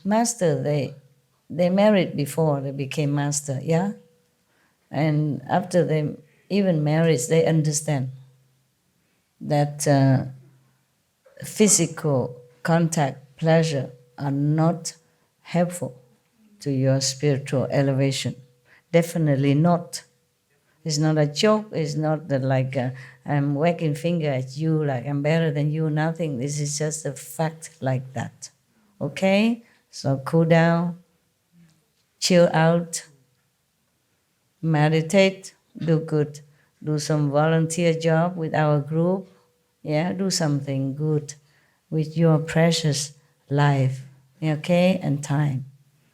master, they married before they became master, And after they even married, they understand. that physical contact, pleasure are not helpful to your spiritual elevation. Definitely not. It's not a joke. It's not that like I'm wagging finger at you like I'm better than you, nothing. This is just a fact like that. Okay? So cool down, chill out, meditate, do good. Do some volunteer job with our group. Yeah, do something good with your precious life, okay, and time.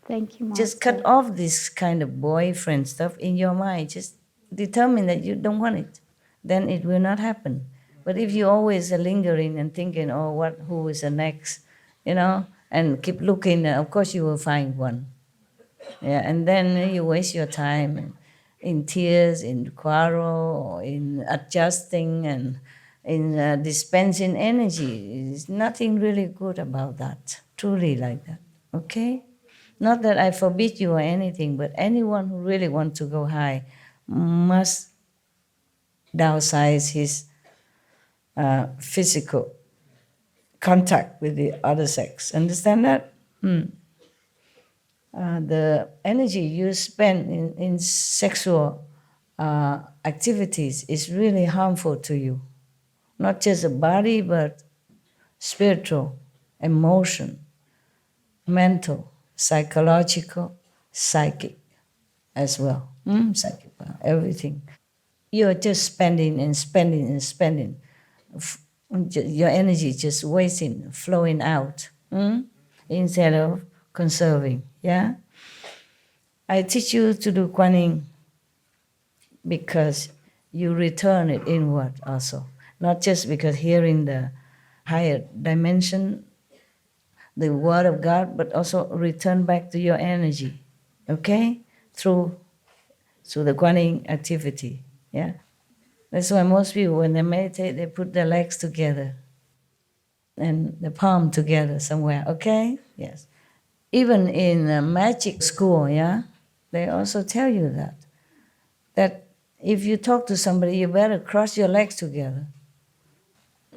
Thank you, Master. Just cut off this kind of boyfriend stuff in your mind. Just determine that you don't want it. Then it will not happen. But if you always are lingering and thinking, oh, who is the next, and keep looking, of course you will find one. Yeah, and then you waste your time in tears, in quarrel, or in adjusting and in dispensing energy. There's nothing really good about that, truly like that, okay? Not that I forbid you or anything, but anyone who really wants to go high must downsize his physical contact with the other sex. Understand that? The energy you spend in sexual activities is really harmful to you. Not just the body, but spiritual, emotion, mental, psychological, psychic as well. Psychic, everything. You're just spending and spending and spending. Your energy just wasting, flowing out, instead of conserving. Yeah? I teach you to do Kuan Yin because you return it inward also. Not just because hearing the higher dimension, the word of God, but also return back to your energy, okay? Through the Kuan Yin activity, yeah? That's why most people, when they meditate, they put their legs together and the palm together somewhere, okay? Yes. Even in a magic school, yeah, they also tell you that if you talk to somebody, you better cross your legs together.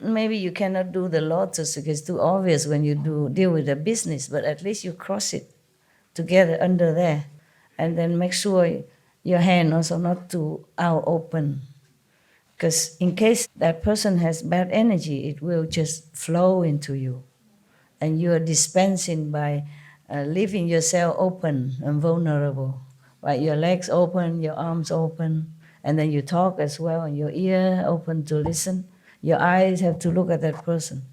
Maybe you cannot do the lotus because it's too obvious when you deal with the business, but at least you cross it together under there. And then make sure your hand also not too out open. Because in case that person has bad energy, it will just flow into you. And you are dispensing by leaving yourself open and vulnerable. Right? Your legs open, your arms open, and then you talk as well, and your ear open to listen. Your eyes have to look at that person.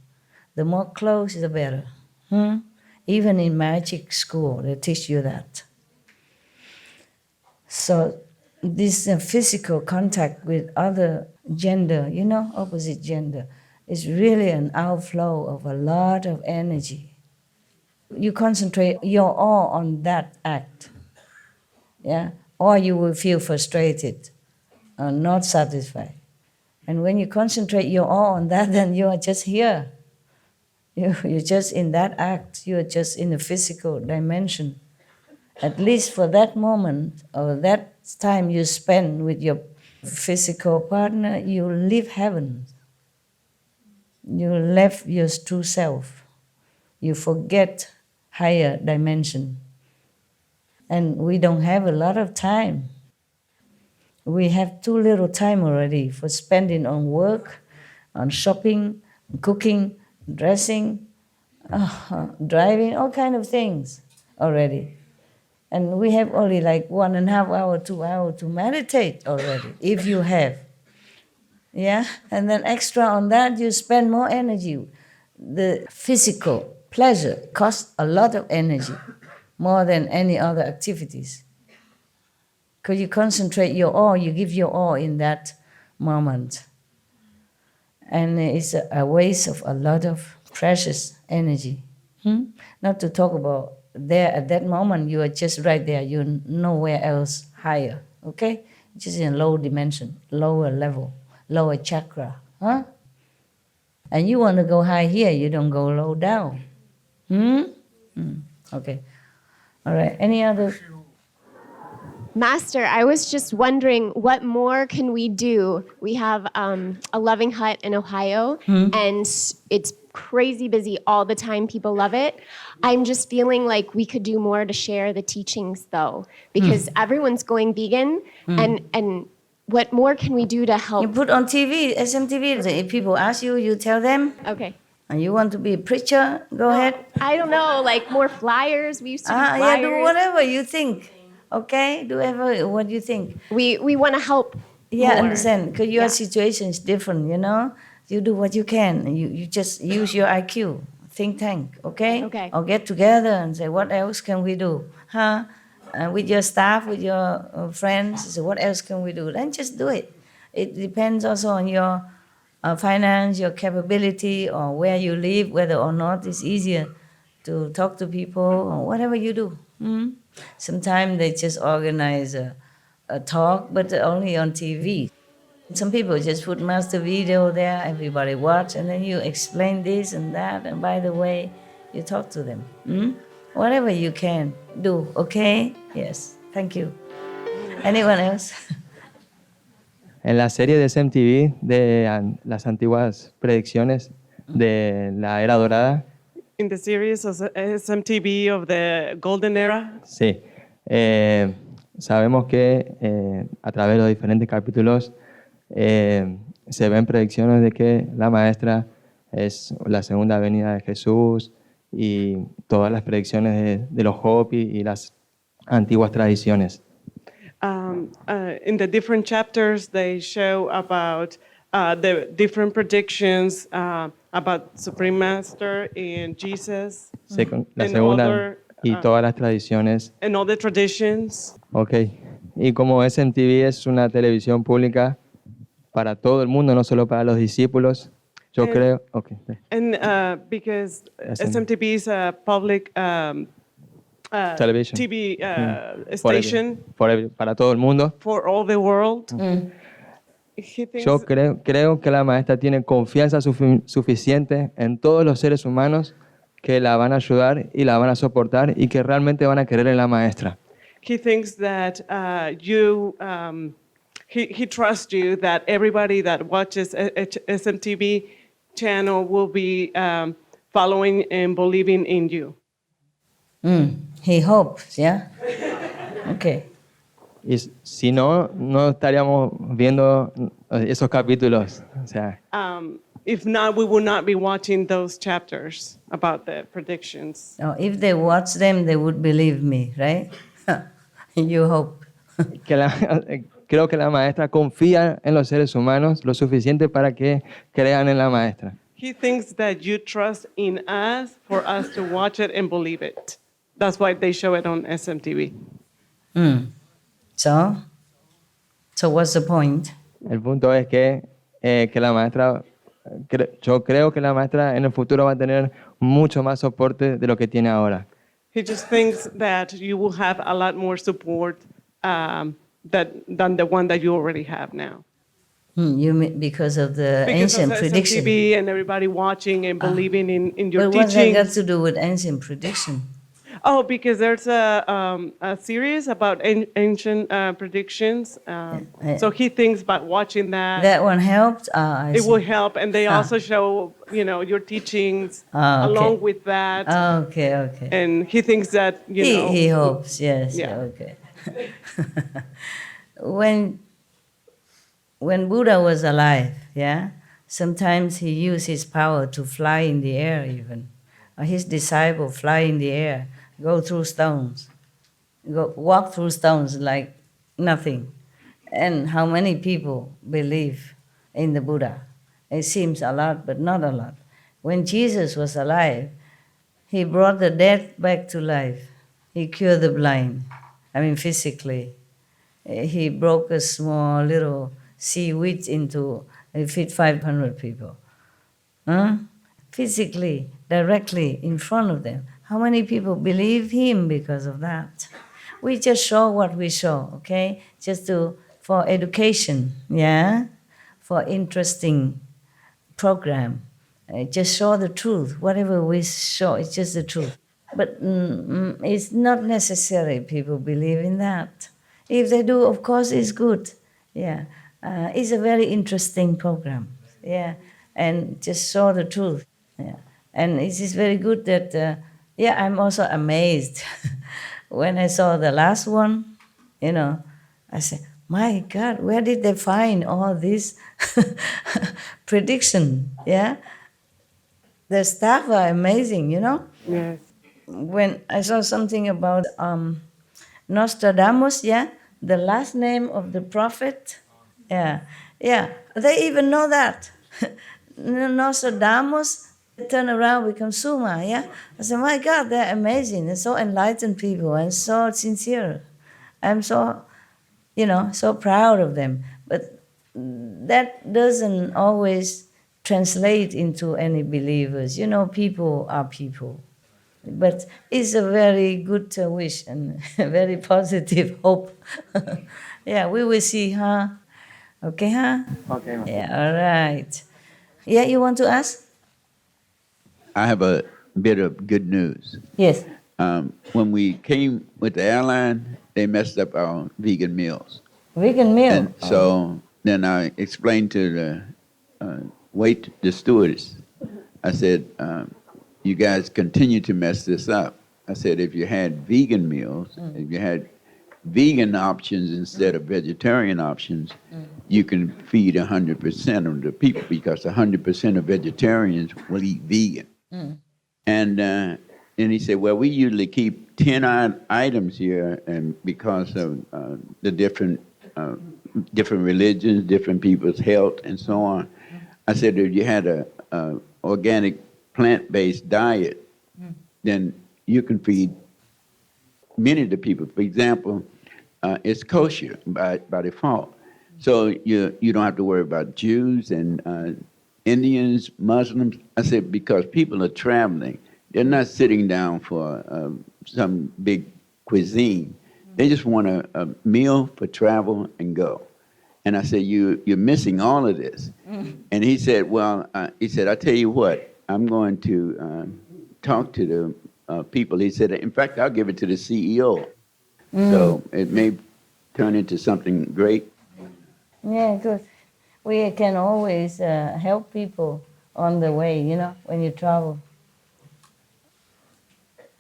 The more close, the better. Even in magic school, they teach you that. So this physical contact with other gender, opposite gender, is really an outflow of a lot of energy. You concentrate your all on that act, yeah, or you will feel frustrated or not satisfied. And when you concentrate your all on that, then you are just here. You're just in that act. You're just in the physical dimension. At least for that moment or that time you spend with your physical partner, you leave heaven. You left your true self. You forget higher dimension. And we don't have a lot of time. We have too little time already for spending on work, on shopping, cooking, dressing, driving, all kind of things already. And we have only like 1.5 hour, 2 hours to meditate already, if you have. Yeah? And then extra on that, you spend more energy. The physical pleasure costs a lot of energy, more than any other activities. Because you concentrate your all, you give your all in that moment. And it's a waste of a lot of precious energy. Not to talk about there at that moment, you are just right there, you're nowhere else higher, okay? Just in a low dimension, lower level, lower chakra, huh? And you want to go high here, you don't go low down. Okay. All right, any other? Master, I was just wondering, what more can we do? We have a loving hut in Ohio, and it's crazy busy all the time. People love it. I'm just feeling like we could do more to share the teachings, though, because everyone's going vegan, and what more can we do to help? You put on TV, SMTV. If people ask you, you tell them. Okay. And you want to be a preacher? Go ahead. I don't know, like more flyers. We used to do flyers. Yeah, do whatever you think. Okay, do whatever what you think. We want to help. Yeah, more. understand. Because your situation is different. You know, you do what you can. You just use your IQ, think tank. Okay. Okay. Or get together and say, what else can we do? Huh? With your staff, with your friends. So what else can we do? Then just do it. It depends also on your finance, your capability, or where you live, whether or not it's easier to talk to people or whatever you do. Sometimes they just organize a talk, but only on TV. Some people just put master video there, everybody watch, and then you explain this and that, and by the way, you talk to them. Whatever you can do, okay? Yes, thank you. Anyone else? En la serie de SMTV de las antiguas predicciones de la era dorada. In the series of SMTV of the Golden Era. Sí. Sabemos que a través de los diferentes capítulos se ven predicciones de que la maestra es la segunda venida de Jesús y todas las predicciones de los Hopi y las antiguas tradiciones. In the different chapters, they show about the different predictions about Supreme Master and Jesus. La segunda y todas las tradiciones. And all the traditions. Okay. Y como SMTV es una televisión pública para todo el mundo, no solo para los discípulos, yo creo. Okay. And because SMTV is a public television TV station para todo el mundo. For all the world. Yo creo que la maestra tiene confianza suficiente en todos los seres humanos que la van a ayudar y la van a soportar y que realmente van a querer en la maestra. He thinks that he trusts you, that everybody that watches SMTV channel will be following and believing in you. He hopes, yeah? Okay. Y si no, no estaríamos viendo esos capítulos. O sea, if not, we will not be watching those chapters about the predictions. No, if they watch them, they would believe me, right? You hope. Creo que la maestra confía en los seres humanos lo suficiente para que crean en la maestra. He thinks that you trust in us for us to watch it and believe it. That's why they show it on SMTV. So what's the point? El punto es que la maestra, yo creo que la maestra en el futuro va a tener mucho más soporte de lo que tiene ahora. He just thinks that you will have a lot more support than the one that you already have now. You mean because of the ancient prediction? SMTV and everybody watching and believing in your but what's that teachings. got to do with ancient prediction? Oh, because there's a series about ancient predictions. So he thinks about watching that. That one helped? It will help. And they also show, your teachings along with that. Okay. And he thinks that, He hopes, yes. Yeah. Okay. When Buddha was alive, sometimes he used his power to fly in the air even. His disciple fly in the air, go through stones, walk through stones like nothing. And how many people believe in the Buddha? It seems a lot, but not a lot. When Jesus was alive, he brought the dead back to life. He cured the blind, physically. He broke a small little seaweed into, he fed 500 people. Physically, directly in front of them. How many people believe him because of that? We just show what we show, okay? Just for education, for interesting program. Just show the truth. Whatever we show, it's just the truth. But it's not necessary people believe in that. If they do, of course, it's good. Yeah, it's a very interesting program. Yeah, and just show the truth. Yeah, and it is very good that. Yeah, I'm also amazed when I saw the last one. You know, I said, "My God, where did they find all this prediction?" Yeah, the staff are amazing. You know. Yes. When I saw something about Nostradamus, yeah, the last name of the prophet, yeah, they even know that. Nostradamus turn around become Suma, yeah. I said, my God, they're amazing. They're so enlightened people and so sincere. I'm so, so proud of them. But that doesn't always translate into any believers. People are people. But it's a very good wish and a very positive hope. Yeah, we will see, huh? Okay, huh? Okay. Yeah, all right. Yeah, you want to ask? I have a bit of good news. Yes. When we came with the airline, they messed up our vegan meals. Vegan meal? And so then I explained to the stewardess, I said, you guys continue to mess this up. I said, if you had vegan meals, if you had vegan options instead of vegetarian options, you can feed 100% of the people because 100% of vegetarians will eat vegan. And he said, well, we usually keep 10 items here, and because of the different religions, different people's health, and so on. I said, if you had a organic plant-based diet, then you can feed many of the people. For example, it's kosher by default. So you don't have to worry about Jews and Indians, Muslims. I said, because people are traveling. They're not sitting down for some big cuisine. They just want a meal for travel and go. And I said, you're missing all of this. And he said, well, I tell you what, I'm going to talk to the people. He said, in fact, I'll give it to the CEO. So it may turn into something great. Yeah, good. We can always help people on the way, when you travel.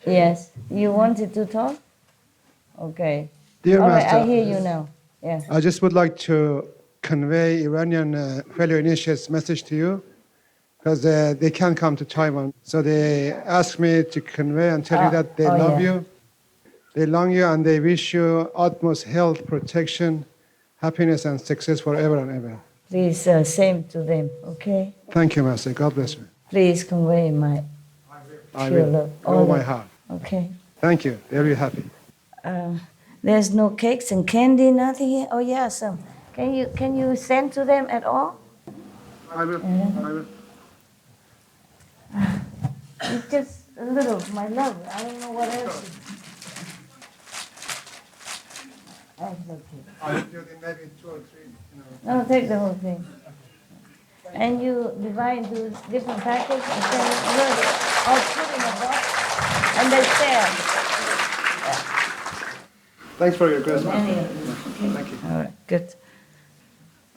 Yes, you wanted to talk? Okay. Dear All right, Master, I hear you now. Yeah. I just would like to convey Iranian fellow initiates' message to you because they can't come to Taiwan. So they asked me to convey and tell you that they love you, they long you, and they wish you utmost health, protection, happiness, and success forever and ever. Please, same to them, okay? Thank you, Master. God bless you. Please convey my I pure will. love. All my heart. Okay. Thank you. Very happy. There's no cakes and candy, nothing here? Oh, yeah, some. Can you send to them at all? I will. I will. It's just a little, my love. I don't know what else. That's okay. I will do maybe 2 or 3. No, take the whole thing. And you divide into different packets and send it really, or put in a box, and they share. Thanks for your question. Thank you. All right, good.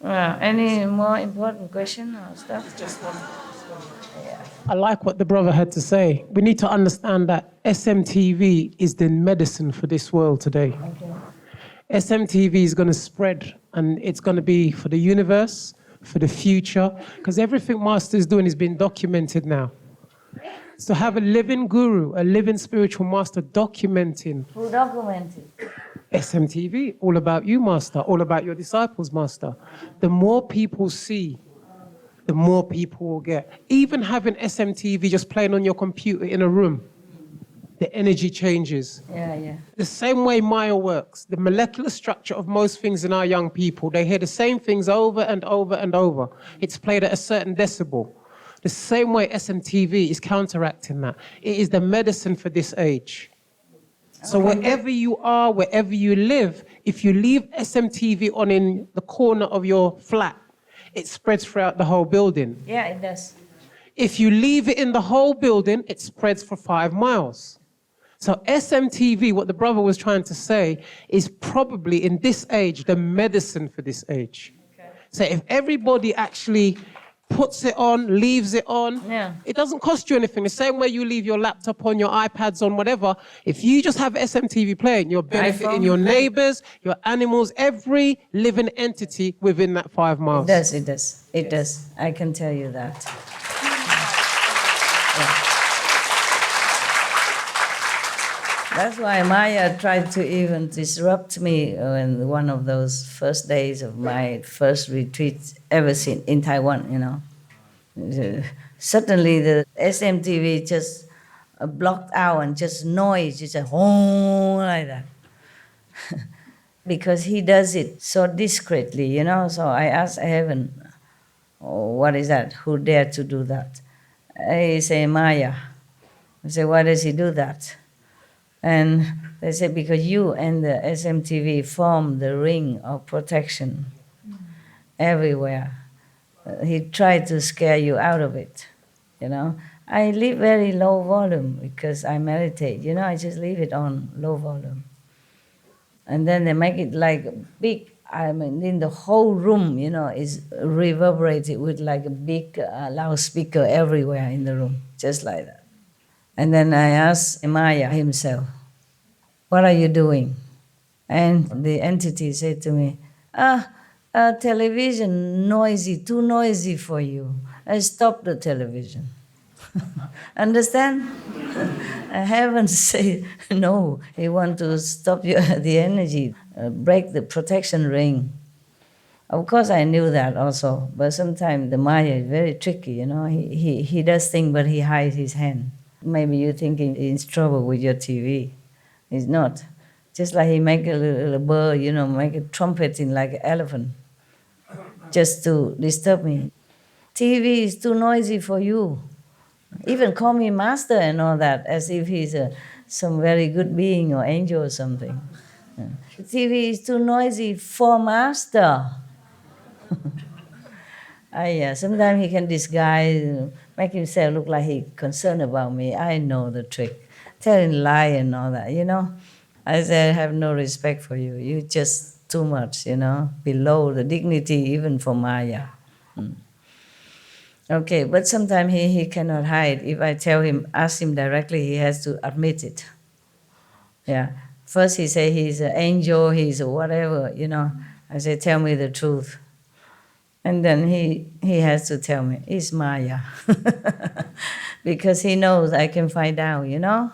Any more important question or stuff? Just one. I like what the brother had to say. We need to understand that SMTV is the medicine for this world today. Okay. SMTV is going to spread, and it's going to be for the universe, for the future, because everything Master is doing is being documented now. So have a living guru, a living spiritual master documenting. Who documented? SMTV, all about you, Master, all about your disciples, Master. The more people see, the more people will get. Even having SMTV just playing on your computer in a room, the energy changes. Yeah. The same way Maya works, the molecular structure of most things in our young people, they hear the same things over and over and over. It's played at a certain decibel. The same way SMTV is counteracting that. It is the medicine for this age. So wherever you are, wherever you live, if you leave SMTV on in the corner of your flat, it spreads throughout the whole building. Yeah, it does. If you leave it in the whole building, it spreads for 5 miles. So SMTV, what the brother was trying to say, is probably in this age, the medicine for this age. Okay. So if everybody actually puts it on, leaves it on, it doesn't cost you anything. The same way you leave your laptop on, your iPads on, whatever. If you just have SMTV playing, you're benefiting your neighbors, your animals, every living entity within that 5 miles. It does. I can tell you that. That's why Maya tried to even disrupt me in one of those first days of my first retreat ever seen in Taiwan, you know. Suddenly the SMTV just blocked out and just noise, just a home like that. Because he does it so discreetly, you know. So I asked heaven, oh, what is that? Who dared to do that? He say Maya. I say, why does he do that? And they said, because you and the SMTV form the ring of protection everywhere. He tried to scare you out of it, you know. I leave very low volume because I meditate, you know, I just leave it on low volume. And then they make it like big, I mean, in the whole room, you know, is reverberated with like a big loudspeaker everywhere in the room, just like that. And then I asked Maya himself, what are you doing? And the entity said to me, television noisy, too noisy for you. I stopped the television. Understand? Heaven say no, he want to stop the energy, break the protection ring. Of course I knew that also, but sometimes the Maya is very tricky, you know. He does things, but he hides his hand. Maybe you're thinking he's in trouble with your TV. He's not. Just like he make a little bird, you know, make a trumpeting like an elephant, just to disturb me. TV is too noisy for you. Even call me master and all that, as if he's some very good being or angel or something. TV is too noisy for master. Sometimes he can disguise, make himself look like he's concerned about me. I know the trick. Tell him lie and all that, you know. I say, I have no respect for you. You're just too much, you know, below the dignity even for Maya. Okay, but sometimes he cannot hide. If I tell him, ask him directly, he has to admit it. Yeah. First he say he's an angel, he's a whatever, you know. I say, tell me the truth. And then he has to tell me, it's Maya. Because he knows I can find out, you know.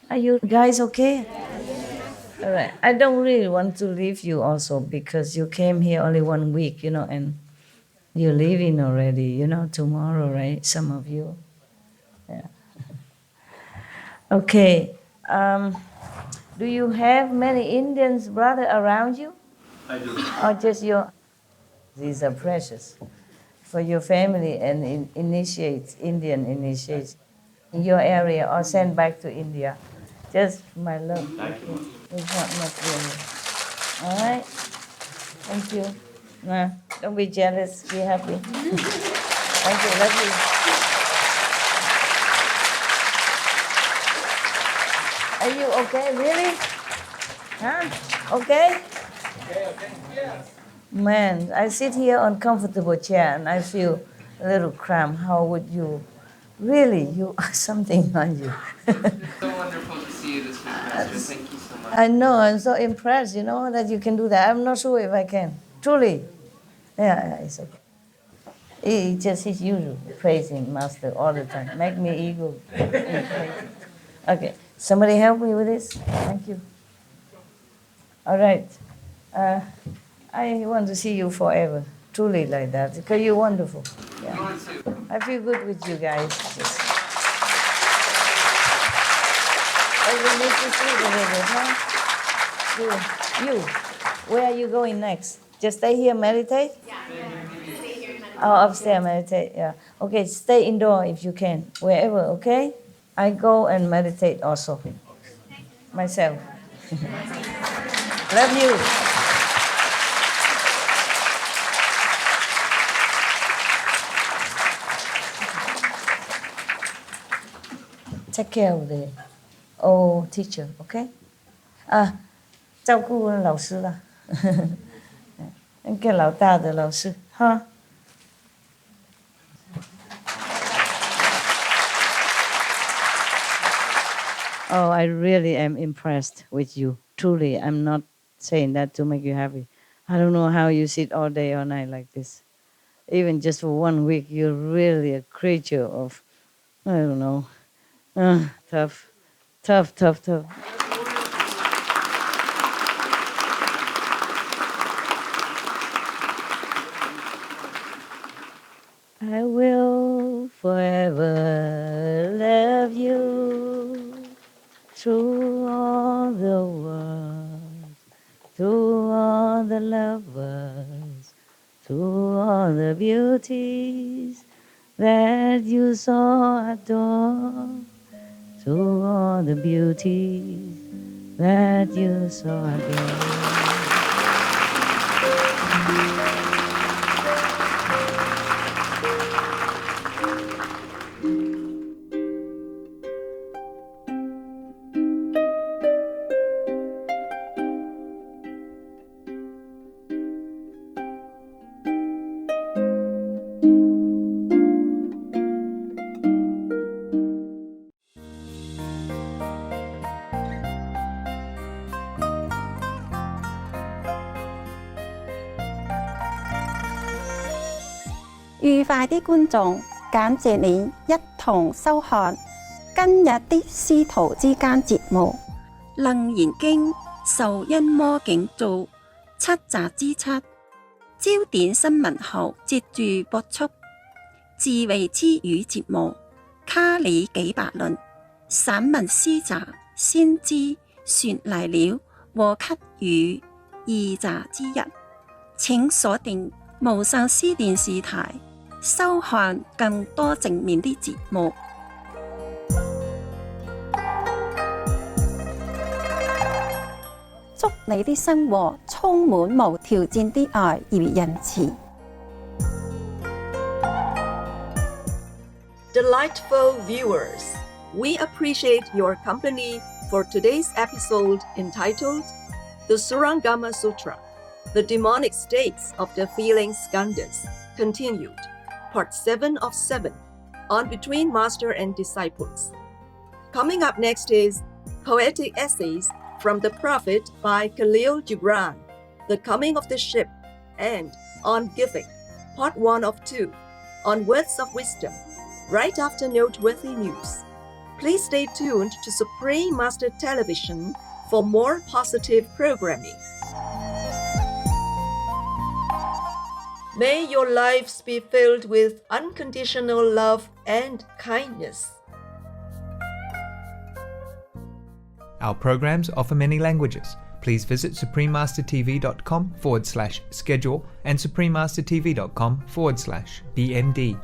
Are you guys okay? All right. I don't really want to leave you also because you came here only 1 week, you know, and you're leaving already, you know, tomorrow, right? Some of you. Yeah. Okay. Do you have many Indians, brother, around you? I do. Or just your... These are precious for your family and initiates, Indian initiates in your area or send back to India. Just my love. Thank you. It's not much really. All right? Thank you. Nah, don't be jealous. Be happy. Thank you. Love you. Are you okay? Really? Huh? Okay? Okay. Yeah. Man, I sit here on comfortable chair and I feel a little cramped. How would you? Really, you something on you. It's so wonderful to see you this week, Master. Thank you so much. I know, I'm so impressed, you know, that you can do that. I'm not sure if I can. Truly. Yeah, it's okay. It's just his usual, praising Master all the time. Make me ego. Okay, somebody help me with this? Thank you. All right. I want to see you forever, truly like that, because you're wonderful. Yeah. I feel good with you guys. But you need to sleep a little, huh? You, where are you going next? Just stay here, meditate? Yeah. Stay here, meditate. Oh, upstairs, meditate, yeah. Okay, stay indoor if you can, wherever, okay? I go and meditate also, myself. Love you. Take care of old teacher, okay? 照顾老师啦，那个老大的老师哈。Oh, I really am impressed with you. Truly, I'm not saying that to make you happy. I don't know how you sit all day, all night like this. Even just for 1 week, you're really a creature of, I don't know, tough. I will forever love you through all the world, through all the lovers, through all the beauties that you so adore, through all the beauties that you so adore. "愉快的觀眾，感謝你一同收看今日的師徒之間節目《楞嚴經》受因魔境造7集之7，焦點新聞後接住播出智慧之語節目《卡里幾百論》散文詩集《先知說嚟了》和給予2集之1，請鎖定無上師電視台。收看更多正面的節目。祝你的生活充滿無條件的愛與仁慈。Delightful viewers, we appreciate your company for today's episode entitled The Surangama Sutra, The Demonic States of the Feeling Skandhas, continued. Part 7 of 7 on Between Master and Disciples. Coming up next is Poetic Essays from the Prophet by Khalil Gibran, The Coming of the Ship, and On Giving, Part 1 of 2 on Words of Wisdom, right after noteworthy news. Please stay tuned to Supreme Master Television for more positive programming. May your lives be filled with unconditional love and kindness. Our programs offer many languages. Please visit suprememastertv.com/schedule and suprememastertv.com/BMD.